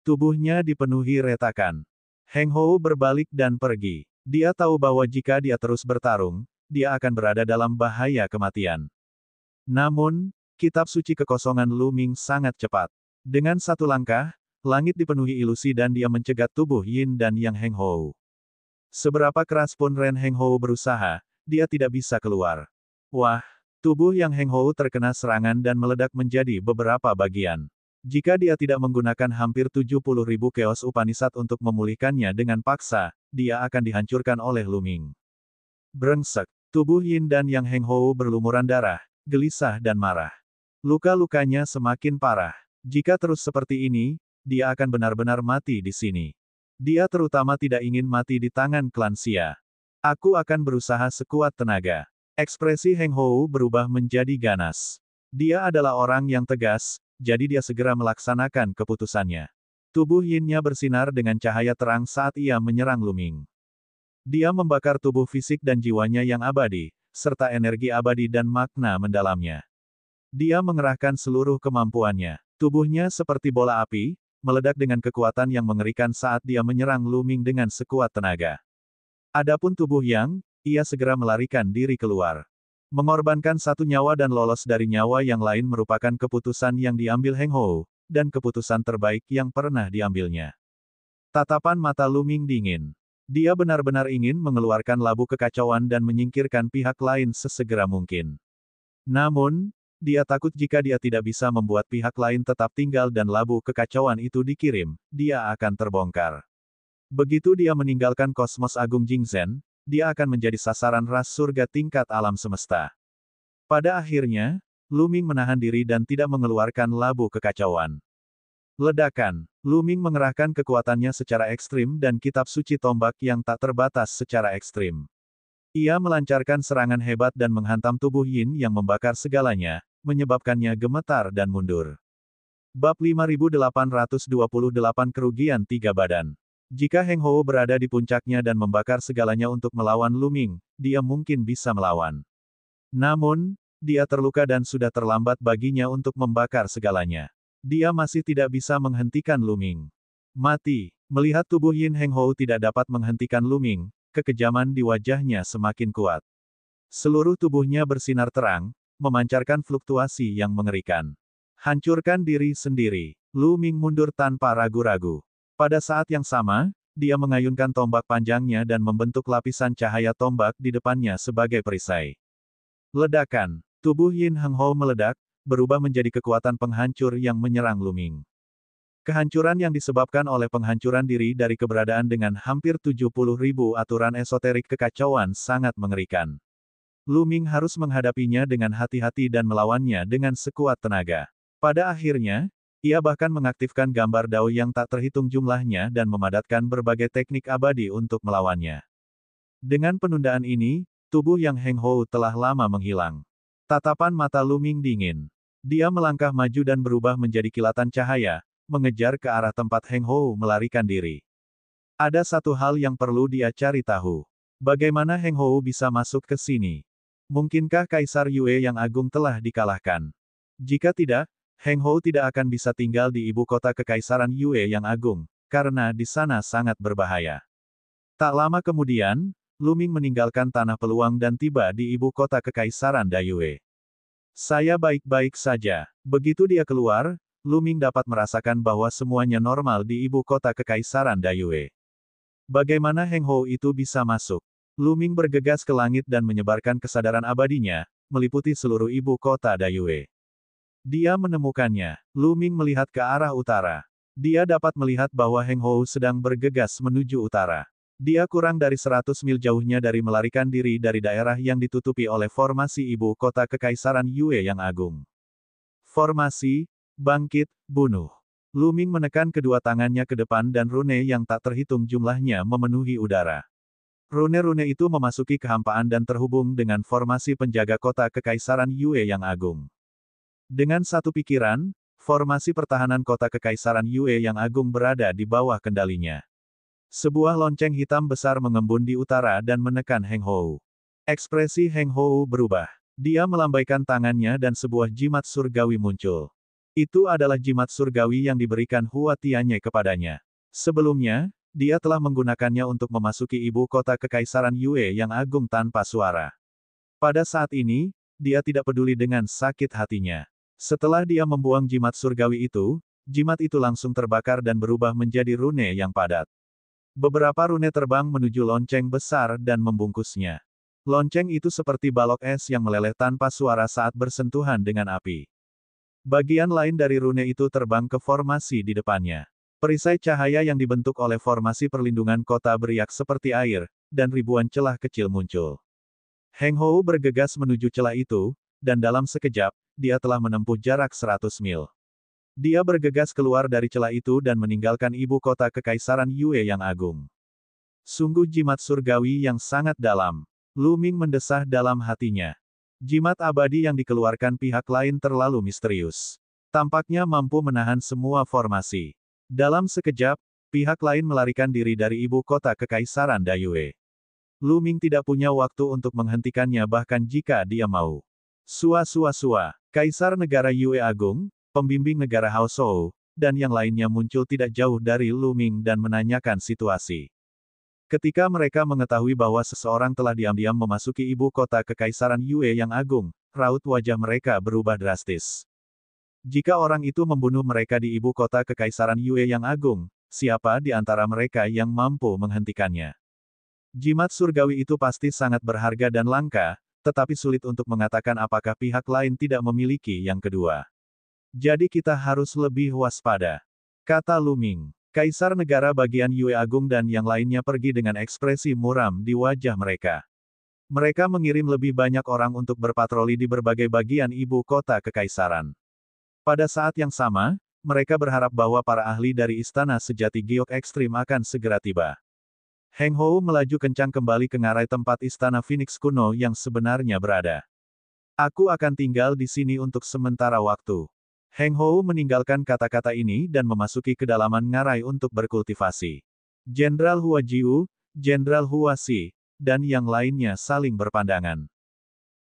Tubuhnya dipenuhi retakan. Heng Hou berbalik dan pergi. Dia tahu bahwa jika dia terus bertarung, dia akan berada dalam bahaya kematian. Namun, kitab suci kekosongan Lu Ming sangat cepat. Dengan satu langkah, langit dipenuhi ilusi dan dia mencegat tubuh Yin dan Yang Heng Hou. Seberapa keras pun Ren Heng Hou berusaha, dia tidak bisa keluar. Wah, tubuh Yang Heng Hou terkena serangan dan meledak menjadi beberapa bagian. Jika dia tidak menggunakan hampir 70.000 Chaos Upanishad untuk memulihkannya dengan paksa, dia akan dihancurkan oleh Lu Ming. Brengsek. Tubuh Yin dan Yang Heng Hou berlumuran darah, gelisah dan marah. Luka-lukanya semakin parah. Jika terus seperti ini, dia akan benar-benar mati di sini. Dia terutama tidak ingin mati di tangan klan Xia. Aku akan berusaha sekuat tenaga. Ekspresi Heng Hou berubah menjadi ganas. Dia adalah orang yang tegas, jadi dia segera melaksanakan keputusannya. Tubuh Yin-nya bersinar dengan cahaya terang saat ia menyerang Lu Ming. Dia membakar tubuh fisik dan jiwanya yang abadi, serta energi abadi dan makna mendalamnya. Dia mengerahkan seluruh kemampuannya. Tubuhnya seperti bola api, meledak dengan kekuatan yang mengerikan saat dia menyerang Lu Ming dengan sekuat tenaga. Adapun tubuh Yang, ia segera melarikan diri keluar. Mengorbankan satu nyawa dan lolos dari nyawa yang lain merupakan keputusan yang diambil Heng Hou, dan keputusan terbaik yang pernah diambilnya. Tatapan mata Lu Ming dingin. Dia benar-benar ingin mengeluarkan labu kekacauan dan menyingkirkan pihak lain sesegera mungkin. Namun, dia takut jika dia tidak bisa membuat pihak lain tetap tinggal dan labu kekacauan itu dikirim, dia akan terbongkar. Begitu dia meninggalkan kosmos agung Jingzhen, dia akan menjadi sasaran ras surga tingkat alam semesta. Pada akhirnya, Lu Ming menahan diri dan tidak mengeluarkan labu kekacauan. Ledakan. Lu Ming mengerahkan kekuatannya secara ekstrim dan kitab suci tombak yang tak terbatas secara ekstrim. Ia melancarkan serangan hebat dan menghantam tubuh Yin yang membakar segalanya, menyebabkannya gemetar dan mundur. Bab 5828 Kerugian 3 Badan. Jika Heng Hou berada di puncaknya dan membakar segalanya untuk melawan Lu Ming, dia mungkin bisa melawan. Namun, dia terluka dan sudah terlambat baginya untuk membakar segalanya. Dia masih tidak bisa menghentikan Lu Ming. Mati. Melihat tubuh Yin Heng Hou tidak dapat menghentikan Lu Ming, kekejaman di wajahnya semakin kuat. Seluruh tubuhnya bersinar terang, memancarkan fluktuasi yang mengerikan. Hancurkan diri sendiri. Lu Ming mundur tanpa ragu-ragu. Pada saat yang sama, dia mengayunkan tombak panjangnya dan membentuk lapisan cahaya tombak di depannya sebagai perisai. Ledakan. Tubuh Yin Heng Hou meledak, berubah menjadi kekuatan penghancur yang menyerang Lu Ming. Kehancuran yang disebabkan oleh penghancuran diri dari keberadaan dengan hampir 70.000 aturan esoterik kekacauan sangat mengerikan. Lu Ming harus menghadapinya dengan hati-hati dan melawannya dengan sekuat tenaga. Pada akhirnya, ia bahkan mengaktifkan gambar Dao yang tak terhitung jumlahnya dan memadatkan berbagai teknik abadi untuk melawannya. Dengan penundaan ini, tubuh Yang Heng Hou telah lama menghilang. Tatapan mata Lu Ming dingin. Dia melangkah maju dan berubah menjadi kilatan cahaya, mengejar ke arah tempat Heng Hou melarikan diri. Ada satu hal yang perlu dia cari tahu. Bagaimana Heng Hou bisa masuk ke sini? Mungkinkah Kaisar Yue yang agung telah dikalahkan? Jika tidak, Heng Hou tidak akan bisa tinggal di ibu kota Kekaisaran Yue yang agung, karena di sana sangat berbahaya. Tak lama kemudian, Lu Ming meninggalkan tanah peluang dan tiba di ibu kota Kekaisaran Dayue. Saya baik-baik saja. Begitu dia keluar, Lu Ming dapat merasakan bahwa semuanya normal di ibu kota Kekaisaran Dayue. Bagaimana Heng Hou itu bisa masuk? Lu Ming bergegas ke langit dan menyebarkan kesadaran abadinya, meliputi seluruh ibu kota Dayue. Dia menemukannya. Lu Ming melihat ke arah utara. Dia dapat melihat bahwa Heng Hou sedang bergegas menuju utara. Dia kurang dari 100 mil jauhnya dari melarikan diri dari daerah yang ditutupi oleh formasi ibu kota Kekaisaran Yue yang agung. Formasi, bangkit, bunuh. Lu Ming menekan kedua tangannya ke depan dan rune yang tak terhitung jumlahnya memenuhi udara. Rune-rune itu memasuki kehampaan dan terhubung dengan formasi penjaga kota Kekaisaran Yue yang agung. Dengan satu pikiran, formasi pertahanan kota Kekaisaran Yue yang agung berada di bawah kendalinya. Sebuah lonceng hitam besar mengembun di utara dan menekan Heng Hou. Ekspresi Heng Hou berubah. Dia melambaikan tangannya dan sebuah jimat surgawi muncul. Itu adalah jimat surgawi yang diberikan Hua Tianye kepadanya. Sebelumnya, dia telah menggunakannya untuk memasuki ibu kota Kekaisaran Yue yang agung tanpa suara. Pada saat ini, dia tidak peduli dengan sakit hatinya. Setelah dia membuang jimat surgawi itu, jimat itu langsung terbakar dan berubah menjadi rune yang padat. Beberapa rune terbang menuju lonceng besar dan membungkusnya. Lonceng itu seperti balok es yang meleleh tanpa suara saat bersentuhan dengan api. Bagian lain dari rune itu terbang ke formasi di depannya. Perisai cahaya yang dibentuk oleh formasi perlindungan kota beriak seperti air, dan ribuan celah kecil muncul. Heng Hou bergegas menuju celah itu, dan dalam sekejap, dia telah menempuh jarak 100 mil. Dia bergegas keluar dari celah itu dan meninggalkan ibu kota Kekaisaran Yue yang agung. Sungguh jimat surgawi yang sangat dalam. Lu Ming mendesah dalam hatinya. Jimat abadi yang dikeluarkan pihak lain terlalu misterius. Tampaknya mampu menahan semua formasi. Dalam sekejap, pihak lain melarikan diri dari ibu kota Kekaisaran Dayue. Lu Ming tidak punya waktu untuk menghentikannya bahkan jika dia mau. Sua, Kaisar Negara Yue Agung, pembimbing negara Hao Shou, dan yang lainnya muncul tidak jauh dari Lu Ming dan menanyakan situasi. Ketika mereka mengetahui bahwa seseorang telah diam-diam memasuki ibu kota Kekaisaran Yue yang agung, raut wajah mereka berubah drastis. Jika orang itu membunuh mereka di ibu kota Kekaisaran Yue yang agung, siapa di antara mereka yang mampu menghentikannya? Jimat surgawi itu pasti sangat berharga dan langka, tetapi sulit untuk mengatakan apakah pihak lain tidak memiliki yang kedua. Jadi kita harus lebih waspada, kata Lu Ming. Kaisar negara bagian Yue Agung dan yang lainnya pergi dengan ekspresi muram di wajah mereka. Mereka mengirim lebih banyak orang untuk berpatroli di berbagai bagian ibu kota kekaisaran. Pada saat yang sama, mereka berharap bahwa para ahli dari istana sejati giok ekstrim akan segera tiba. Heng Hou melaju kencang kembali ke ngarai tempat istana Phoenix kuno yang sebenarnya berada. Aku akan tinggal di sini untuk sementara waktu. Heng Hou meninggalkan kata-kata ini dan memasuki kedalaman ngarai untuk berkultivasi. Jenderal Hua Jiu, Jenderal Hua Si, dan yang lainnya saling berpandangan.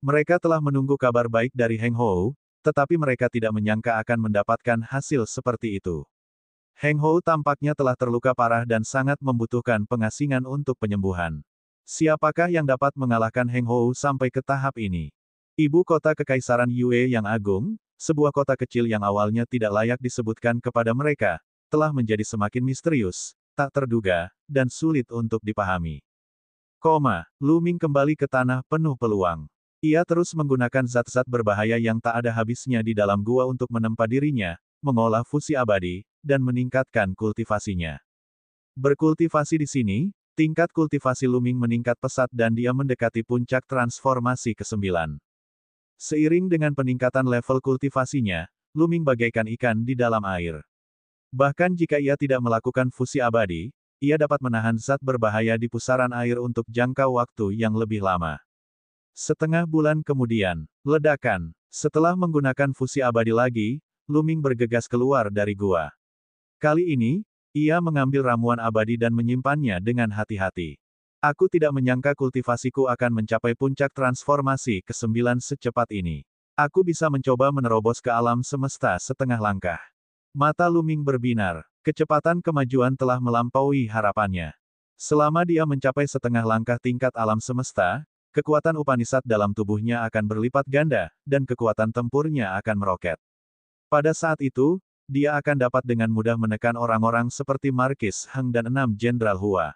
Mereka telah menunggu kabar baik dari Heng Hou, tetapi mereka tidak menyangka akan mendapatkan hasil seperti itu. Heng Hou tampaknya telah terluka parah dan sangat membutuhkan pengasingan untuk penyembuhan. Siapakah yang dapat mengalahkan Heng Hou sampai ke tahap ini? Ibu kota Kekaisaran Yue yang agung, sebuah kota kecil yang awalnya tidak layak disebutkan kepada mereka, telah menjadi semakin misterius, tak terduga, dan sulit untuk dipahami. Lu Ming kembali ke tanah penuh peluang. Ia terus menggunakan zat-zat berbahaya yang tak ada habisnya di dalam gua untuk menempa dirinya, mengolah fusi abadi, dan meningkatkan kultivasinya. Berkultivasi di sini, tingkat kultivasi Lu Ming meningkat pesat dan dia mendekati puncak transformasi ke-9. Seiring dengan peningkatan level kultivasinya, Lu Ming bagaikan ikan di dalam air. Bahkan jika ia tidak melakukan fusi abadi, ia dapat menahan zat berbahaya di pusaran air untuk jangka waktu yang lebih lama. Setengah bulan kemudian, ledakan. Setelah menggunakan fusi abadi lagi, Lu Ming bergegas keluar dari gua. Kali ini, ia mengambil ramuan abadi dan menyimpannya dengan hati-hati. Aku tidak menyangka kultivasiku akan mencapai puncak transformasi ke-9 secepat ini. Aku bisa mencoba menerobos ke alam semesta setengah langkah. Mata Lu Ming berbinar. Kecepatan kemajuan telah melampaui harapannya. Selama dia mencapai setengah langkah tingkat alam semesta, kekuatan Upanishad dalam tubuhnya akan berlipat ganda, dan kekuatan tempurnya akan meroket. Pada saat itu, dia akan dapat dengan mudah menekan orang-orang seperti Markis Heng dan 6 Jenderal Hua.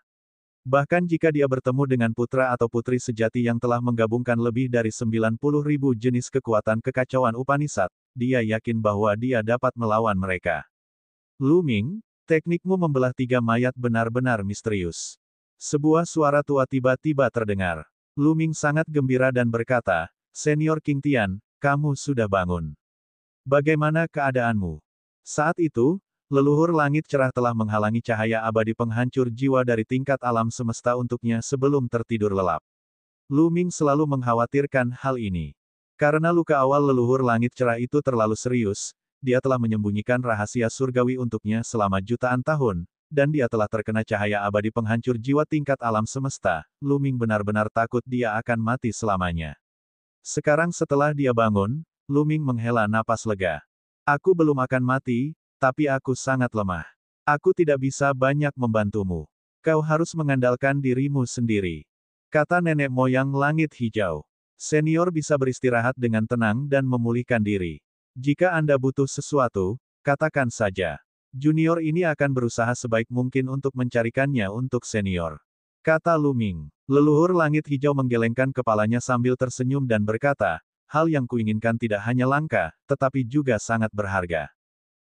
Bahkan jika dia bertemu dengan putra atau putri sejati yang telah menggabungkan lebih dari 90.000 jenis kekuatan kekacauan Upanishad, dia yakin bahwa dia dapat melawan mereka. Lu Ming, teknikmu membelah 3 mayat benar-benar misterius. Sebuah suara tua tiba-tiba terdengar. Lu Ming sangat gembira dan berkata, Senior King Tian, kamu sudah bangun. Bagaimana keadaanmu? Saat itu, leluhur langit cerah telah menghalangi cahaya abadi penghancur jiwa dari tingkat alam semesta untuknya sebelum tertidur lelap. Lu Ming selalu mengkhawatirkan hal ini. Karena luka awal leluhur langit cerah itu terlalu serius, dia telah menyembunyikan rahasia surgawi untuknya selama jutaan tahun, dan dia telah terkena cahaya abadi penghancur jiwa tingkat alam semesta. Lu Ming benar-benar takut dia akan mati selamanya. Sekarang setelah dia bangun, Lu Ming menghela napas lega. Aku belum akan mati, tapi aku sangat lemah. Aku tidak bisa banyak membantumu. Kau harus mengandalkan dirimu sendiri. Kata nenek moyang langit hijau. Senior bisa beristirahat dengan tenang dan memulihkan diri. Jika Anda butuh sesuatu, katakan saja. Junior ini akan berusaha sebaik mungkin untuk mencarikannya untuk senior. Kata Lu Ming. Leluhur langit hijau menggelengkan kepalanya sambil tersenyum dan berkata, hal yang kuinginkan tidak hanya langka, tetapi juga sangat berharga.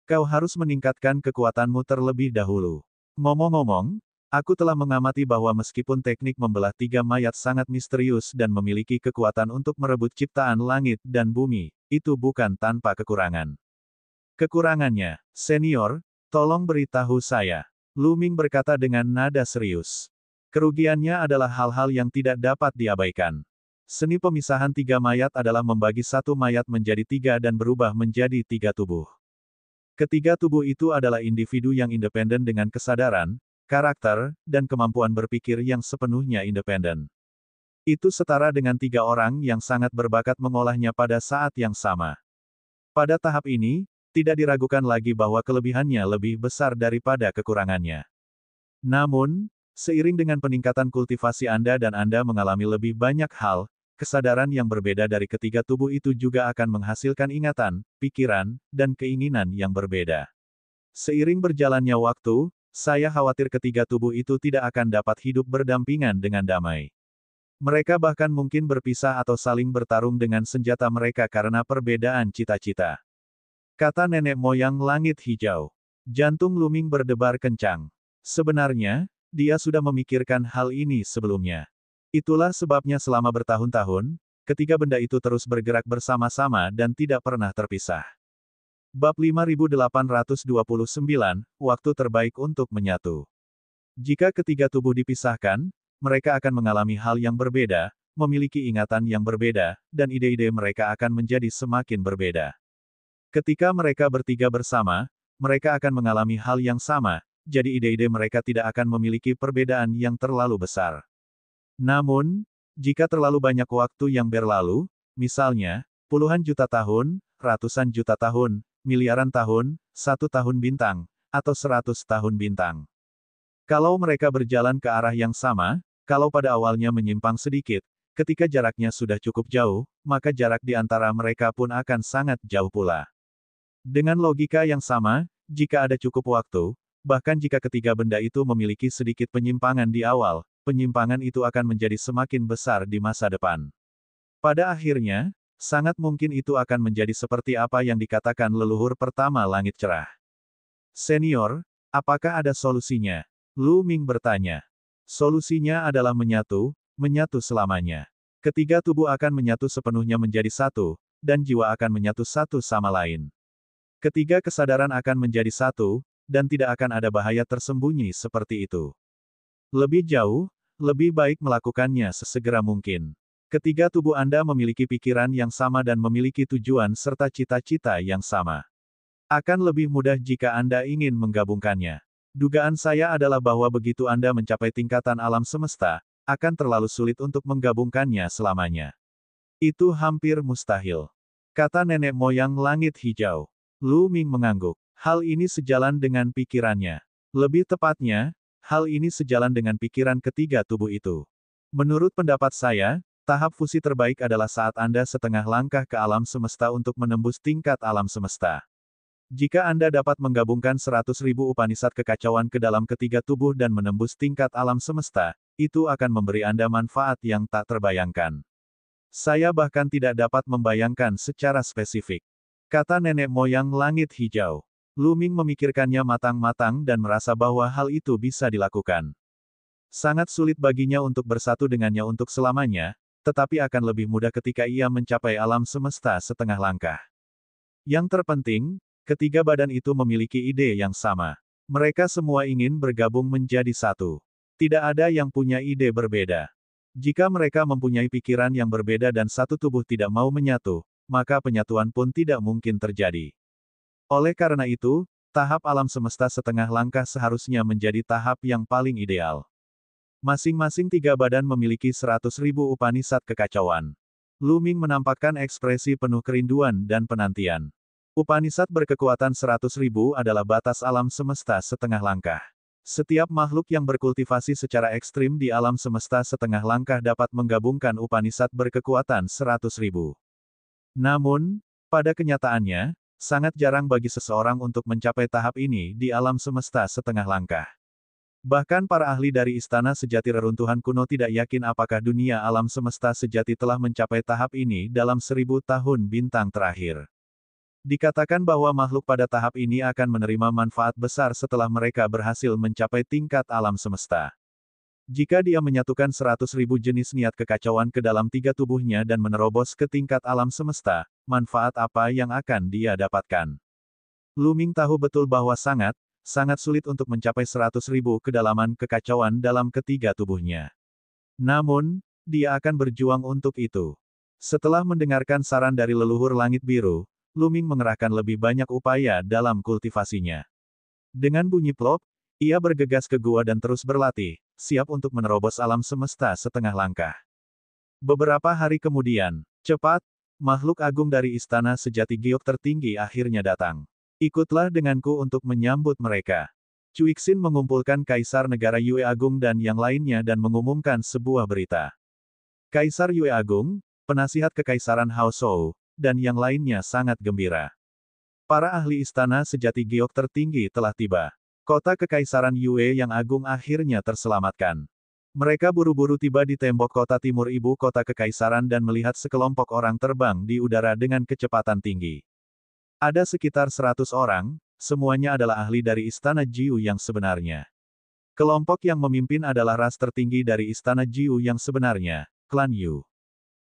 Kau harus meningkatkan kekuatanmu terlebih dahulu. Ngomong-ngomong, aku telah mengamati bahwa meskipun teknik membelah tiga mayat sangat misterius dan memiliki kekuatan untuk merebut ciptaan langit dan bumi, itu bukan tanpa kekurangan. Kekurangannya, senior, tolong beritahu saya. Lu Ming berkata dengan nada serius. Kerugiannya adalah hal-hal yang tidak dapat diabaikan. Seni pemisahan tiga mayat adalah membagi satu mayat menjadi tiga dan berubah menjadi tiga tubuh. Ketiga tubuh itu adalah individu yang independen dengan kesadaran, karakter, dan kemampuan berpikir yang sepenuhnya independen. Itu setara dengan tiga orang yang sangat berbakat mengolahnya pada saat yang sama. Pada tahap ini, tidak diragukan lagi bahwa kelebihannya lebih besar daripada kekurangannya. Namun, seiring dengan peningkatan kultivasi Anda dan Anda mengalami lebih banyak hal, kesadaran yang berbeda dari ketiga tubuh itu juga akan menghasilkan ingatan, pikiran, dan keinginan yang berbeda. Seiring berjalannya waktu, saya khawatir ketiga tubuh itu tidak akan dapat hidup berdampingan dengan damai. Mereka bahkan mungkin berpisah atau saling bertarung dengan senjata mereka karena perbedaan cita-cita. Kata nenek moyang langit hijau. Jantung Lu Ming berdebar kencang. Sebenarnya, dia sudah memikirkan hal ini sebelumnya. Itulah sebabnya selama bertahun-tahun, ketiga benda itu terus bergerak bersama-sama dan tidak pernah terpisah. Bab 5829, Waktu terbaik untuk menyatu. Jika ketiga tubuh dipisahkan, mereka akan mengalami hal yang berbeda, memiliki ingatan yang berbeda, dan ide-ide mereka akan menjadi semakin berbeda. Ketika mereka bertiga bersama, mereka akan mengalami hal yang sama, jadi ide-ide mereka tidak akan memiliki perbedaan yang terlalu besar. Namun, jika terlalu banyak waktu yang berlalu, misalnya, puluhan juta tahun, ratusan juta tahun, miliaran tahun, 1 tahun bintang, atau 100 tahun bintang. Kalau mereka berjalan ke arah yang sama, kalau pada awalnya menyimpang sedikit, ketika jaraknya sudah cukup jauh, maka jarak di antara mereka pun akan sangat jauh pula. Dengan logika yang sama, jika ada cukup waktu, bahkan jika ketiga benda itu memiliki sedikit penyimpangan di awal, penyimpangan itu akan menjadi semakin besar di masa depan. Pada akhirnya, sangat mungkin itu akan menjadi seperti apa yang dikatakan leluhur pertama langit cerah. Senior, apakah ada solusinya? Lu Ming bertanya. Solusinya adalah menyatu selamanya. Ketiga tubuh akan menyatu sepenuhnya menjadi satu, dan jiwa akan menyatu satu sama lain. Ketiga kesadaran akan menjadi satu, dan tidak akan ada bahaya tersembunyi seperti itu. Lebih jauh, lebih baik melakukannya sesegera mungkin. Ketiga tubuh Anda memiliki pikiran yang sama dan memiliki tujuan serta cita-cita yang sama. Akan lebih mudah jika Anda ingin menggabungkannya. Dugaan saya adalah bahwa begitu Anda mencapai tingkatan alam semesta, akan terlalu sulit untuk menggabungkannya selamanya. Itu hampir mustahil. Kata nenek moyang langit hijau. Lu Ming mengangguk. Hal ini sejalan dengan pikirannya. Lebih tepatnya, hal ini sejalan dengan pikiran ketiga tubuh itu. Menurut pendapat saya, tahap fusi terbaik adalah saat Anda setengah langkah ke alam semesta untuk menembus tingkat alam semesta. Jika Anda dapat menggabungkan 100.000 Upanishad kekacauan ke dalam ketiga tubuh dan menembus tingkat alam semesta, itu akan memberi Anda manfaat yang tak terbayangkan. Saya bahkan tidak dapat membayangkan secara spesifik. Kata nenek moyang langit hijau. Lu Ming memikirkannya matang-matang dan merasa bahwa hal itu bisa dilakukan. Sangat sulit baginya untuk bersatu dengannya untuk selamanya, tetapi akan lebih mudah ketika ia mencapai alam semesta setengah langkah. Yang terpenting, ketiga badan itu memiliki ide yang sama. Mereka semua ingin bergabung menjadi satu. Tidak ada yang punya ide berbeda. Jika mereka mempunyai pikiran yang berbeda dan satu tubuh tidak mau menyatu, maka penyatuan pun tidak mungkin terjadi. Oleh karena itu, tahap alam semesta setengah langkah seharusnya menjadi tahap yang paling ideal. Masing-masing tiga badan memiliki 100.000 Upanishad kekacauan. Lu Ming menampakkan ekspresi penuh kerinduan dan penantian. Upanishad berkekuatan 100.000 adalah batas alam semesta setengah langkah. Setiap makhluk yang berkultivasi secara ekstrim di alam semesta setengah langkah dapat menggabungkan Upanishad berkekuatan 100.000. Namun, pada kenyataannya, sangat jarang bagi seseorang untuk mencapai tahap ini di alam semesta setengah langkah. Bahkan para ahli dari istana sejati reruntuhan kuno tidak yakin apakah dunia alam semesta sejati telah mencapai tahap ini dalam 1000 tahun bintang terakhir. Dikatakan bahwa makhluk pada tahap ini akan menerima manfaat besar setelah mereka berhasil mencapai tingkat alam semesta. Jika dia menyatukan 100.000 jenis niat kekacauan ke dalam 3 tubuhnya dan menerobos ke tingkat alam semesta, manfaat apa yang akan dia dapatkan? Luming tahu betul bahwa sangat sulit untuk mencapai 100.000 kedalaman kekacauan dalam ketiga tubuhnya. Namun, dia akan berjuang untuk itu. Setelah mendengarkan saran dari leluhur langit biru, Luming mengerahkan lebih banyak upaya dalam kultivasinya. Dengan bunyi plop, ia bergegas ke gua dan terus berlatih, siap untuk menerobos alam semesta setengah langkah. Beberapa hari kemudian, cepat, makhluk agung dari istana sejati giok tertinggi akhirnya datang. Ikutlah denganku untuk menyambut mereka. Cuixin mengumpulkan Kaisar Negara Yue Agung dan yang lainnya dan mengumumkan sebuah berita. Kaisar Yue Agung, penasihat kekaisaran Hao Shou, dan yang lainnya sangat gembira. Para ahli istana sejati giok tertinggi telah tiba. Kota kekaisaran Yue yang agung akhirnya terselamatkan. Mereka buru-buru tiba di tembok kota timur ibu kota kekaisaran dan melihat sekelompok orang terbang di udara dengan kecepatan tinggi. Ada sekitar 100 orang, semuanya adalah ahli dari istana Jiu yang sebenarnya. Kelompok yang memimpin adalah ras tertinggi dari istana Jiu yang sebenarnya, klan Yu.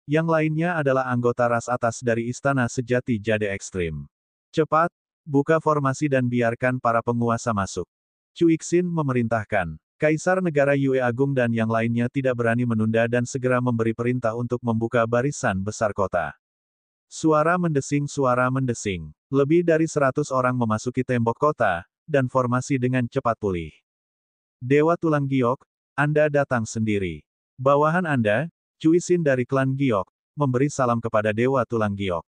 Yang lainnya adalah anggota ras atas dari istana sejati Jade Ekstrim. Cepat, buka formasi dan biarkan para penguasa masuk. Cuixin memerintahkan. Kaisar Negara Yue Agung dan yang lainnya tidak berani menunda dan segera memberi perintah untuk membuka barisan besar kota. Suara mendesing. Lebih dari 100 orang memasuki tembok kota, dan formasi dengan cepat pulih. Dewa Tulang Giok, Anda datang sendiri. Bawahan Anda, Cuixin dari klan Giok, memberi salam kepada Dewa Tulang Giok.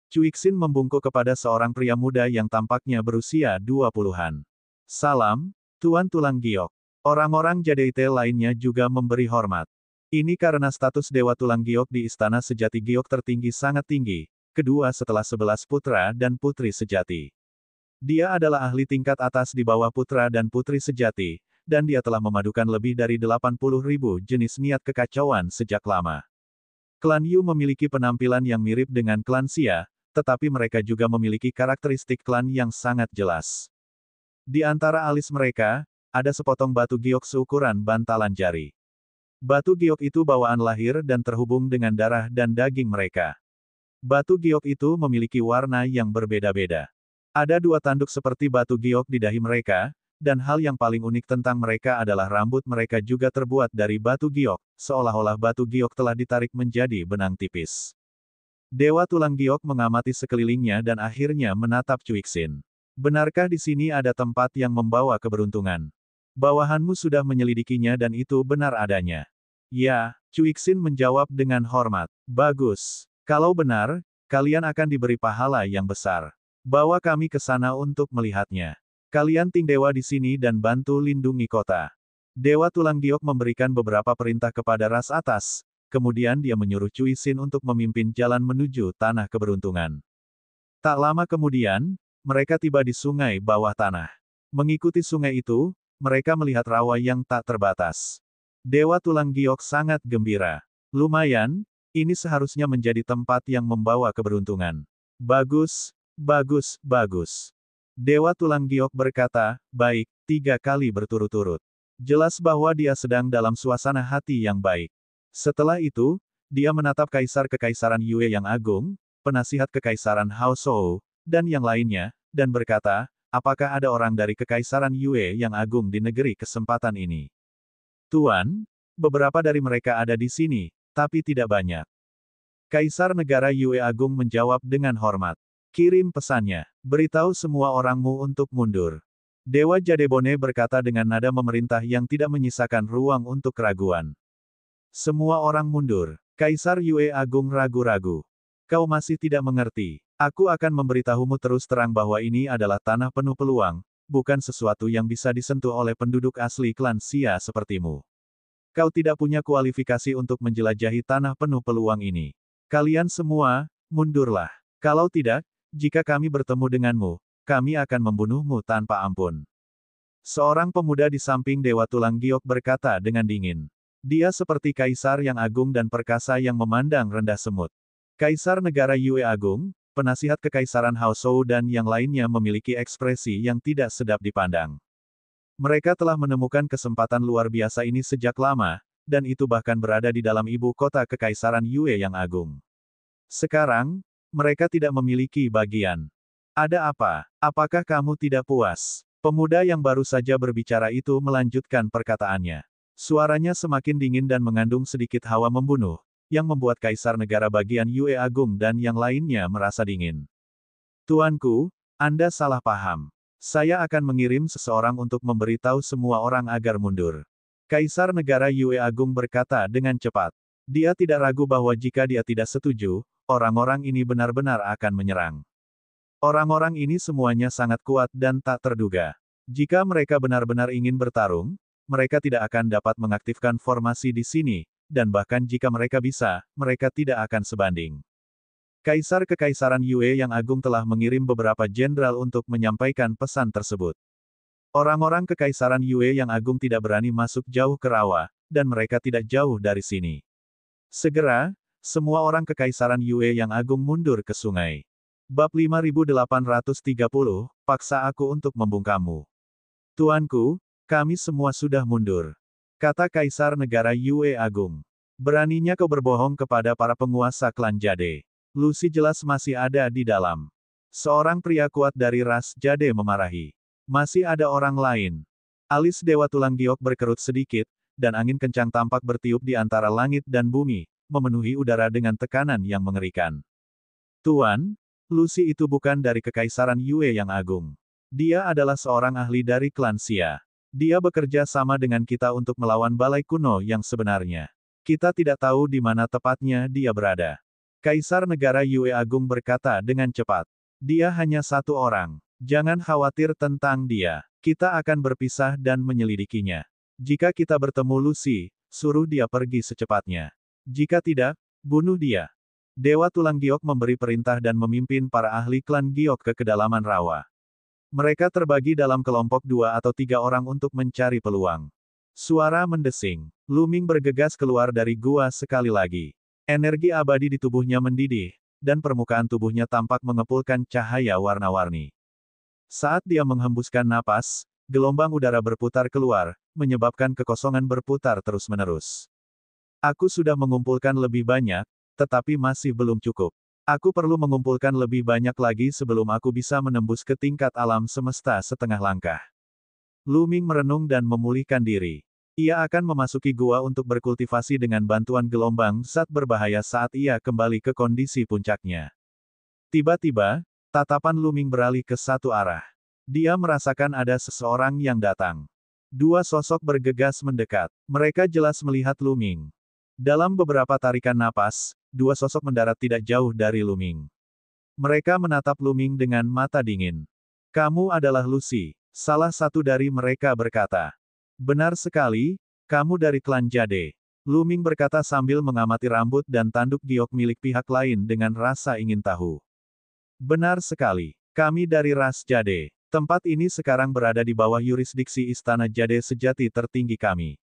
Cuixin membungkuk kepada seorang pria muda yang tampaknya berusia 20-an. Salam, Tuan Tulang Giok. Orang-orang Jadeite lainnya juga memberi hormat. Ini karena status Dewa Tulang Giok di Istana Sejati Giok tertinggi sangat tinggi, kedua setelah 11 putra dan putri sejati. Dia adalah ahli tingkat atas di bawah putra dan putri sejati, dan dia telah memadukan lebih dari 80.000 jenis niat kekacauan sejak lama. Klan Yu memiliki penampilan yang mirip dengan klan Xia, tetapi mereka juga memiliki karakteristik klan yang sangat jelas. Di antara alis mereka, ada sepotong batu giok seukuran bantalan jari. Batu giok itu bawaan lahir dan terhubung dengan darah dan daging mereka. Batu giok itu memiliki warna yang berbeda-beda. Ada 2 tanduk seperti batu giok di dahi mereka, dan hal yang paling unik tentang mereka adalah rambut mereka juga terbuat dari batu giok, seolah-olah batu giok telah ditarik menjadi benang tipis. Dewa Tulang Giok mengamati sekelilingnya dan akhirnya menatap Cuixin. Benarkah di sini ada tempat yang membawa keberuntungan? Bawahanmu sudah menyelidikinya dan itu benar adanya. Ya, Cuixin menjawab dengan hormat. Bagus. Kalau benar, kalian akan diberi pahala yang besar. Bawa kami ke sana untuk melihatnya. Kalian Ting Dewa di sini dan bantu lindungi kota. Dewa Tulang Giok memberikan beberapa perintah kepada ras atas, kemudian dia menyuruh Cuixin untuk memimpin jalan menuju tanah keberuntungan. Tak lama kemudian, mereka tiba di sungai bawah tanah. Mengikuti sungai itu, mereka melihat rawa yang tak terbatas. Dewa Tulang Giok sangat gembira. Lumayan, ini seharusnya menjadi tempat yang membawa keberuntungan. Bagus. Dewa Tulang Giok berkata, baik, 3 kali berturut-turut. Jelas bahwa dia sedang dalam suasana hati yang baik. Setelah itu, dia menatap Kaisar Kekaisaran Yue yang agung, penasihat Kekaisaran Hao Shou, dan yang lainnya, dan berkata, apakah ada orang dari Kekaisaran Yue yang agung di negeri kesempatan ini? Tuan, beberapa dari mereka ada di sini, tapi tidak banyak. Kaisar Negara Yue Agung menjawab dengan hormat. Kirim pesannya. Beritahu semua orangmu untuk mundur. Dewa Jadebone berkata dengan nada memerintah yang tidak menyisakan ruang untuk keraguan. Semua orang mundur. Kaisar Yue Agung ragu-ragu. Kau masih tidak mengerti. Aku akan memberitahumu terus terang bahwa ini adalah tanah penuh peluang, bukan sesuatu yang bisa disentuh oleh penduduk asli klan Xia sepertimu. Kau tidak punya kualifikasi untuk menjelajahi tanah penuh peluang ini. Kalian semua, mundurlah. Kalau tidak, jika kami bertemu denganmu, kami akan membunuhmu tanpa ampun. Seorang pemuda di samping Dewa Tulang Giok berkata dengan dingin. Dia seperti kaisar yang agung dan perkasa yang memandang rendah semut. Kaisar negara Yue Agung, penasihat kekaisaran Haozhou dan yang lainnya memiliki ekspresi yang tidak sedap dipandang. Mereka telah menemukan kesempatan luar biasa ini sejak lama, dan itu bahkan berada di dalam ibu kota kekaisaran Yue yang agung. Sekarang, mereka tidak memiliki bagian. Ada apa? Apakah kamu tidak puas? Pemuda yang baru saja berbicara itu melanjutkan perkataannya. Suaranya semakin dingin dan mengandung sedikit hawa membunuh, yang membuat kaisar negara bagian Yue Agung dan yang lainnya merasa dingin. Tuanku, Anda salah paham. Saya akan mengirim seseorang untuk memberitahu semua orang agar mundur. Kaisar negara Yue Agung berkata dengan cepat. Dia tidak ragu bahwa jika dia tidak setuju, orang-orang ini benar-benar akan menyerang. Orang-orang ini semuanya sangat kuat dan tak terduga. Jika mereka benar-benar ingin bertarung, mereka tidak akan dapat mengaktifkan formasi di sini, dan bahkan jika mereka bisa, mereka tidak akan sebanding. Kaisar Kekaisaran Yue yang agung telah mengirim beberapa jenderal untuk menyampaikan pesan tersebut. Orang-orang Kekaisaran Yue yang agung tidak berani masuk jauh ke rawa, dan mereka tidak jauh dari sini. Segera, semua orang Kekaisaran Yue yang agung mundur ke sungai. Bab 5830, paksa aku untuk membungkammu. Tuanku, kami semua sudah mundur. Kata Kaisar Negara Yue Agung. Beraninya kau berbohong kepada para penguasa klan Jade. Lucy jelas masih ada di dalam. Seorang pria kuat dari ras Jade memarahi. Masih ada orang lain. Alis Dewa Tulang Giok berkerut sedikit, dan angin kencang tampak bertiup di antara langit dan bumi, memenuhi udara dengan tekanan yang mengerikan. Tuan, Lucy itu bukan dari Kekaisaran Yue yang agung. Dia adalah seorang ahli dari klan Xia. Dia bekerja sama dengan kita untuk melawan balai kuno yang sebenarnya. Kita tidak tahu di mana tepatnya dia berada. Kaisar negara Yue Agung berkata dengan cepat. Dia hanya satu orang. Jangan khawatir tentang dia. Kita akan berpisah dan menyelidikinya. Jika kita bertemu Lucy, suruh dia pergi secepatnya. Jika tidak, bunuh dia. Dewa Tulang Giok memberi perintah dan memimpin para ahli klan Giok ke kedalaman rawa. Mereka terbagi dalam kelompok 2 atau 3 orang untuk mencari peluang. Suara mendesing. Luming bergegas keluar dari gua sekali lagi. Energi abadi di tubuhnya mendidih, dan permukaan tubuhnya tampak mengepulkan cahaya warna-warni. Saat dia menghembuskan napas, gelombang udara berputar keluar, menyebabkan kekosongan berputar terus-menerus. Aku sudah mengumpulkan lebih banyak, tetapi masih belum cukup. Aku perlu mengumpulkan lebih banyak lagi sebelum aku bisa menembus ke tingkat alam semesta setengah langkah. Luming merenung dan memulihkan diri. Ia akan memasuki gua untuk berkultivasi dengan bantuan gelombang zat berbahaya saat ia kembali ke kondisi puncaknya. Tiba-tiba, tatapan Luming beralih ke satu arah. Dia merasakan ada seseorang yang datang. 2 sosok bergegas mendekat. Mereka jelas melihat Luming. Dalam beberapa tarikan napas, 2 sosok mendarat tidak jauh dari Luming. Mereka menatap Luming dengan mata dingin. Kamu adalah Lucy. Salah satu dari mereka berkata. Benar sekali, kamu dari klan Jade. Luming berkata sambil mengamati rambut dan tanduk giok milik pihak lain dengan rasa ingin tahu. Benar sekali, kami dari ras Jade. Tempat ini sekarang berada di bawah yurisdiksi Istana Jade sejati tertinggi kami.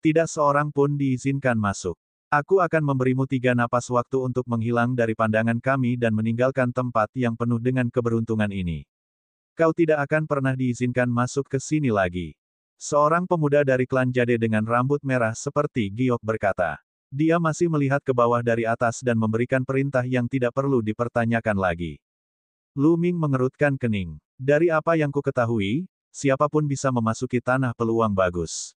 Tidak seorang pun diizinkan masuk. Aku akan memberimu 3 napas waktu untuk menghilang dari pandangan kami dan meninggalkan tempat yang penuh dengan keberuntungan ini. Kau tidak akan pernah diizinkan masuk ke sini lagi. Seorang pemuda dari klan Jade dengan rambut merah seperti giok berkata. Dia masih melihat ke bawah dari atas dan memberikan perintah yang tidak perlu dipertanyakan lagi. Luming mengerutkan kening. Dari apa yang ku ketahui, siapapun bisa memasuki tanah peluang bagus.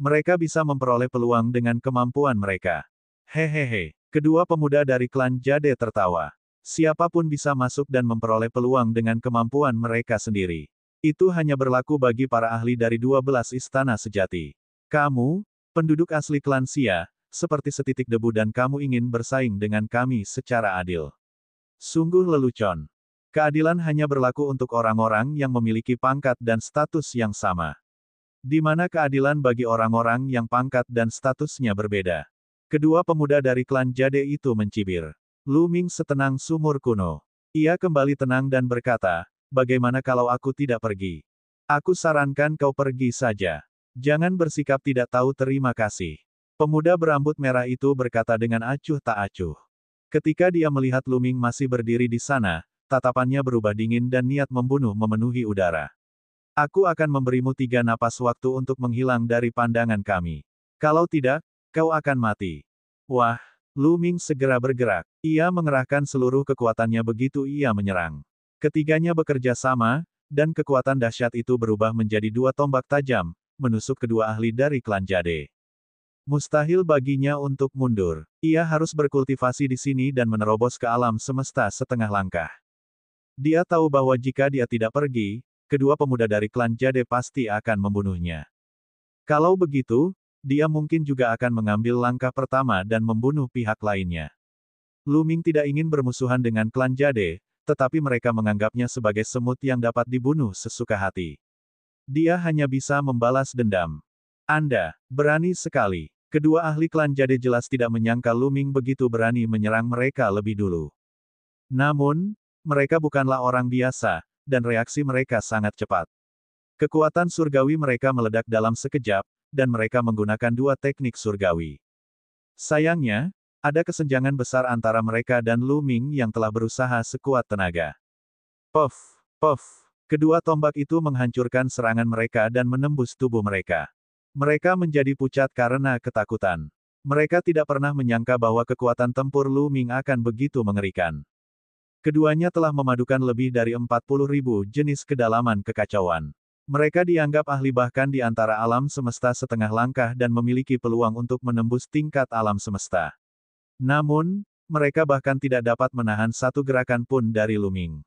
Mereka bisa memperoleh peluang dengan kemampuan mereka. Hehehe. Kedua pemuda dari klan Jade tertawa. Siapapun bisa masuk dan memperoleh peluang dengan kemampuan mereka sendiri. Itu hanya berlaku bagi para ahli dari 12 istana sejati. Kamu, penduduk asli klan Xia, seperti setitik debu dan kamu ingin bersaing dengan kami secara adil. Sungguh lelucon. Keadilan hanya berlaku untuk orang-orang yang memiliki pangkat dan status yang sama. Di mana keadilan bagi orang-orang yang pangkat dan statusnya berbeda? Kedua pemuda dari klan Jade itu mencibir. Lu Ming setenang sumur kuno. Ia kembali tenang dan berkata, bagaimana kalau aku tidak pergi? Aku sarankan kau pergi saja. Jangan bersikap tidak tahu terima kasih. Pemuda berambut merah itu berkata dengan acuh tak acuh. Ketika dia melihat Lu Ming masih berdiri di sana, tatapannya berubah dingin dan niat membunuh memenuhi udara. Aku akan memberimu 3 napas waktu untuk menghilang dari pandangan kami. Kalau tidak, kau akan mati. Wah, Lu Ming segera bergerak. Ia mengerahkan seluruh kekuatannya begitu ia menyerang. Ketiganya bekerja sama, dan kekuatan dahsyat itu berubah menjadi 2 tombak tajam, menusuk kedua ahli dari klan Jade. Mustahil baginya untuk mundur. Ia harus berkultivasi di sini dan menerobos ke alam semesta setengah langkah. Dia tahu bahwa jika dia tidak pergi, kedua pemuda dari klan Jade pasti akan membunuhnya. Kalau begitu, dia mungkin juga akan mengambil langkah pertama dan membunuh pihak lainnya. Lu Ming tidak ingin bermusuhan dengan klan Jade, tetapi mereka menganggapnya sebagai semut yang dapat dibunuh sesuka hati. Dia hanya bisa membalas dendam. Anda berani sekali. Kedua ahli klan Jade jelas tidak menyangka Lu Ming begitu berani menyerang mereka lebih dulu. Namun, mereka bukanlah orang biasa, dan reaksi mereka sangat cepat. Kekuatan surgawi mereka meledak dalam sekejap, dan mereka menggunakan 2 teknik surgawi. Sayangnya, ada kesenjangan besar antara mereka dan Lu Ming yang telah berusaha sekuat tenaga. Puff, puff. Kedua tombak itu menghancurkan serangan mereka dan menembus tubuh mereka. Mereka menjadi pucat karena ketakutan. Mereka tidak pernah menyangka bahwa kekuatan tempur Lu Ming akan begitu mengerikan. Keduanya telah memadukan lebih dari 40.000 jenis kedalaman kekacauan. Mereka dianggap ahli bahkan di antara alam semesta setengah langkah dan memiliki peluang untuk menembus tingkat alam semesta. Namun, mereka bahkan tidak dapat menahan satu gerakan pun dari Lu Ming.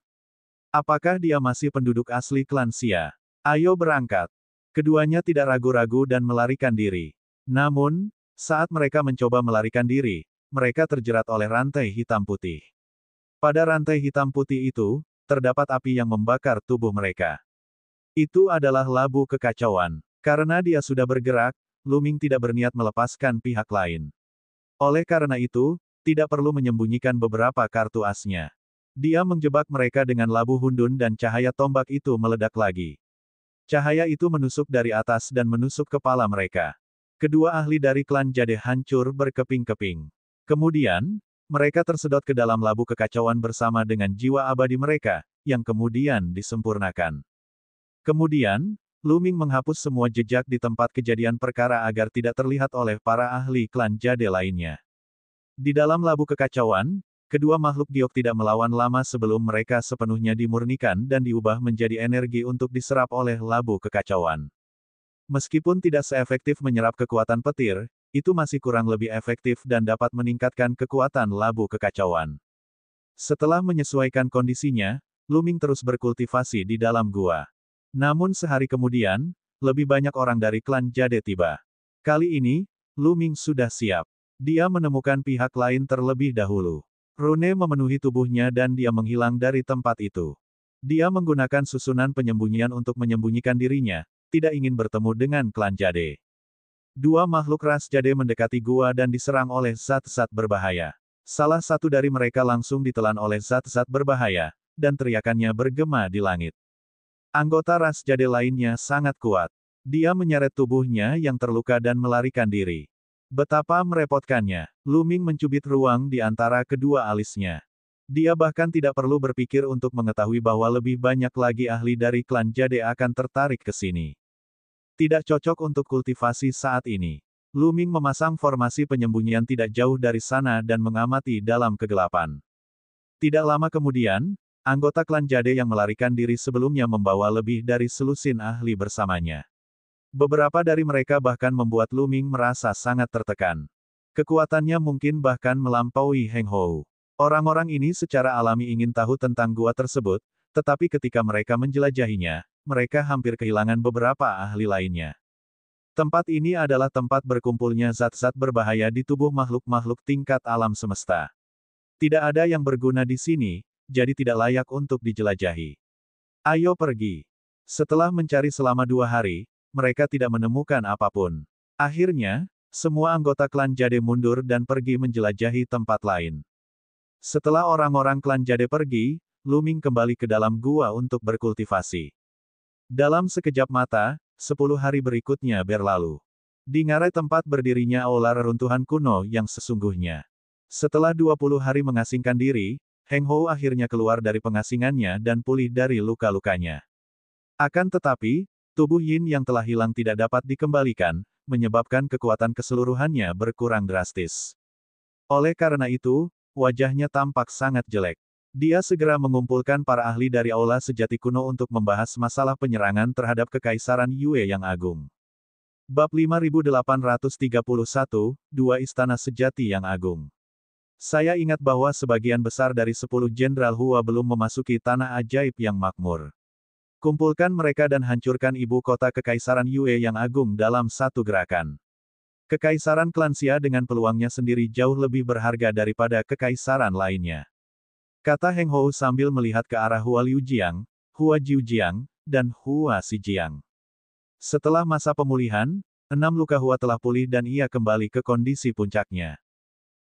Apakah dia masih penduduk asli klan Xia? Ayo berangkat. Keduanya tidak ragu-ragu dan melarikan diri. Namun, saat mereka mencoba melarikan diri, mereka terjerat oleh rantai hitam putih. Pada rantai hitam putih itu, terdapat api yang membakar tubuh mereka. Itu adalah labu kekacauan. Karena dia sudah bergerak, Lu Ming tidak berniat melepaskan pihak lain. Oleh karena itu, tidak perlu menyembunyikan beberapa kartu asnya. Dia menjebak mereka dengan labu hundun dan cahaya tombak itu meledak lagi. Cahaya itu menusuk dari atas dan menusuk kepala mereka. Kedua ahli dari klan Jade hancur berkeping-keping. Kemudian, mereka tersedot ke dalam labu kekacauan bersama dengan jiwa abadi mereka, yang kemudian disempurnakan. Kemudian, Lu Ming menghapus semua jejak di tempat kejadian perkara agar tidak terlihat oleh para ahli klan Jade lainnya. Di dalam labu kekacauan, kedua makhluk giok tidak melawan lama sebelum mereka sepenuhnya dimurnikan dan diubah menjadi energi untuk diserap oleh labu kekacauan. Meskipun tidak seefektif menyerap kekuatan petir, itu masih kurang lebih efektif dan dapat meningkatkan kekuatan labu kekacauan. Setelah menyesuaikan kondisinya, Lu Ming terus berkultivasi di dalam gua. Namun sehari kemudian, lebih banyak orang dari klan Jade tiba. Kali ini, Lu Ming sudah siap. Dia menemukan pihak lain terlebih dahulu. Rune memenuhi tubuhnya dan dia menghilang dari tempat itu. Dia menggunakan susunan penyembunyian untuk menyembunyikan dirinya, tidak ingin bertemu dengan klan Jade. Dua makhluk ras Jade mendekati gua dan diserang oleh zat-zat berbahaya. Salah satu dari mereka langsung ditelan oleh zat-zat berbahaya, dan teriakannya bergema di langit. Anggota ras Jade lainnya sangat kuat. Dia menyeret tubuhnya yang terluka dan melarikan diri. Betapa merepotkannya. Lu Ming mencubit ruang di antara kedua alisnya. Dia bahkan tidak perlu berpikir untuk mengetahui bahwa lebih banyak lagi ahli dari klan Jade akan tertarik ke sini. Tidak cocok untuk kultivasi saat ini. Lu Ming memasang formasi penyembunyian tidak jauh dari sana dan mengamati dalam kegelapan. Tidak lama kemudian, anggota klan Jade yang melarikan diri sebelumnya membawa lebih dari selusin ahli bersamanya. Beberapa dari mereka bahkan membuat Lu Ming merasa sangat tertekan. Kekuatannya mungkin bahkan melampaui Heng Hou. Orang-orang ini secara alami ingin tahu tentang gua tersebut, tetapi ketika mereka menjelajahinya, mereka hampir kehilangan beberapa ahli lainnya. Tempat ini adalah tempat berkumpulnya zat-zat berbahaya di tubuh makhluk-makhluk tingkat alam semesta. Tidak ada yang berguna di sini, jadi tidak layak untuk dijelajahi. Ayo pergi. Setelah mencari selama 2 hari, mereka tidak menemukan apapun. Akhirnya, semua anggota klan Jade mundur dan pergi menjelajahi tempat lain. Setelah orang-orang klan Jade pergi, Lu Ming kembali ke dalam gua untuk berkultivasi. Dalam sekejap mata, 10 hari berikutnya berlalu. Di ngarai tempat berdirinya aula reruntuhan kuno yang sesungguhnya. Setelah 20 hari mengasingkan diri, Heng Hou akhirnya keluar dari pengasingannya dan pulih dari luka-lukanya. Akan tetapi, tubuh Yin yang telah hilang tidak dapat dikembalikan, menyebabkan kekuatan keseluruhannya berkurang drastis. Oleh karena itu, wajahnya tampak sangat jelek. Dia segera mengumpulkan para ahli dari aula sejati kuno untuk membahas masalah penyerangan terhadap Kekaisaran Yue yang agung. Bab 5831, Dua Istana Sejati yang Agung. Saya ingat bahwa sebagian besar dari 10 Jenderal Hua belum memasuki tanah ajaib yang makmur. Kumpulkan mereka dan hancurkan ibu kota Kekaisaran Yue yang agung dalam satu gerakan. Kekaisaran klan Xia dengan peluangnya sendiri jauh lebih berharga daripada kekaisaran lainnya. Kata Heng Hou sambil melihat ke arah Hua Liujiang, Hua Jiujiang, dan Hua Sijiang. Setelah masa pemulihan, 6 luka Hua telah pulih dan ia kembali ke kondisi puncaknya.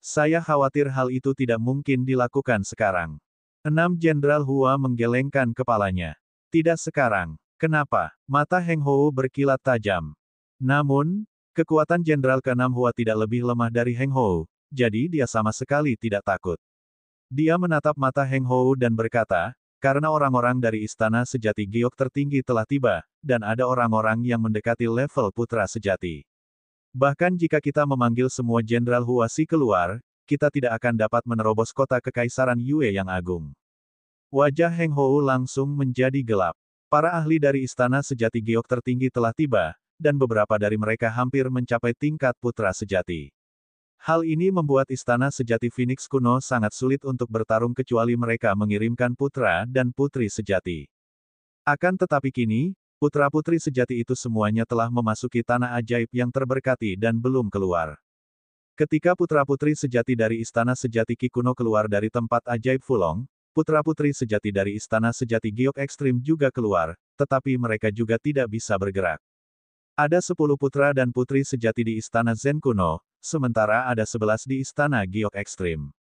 Saya khawatir hal itu tidak mungkin dilakukan sekarang. 6 Jenderal Hua menggelengkan kepalanya. Tidak sekarang. Kenapa? Mata Heng Hou berkilat tajam. Namun, kekuatan Jenderal ke-6 Hua tidak lebih lemah dari Heng Hou, jadi dia sama sekali tidak takut. Dia menatap mata Heng Hou dan berkata, karena orang-orang dari Istana Sejati Giok tertinggi telah tiba, dan ada orang-orang yang mendekati level Putra Sejati. Bahkan jika kita memanggil semua Jenderal Huasi keluar, kita tidak akan dapat menerobos kota Kekaisaran Yue yang agung. Wajah Heng Hou langsung menjadi gelap. Para ahli dari Istana Sejati Giok tertinggi telah tiba, dan beberapa dari mereka hampir mencapai tingkat Putra Sejati. Hal ini membuat Istana Sejati Phoenix kuno sangat sulit untuk bertarung kecuali mereka mengirimkan putra dan putri sejati. Akan tetapi kini, putra-putri sejati itu semuanya telah memasuki tanah ajaib yang terberkati dan belum keluar. Ketika putra-putri sejati dari Istana Sejati Ki kuno keluar dari tempat ajaib Fulong, putra-putri sejati dari Istana Sejati Giok Ekstrim juga keluar, tetapi mereka juga tidak bisa bergerak. Ada 10 putra dan putri sejati di Istana Zen kuno, sementara ada 11 di Istana Giok Ekstrim.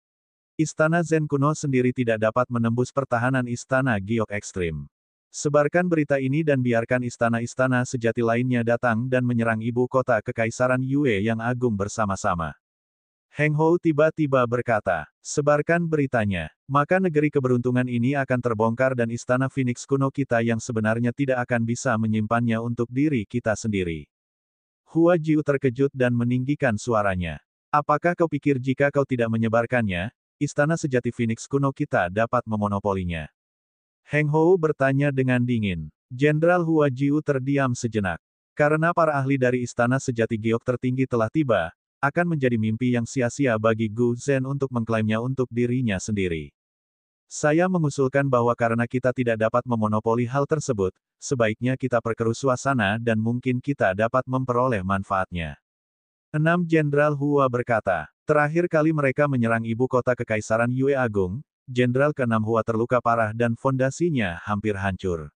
Istana Zen kuno sendiri tidak dapat menembus pertahanan Istana Giok Ekstrim. Sebarkan berita ini dan biarkan istana-istana sejati lainnya datang dan menyerang ibu kota Kekaisaran Yue yang agung bersama-sama. Heng Hou tiba-tiba berkata, sebarkan beritanya, maka negeri keberuntungan ini akan terbongkar dan istana Phoenix kuno kita yang sebenarnya tidak akan bisa menyimpannya untuk diri kita sendiri. Hua Jiu terkejut dan meninggikan suaranya. Apakah kau pikir jika kau tidak menyebarkannya, istana sejati Phoenix kuno kita dapat memonopolinya? Heng Hou bertanya dengan dingin. Jenderal Hua Jiu terdiam sejenak. Karena para ahli dari istana sejati Giok tertinggi telah tiba, akan menjadi mimpi yang sia-sia bagi Gu Zhen untuk mengklaimnya untuk dirinya sendiri. Saya mengusulkan bahwa karena kita tidak dapat memonopoli hal tersebut, sebaiknya kita perkeruh suasana dan mungkin kita dapat memperoleh manfaatnya. 6 Jenderal Hua berkata, terakhir kali mereka menyerang ibu kota Kekaisaran Yue Agung, Jenderal ke-6 Hua terluka parah dan fondasinya hampir hancur.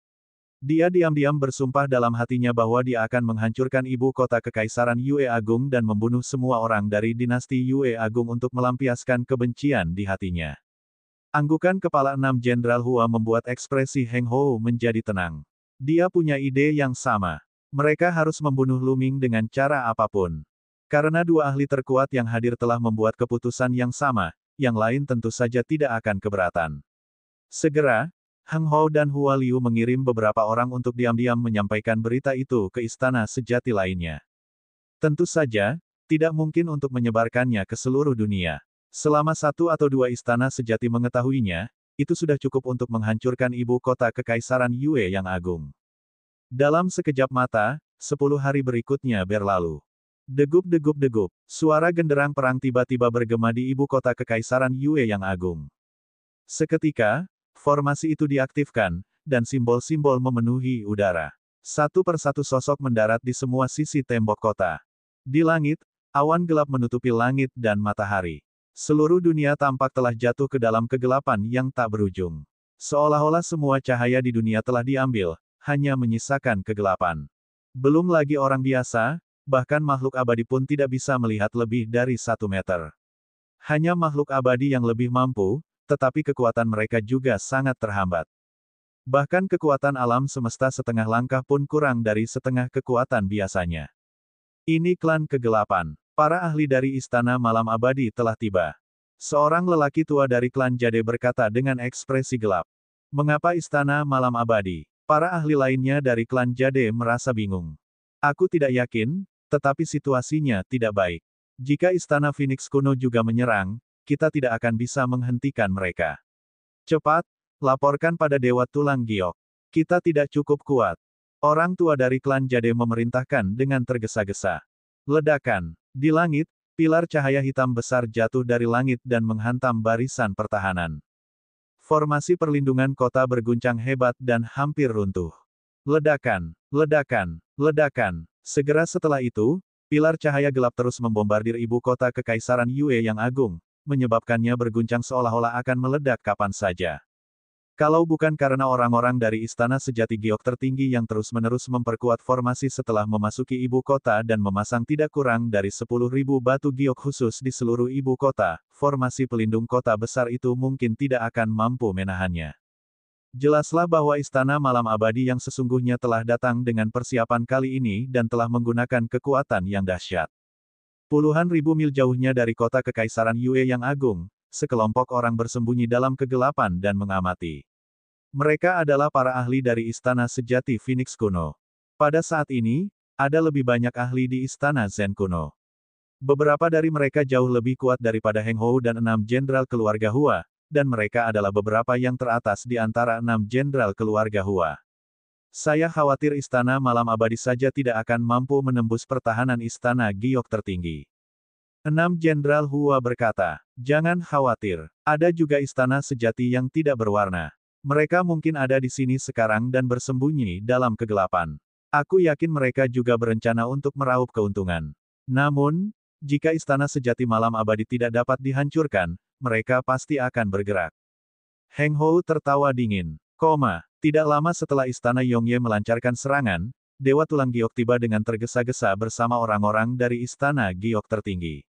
Dia diam-diam bersumpah dalam hatinya bahwa dia akan menghancurkan ibu kota Kekaisaran Yue Agung dan membunuh semua orang dari dinasti Yue Agung untuk melampiaskan kebencian di hatinya. Anggukan kepala 6 Jenderal Hua membuat ekspresi Heng Hou menjadi tenang. Dia punya ide yang sama. Mereka harus membunuh Lu Ming dengan cara apapun. Karena dua ahli terkuat yang hadir telah membuat keputusan yang sama, yang lain tentu saja tidak akan keberatan. Segera, Heng Hou dan Hua Liu mengirim beberapa orang untuk diam-diam menyampaikan berita itu ke istana sejati lainnya. Tentu saja, tidak mungkin untuk menyebarkannya ke seluruh dunia. Selama 1 atau 2 istana sejati mengetahuinya, itu sudah cukup untuk menghancurkan ibu kota Kekaisaran Yue yang agung. Dalam sekejap mata, 10 hari berikutnya berlalu. Degup-degup-degup, suara genderang perang tiba-tiba bergema di ibu kota Kekaisaran Yue yang agung. Seketika, formasi itu diaktifkan, dan simbol-simbol memenuhi udara. Satu persatu sosok mendarat di semua sisi tembok kota. Di langit, awan gelap menutupi langit dan matahari. Seluruh dunia tampak telah jatuh ke dalam kegelapan yang tak berujung. Seolah-olah semua cahaya di dunia telah diambil, hanya menyisakan kegelapan. Belum lagi orang biasa, bahkan makhluk abadi pun tidak bisa melihat lebih dari 1 meter. Hanya makhluk abadi yang lebih mampu, tetapi kekuatan mereka juga sangat terhambat. Bahkan kekuatan alam semesta setengah langkah pun kurang dari setengah kekuatan biasanya. Ini klan kegelapan. Para ahli dari Istana Malam Abadi telah tiba. Seorang lelaki tua dari klan Jade berkata dengan ekspresi gelap. Mengapa Istana Malam Abadi? Para ahli lainnya dari klan Jade merasa bingung. Aku tidak yakin, tetapi situasinya tidak baik. Jika Istana Phoenix kuno juga menyerang, kita tidak akan bisa menghentikan mereka. Cepat, laporkan pada Dewa Tulang Giok. Kita tidak cukup kuat. Orang tua dari klan Jade memerintahkan dengan tergesa-gesa. Ledakan. Di langit, pilar cahaya hitam besar jatuh dari langit dan menghantam barisan pertahanan. Formasi perlindungan kota berguncang hebat dan hampir runtuh. Ledakan, ledakan, ledakan. Segera setelah itu, pilar cahaya gelap terus membombardir ibu kota Kekaisaran Yue yang agung, menyebabkannya berguncang seolah-olah akan meledak kapan saja. Kalau bukan karena orang-orang dari Istana Sejati Giok tertinggi yang terus-menerus memperkuat formasi setelah memasuki ibu kota dan memasang tidak kurang dari 10.000 batu giok khusus di seluruh ibu kota, formasi pelindung kota besar itu mungkin tidak akan mampu menahannya. Jelaslah bahwa Istana Malam Abadi yang sesungguhnya telah datang dengan persiapan kali ini dan telah menggunakan kekuatan yang dahsyat. Puluhan ribu mil jauhnya dari kota Kekaisaran Yue yang agung, sekelompok orang bersembunyi dalam kegelapan dan mengamati. Mereka adalah para ahli dari Istana Sejati Phoenix kuno. Pada saat ini, ada lebih banyak ahli di Istana Zen kuno. Beberapa dari mereka jauh lebih kuat daripada Heng Hou dan 6 jenderal keluarga Hua, dan mereka adalah beberapa yang teratas di antara 6 jenderal keluarga Hua. Saya khawatir Istana Malam Abadi saja tidak akan mampu menembus pertahanan Istana Giok tertinggi. 6 jenderal Hua berkata, jangan khawatir, ada juga Istana Sejati yang tidak berwarna. Mereka mungkin ada di sini sekarang dan bersembunyi dalam kegelapan. Aku yakin mereka juga berencana untuk meraup keuntungan. Namun, jika Istana Sejati Malam Abadi tidak dapat dihancurkan, mereka pasti akan bergerak. Heng Hou tertawa dingin. Tidak lama setelah Istana Yongye melancarkan serangan, Dewa Tulang Giok tiba dengan tergesa-gesa bersama orang-orang dari Istana Giok tertinggi.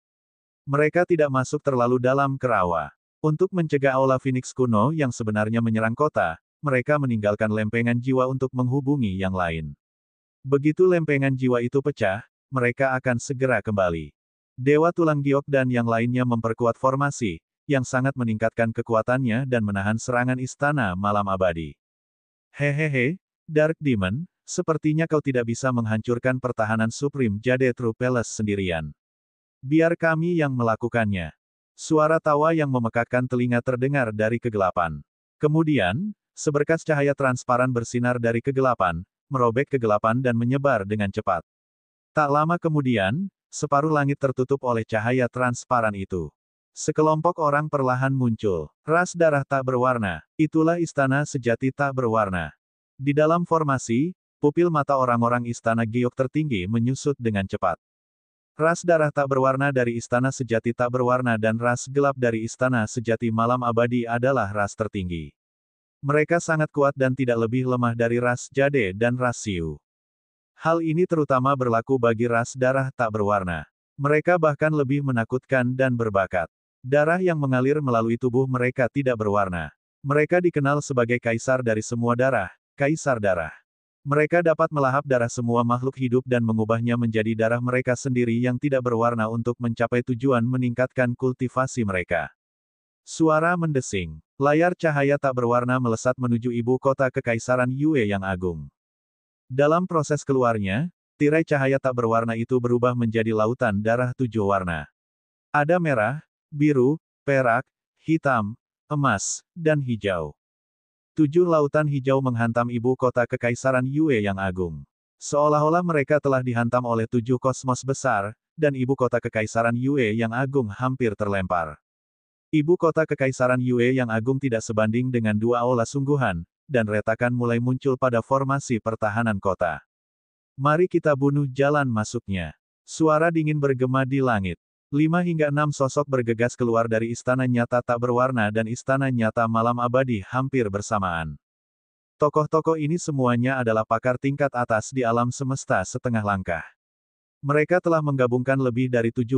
Mereka tidak masuk terlalu dalam ke rawa. Untuk mencegah Aula Phoenix kuno yang sebenarnya menyerang kota, mereka meninggalkan lempengan jiwa untuk menghubungi yang lain. Begitu lempengan jiwa itu pecah, mereka akan segera kembali. Dewa Tulang Giok dan yang lainnya memperkuat formasi, yang sangat meningkatkan kekuatannya dan menahan serangan Istana Malam Abadi. Hehehe, Dark Demon, sepertinya kau tidak bisa menghancurkan pertahanan Supreme Jade True Palace sendirian. Biar kami yang melakukannya. Suara tawa yang memekakkan telinga terdengar dari kegelapan. Kemudian, seberkas cahaya transparan bersinar dari kegelapan, merobek kegelapan dan menyebar dengan cepat. Tak lama kemudian, separuh langit tertutup oleh cahaya transparan itu. Sekelompok orang perlahan muncul. Ras darah tak berwarna. Itulah Istana Sejati tak berwarna. Di dalam formasi, pupil mata orang-orang Istana Giok tertinggi menyusut dengan cepat. Ras darah tak berwarna dari Istana Sejati tak berwarna dan ras gelap dari Istana Sejati Malam Abadi adalah ras tertinggi. Mereka sangat kuat dan tidak lebih lemah dari ras Jade dan ras Xiu. Hal ini terutama berlaku bagi ras darah tak berwarna. Mereka bahkan lebih menakutkan dan berbakat. Darah yang mengalir melalui tubuh mereka tidak berwarna. Mereka dikenal sebagai kaisar dari semua darah, kaisar darah. Mereka dapat melahap darah semua makhluk hidup dan mengubahnya menjadi darah mereka sendiri yang tidak berwarna untuk mencapai tujuan meningkatkan kultivasi mereka. Suara mendesing. Layar cahaya tak berwarna melesat menuju ibu kota Kekaisaran Yue yang agung. Dalam proses keluarnya, tirai cahaya tak berwarna itu berubah menjadi lautan darah 7 warna. Ada merah, biru, perak, hitam, emas, dan hijau. 7 lautan hijau menghantam ibu kota Kekaisaran Yue yang agung. Seolah-olah mereka telah dihantam oleh 7 kosmos besar, dan ibu kota Kekaisaran Yue yang agung hampir terlempar. Ibu kota Kekaisaran Yue yang agung tidak sebanding dengan 2 aula sungguhan, dan retakan mulai muncul pada formasi pertahanan kota. Mari kita bunuh jalan masuknya. Suara dingin bergema di langit. hingga 6 sosok bergegas keluar dari istana nyata tak berwarna dan istana nyata malam abadi hampir bersamaan. Tokoh-tokoh ini semuanya adalah pakar tingkat atas di alam semesta setengah langkah. Mereka telah menggabungkan lebih dari 70.000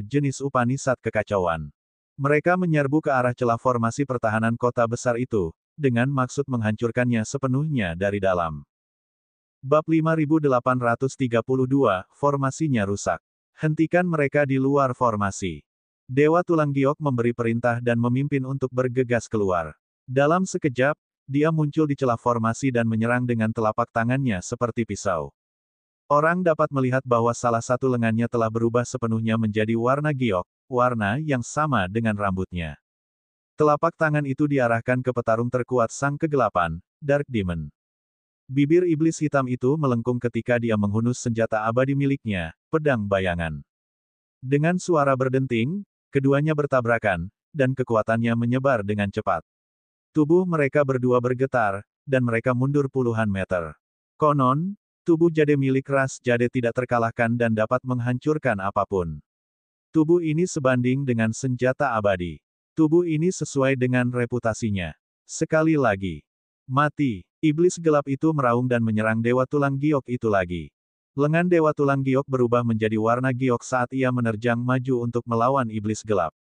jenis Upanisad kekacauan. Mereka menyerbu ke arah celah formasi pertahanan kota besar itu, dengan maksud menghancurkannya sepenuhnya dari dalam. Bab 5832, formasinya rusak. Hentikan mereka di luar formasi. Dewa Tulang Giok memberi perintah dan memimpin untuk bergegas keluar. Dalam sekejap, dia muncul di celah formasi dan menyerang dengan telapak tangannya seperti pisau. Orang dapat melihat bahwa salah satu lengannya telah berubah sepenuhnya menjadi warna giok, warna yang sama dengan rambutnya. Telapak tangan itu diarahkan ke petarung terkuat sang kegelapan, Dark Demon. Bibir iblis hitam itu melengkung ketika dia menghunus senjata abadi miliknya, pedang bayangan. Dengan suara berdenting, keduanya bertabrakan, dan kekuatannya menyebar dengan cepat. Tubuh mereka berdua bergetar, dan mereka mundur puluhan meter. Konon, tubuh jade milik ras jade tidak terkalahkan dan dapat menghancurkan apapun. Tubuh ini sebanding dengan senjata abadi. Tubuh ini sesuai dengan reputasinya. Sekali lagi. Mati. Iblis gelap itu meraung dan menyerang Dewa Tulang Giok itu lagi. Lengan Dewa Tulang Giok berubah menjadi warna giok saat ia menerjang maju untuk melawan iblis gelap.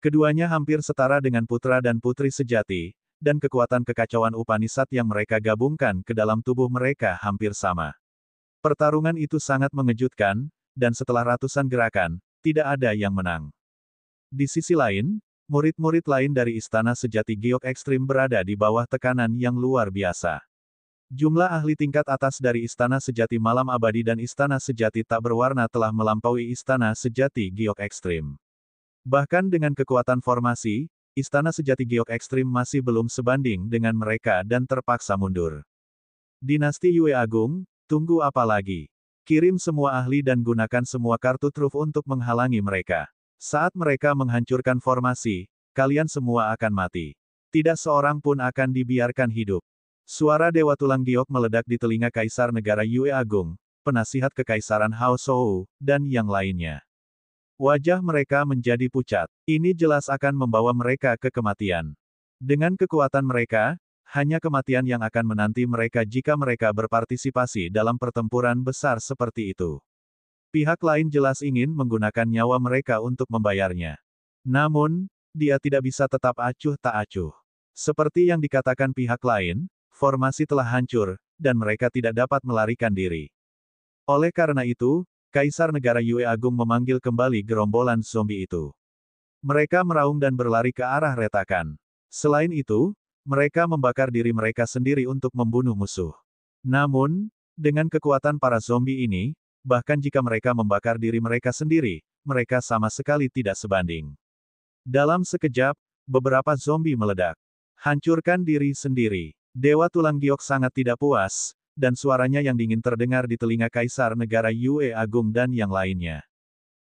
Keduanya hampir setara dengan putra dan putri sejati, dan kekuatan kekacauan Upanisad yang mereka gabungkan ke dalam tubuh mereka hampir sama. Pertarungan itu sangat mengejutkan, dan setelah ratusan gerakan, tidak ada yang menang. Di sisi lain, murid-murid lain dari Istana Sejati Giok Ekstrim berada di bawah tekanan yang luar biasa. Jumlah ahli tingkat atas dari Istana Sejati Malam Abadi dan Istana Sejati Tak Berwarna telah melampaui Istana Sejati Giok Ekstrim. Bahkan dengan kekuatan formasi, Istana Sejati Giok Ekstrim masih belum sebanding dengan mereka dan terpaksa mundur. Dinasti Yue Agung, tunggu apa lagi? Kirim semua ahli dan gunakan semua kartu truf untuk menghalangi mereka. Saat mereka menghancurkan formasi, kalian semua akan mati. Tidak seorang pun akan dibiarkan hidup. Suara Dewa Tulang Giok meledak di telinga Kaisar Negara Yue Agung, penasihat Kekaisaran Hao Shou, dan yang lainnya. Wajah mereka menjadi pucat. Ini jelas akan membawa mereka ke kematian. Dengan kekuatan mereka, hanya kematian yang akan menanti mereka jika mereka berpartisipasi dalam pertempuran besar seperti itu. Pihak lain jelas ingin menggunakan nyawa mereka untuk membayarnya. Namun, dia tidak bisa tetap acuh tak acuh. Seperti yang dikatakan pihak lain, formasi telah hancur, dan mereka tidak dapat melarikan diri. Oleh karena itu, Kaisar Negara Yue Agung memanggil kembali gerombolan zombie itu. Mereka meraung dan berlari ke arah retakan. Selain itu, mereka membakar diri mereka sendiri untuk membunuh musuh. Namun, dengan kekuatan para zombie ini, bahkan jika mereka membakar diri mereka sendiri, mereka sama sekali tidak sebanding. Dalam sekejap, beberapa zombie meledak. Hancurkan diri sendiri. Dewa Tulang Giok sangat tidak puas, dan suaranya yang dingin terdengar di telinga Kaisar Negara Yue Agung dan yang lainnya.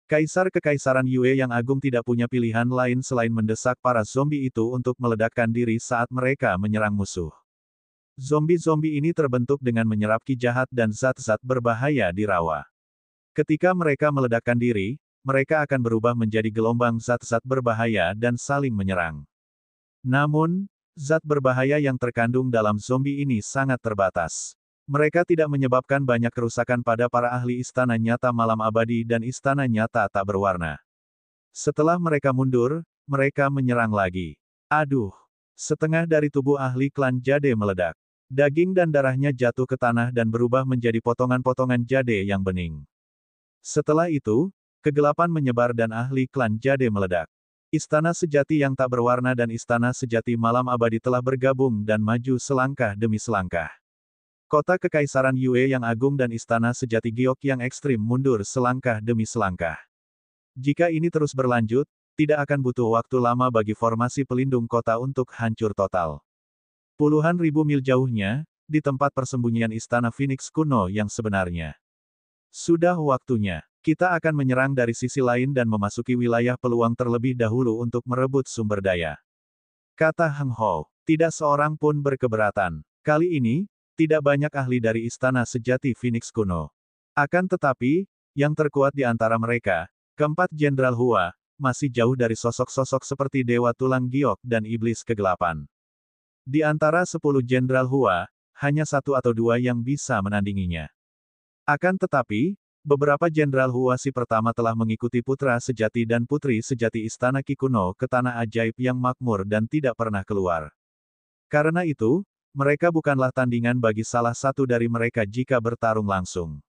Kaisar Kekaisaran Yue yang Agung tidak punya pilihan lain selain mendesak para zombie itu untuk meledakkan diri saat mereka menyerang musuh. Zombie-zombie ini terbentuk dengan menyerap ki jahat dan zat-zat berbahaya di rawa. Ketika mereka meledakkan diri, mereka akan berubah menjadi gelombang zat-zat berbahaya dan saling menyerang. Namun, zat berbahaya yang terkandung dalam zombie ini sangat terbatas. Mereka tidak menyebabkan banyak kerusakan pada para ahli Istana Nyata Malam Abadi dan Istana Nyata Tak Berwarna. Setelah mereka mundur, mereka menyerang lagi. Aduh! Setengah dari tubuh ahli klan Jade meledak. Daging dan darahnya jatuh ke tanah dan berubah menjadi potongan-potongan jade yang bening. Setelah itu, kegelapan menyebar dan ahli klan Jade meledak. Istana Sejati yang Tak Berwarna dan Istana Sejati Malam Abadi telah bergabung dan maju selangkah demi selangkah. Kota Kekaisaran Yue yang Agung dan Istana Sejati Giok yang Ekstrim mundur selangkah demi selangkah. Jika ini terus berlanjut, tidak akan butuh waktu lama bagi formasi pelindung kota untuk hancur total. Puluhan ribu mil jauhnya, di tempat persembunyian Istana Phoenix kuno yang sebenarnya. Sudah waktunya. Kita akan menyerang dari sisi lain dan memasuki wilayah peluang terlebih dahulu untuk merebut sumber daya. Kata Heng Hou. Tidak seorang pun berkeberatan. Kali ini, tidak banyak ahli dari Istana Sejati Phoenix kuno. Akan tetapi, yang terkuat di antara mereka, Keempat Jenderal Hua, masih jauh dari sosok-sosok seperti Dewa Tulang Giok dan Iblis Kegelapan. Di antara 10 Jenderal Hua, hanya satu atau dua yang bisa menandinginya. Akan tetapi, beberapa Jenderal Hua si pertama telah mengikuti putra sejati dan putri sejati Istana Qi kuno ke tanah ajaib yang makmur dan tidak pernah keluar. Karena itu, mereka bukanlah tandingan bagi salah satu dari mereka jika bertarung langsung.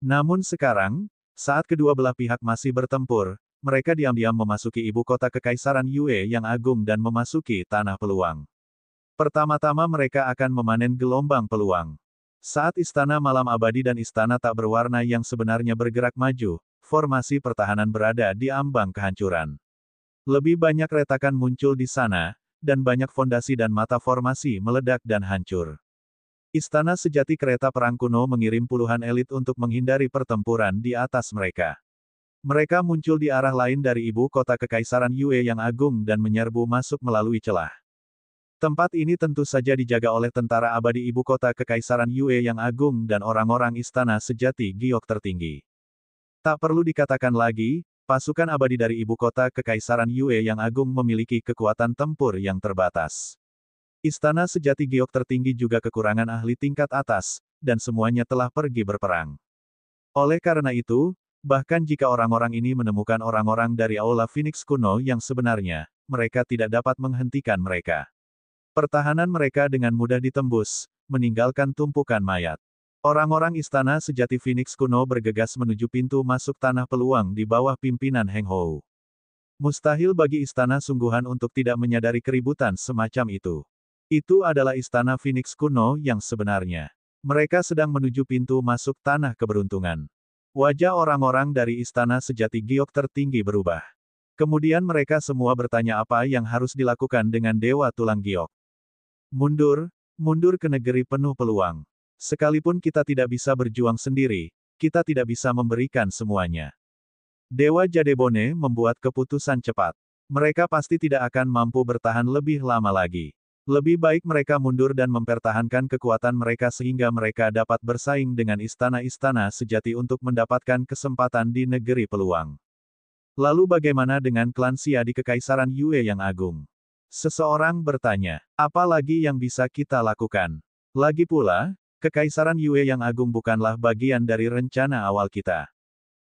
Namun sekarang, saat kedua belah pihak masih bertempur, mereka diam-diam memasuki ibu kota Kekaisaran Yue yang agung dan memasuki tanah peluang. Pertama-tama mereka akan memanen gelombang peluang. Saat Istana Malam Abadi dan Istana Tak Berwarna yang sebenarnya bergerak maju, formasi pertahanan berada di ambang kehancuran. Lebih banyak retakan muncul di sana, dan banyak fondasi dan mata formasi meledak dan hancur. Istana Sejati Kereta Perang Kuno mengirim puluhan elit untuk menghindari pertempuran di atas mereka. Mereka muncul di arah lain dari ibu kota Kekaisaran Yue yang agung dan menyerbu masuk melalui celah. Tempat ini tentu saja dijaga oleh tentara abadi ibu kota Kekaisaran Yue yang agung dan orang-orang Istana Sejati Giok tertinggi. Tak perlu dikatakan lagi, pasukan abadi dari ibu kota Kekaisaran Yue yang agung memiliki kekuatan tempur yang terbatas. Istana Sejati Giok tertinggi juga kekurangan ahli tingkat atas, dan semuanya telah pergi berperang. Oleh karena itu, bahkan jika orang-orang ini menemukan orang-orang dari Aula Phoenix kuno yang sebenarnya, mereka tidak dapat menghentikan mereka. Pertahanan mereka dengan mudah ditembus, meninggalkan tumpukan mayat. Orang-orang Istana Sejati Phoenix kuno bergegas menuju pintu masuk tanah peluang di bawah pimpinan Heng Hou. Mustahil bagi istana sungguhan untuk tidak menyadari keributan semacam itu. Itu adalah Istana Phoenix kuno yang sebenarnya. Mereka sedang menuju pintu masuk tanah keberuntungan. Wajah orang-orang dari Istana Sejati Giok tertinggi berubah. Kemudian mereka semua bertanya apa yang harus dilakukan dengan Dewa Tulang Giok. Mundur, mundur ke negeri penuh peluang. Sekalipun kita tidak bisa berjuang sendiri, kita tidak bisa memberikan semuanya. Dewa Jadebone membuat keputusan cepat. Mereka pasti tidak akan mampu bertahan lebih lama lagi. Lebih baik mereka mundur dan mempertahankan kekuatan mereka sehingga mereka dapat bersaing dengan istana-istana sejati untuk mendapatkan kesempatan di negeri peluang. Lalu bagaimana dengan klan Xia di Kekaisaran Yue yang agung? Seseorang bertanya, apa lagi yang bisa kita lakukan? Lagi pula, Kekaisaran Yue yang agung bukanlah bagian dari rencana awal kita.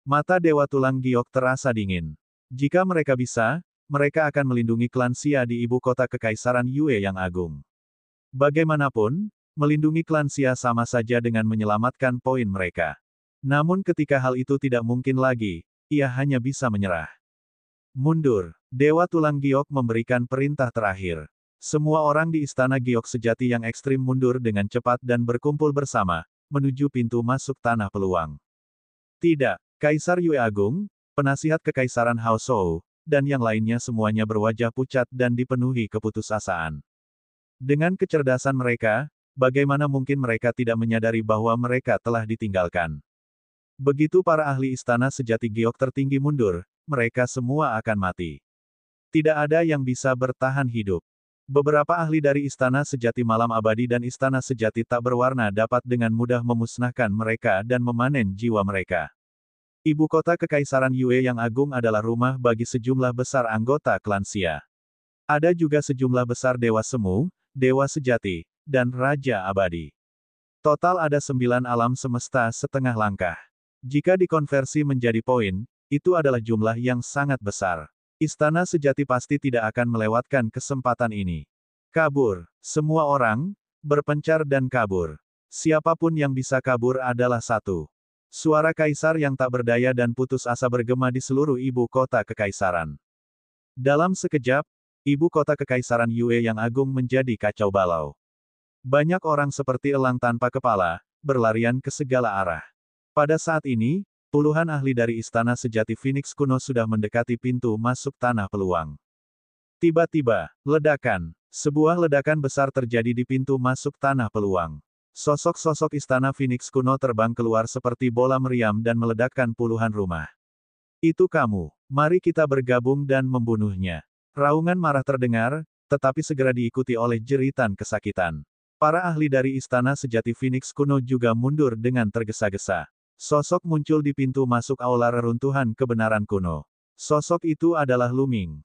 Mata Dewa Tulang Giok terasa dingin. Jika mereka bisa, mereka akan melindungi klan Xia di ibu kota Kekaisaran Yue yang agung. Bagaimanapun, melindungi klan Xia sama saja dengan menyelamatkan poin mereka. Namun ketika hal itu tidak mungkin lagi, ia hanya bisa menyerah. Mundur. Dewa Tulang Giok memberikan perintah terakhir. Semua orang di Istana Giok Sejati yang ekstrim mundur dengan cepat dan berkumpul bersama, menuju pintu masuk tanah peluang. Tidak, Kaisar Yue Agung, penasihat Kekaisaran Hao Shou, dan yang lainnya semuanya berwajah pucat dan dipenuhi keputusasaan. Dengan kecerdasan mereka, bagaimana mungkin mereka tidak menyadari bahwa mereka telah ditinggalkan? Begitu para ahli Istana Sejati Giok tertinggi mundur, mereka semua akan mati. Tidak ada yang bisa bertahan hidup. Beberapa ahli dari Istana Sejati Malam Abadi dan Istana Sejati Tak Berwarna dapat dengan mudah memusnahkan mereka dan memanen jiwa mereka. Ibu kota Kekaisaran Yue yang agung adalah rumah bagi sejumlah besar anggota klan Xia. Ada juga sejumlah besar Dewa Semu, Dewa Sejati, dan Raja Abadi. Total ada 9 alam semesta setengah langkah. Jika dikonversi menjadi poin, itu adalah jumlah yang sangat besar. Istana Sejati pasti tidak akan melewatkan kesempatan ini. Kabur. Semua orang, berpencar dan kabur. Siapapun yang bisa kabur adalah satu. Suara kaisar yang tak berdaya dan putus asa bergema di seluruh ibu kota kekaisaran. Dalam sekejap, ibu kota kekaisaran Yue yang agung menjadi kacau balau. Banyak orang seperti elang tanpa kepala, berlarian ke segala arah. Pada saat ini, puluhan ahli dari Istana Sejati Phoenix kuno sudah mendekati pintu masuk tanah peluang. Tiba-tiba, ledakan. Sebuah ledakan besar terjadi di pintu masuk tanah peluang. Sosok-sosok Istana Phoenix kuno terbang keluar seperti bola meriam dan meledakkan puluhan rumah. Itu kamu. Mari kita bergabung dan membunuhnya. Raungan marah terdengar, tetapi segera diikuti oleh jeritan kesakitan. Para ahli dari Istana Sejati Phoenix kuno juga mundur dengan tergesa-gesa. Sosok muncul di pintu masuk aula reruntuhan kebenaran kuno. Sosok itu adalah Lu Ming.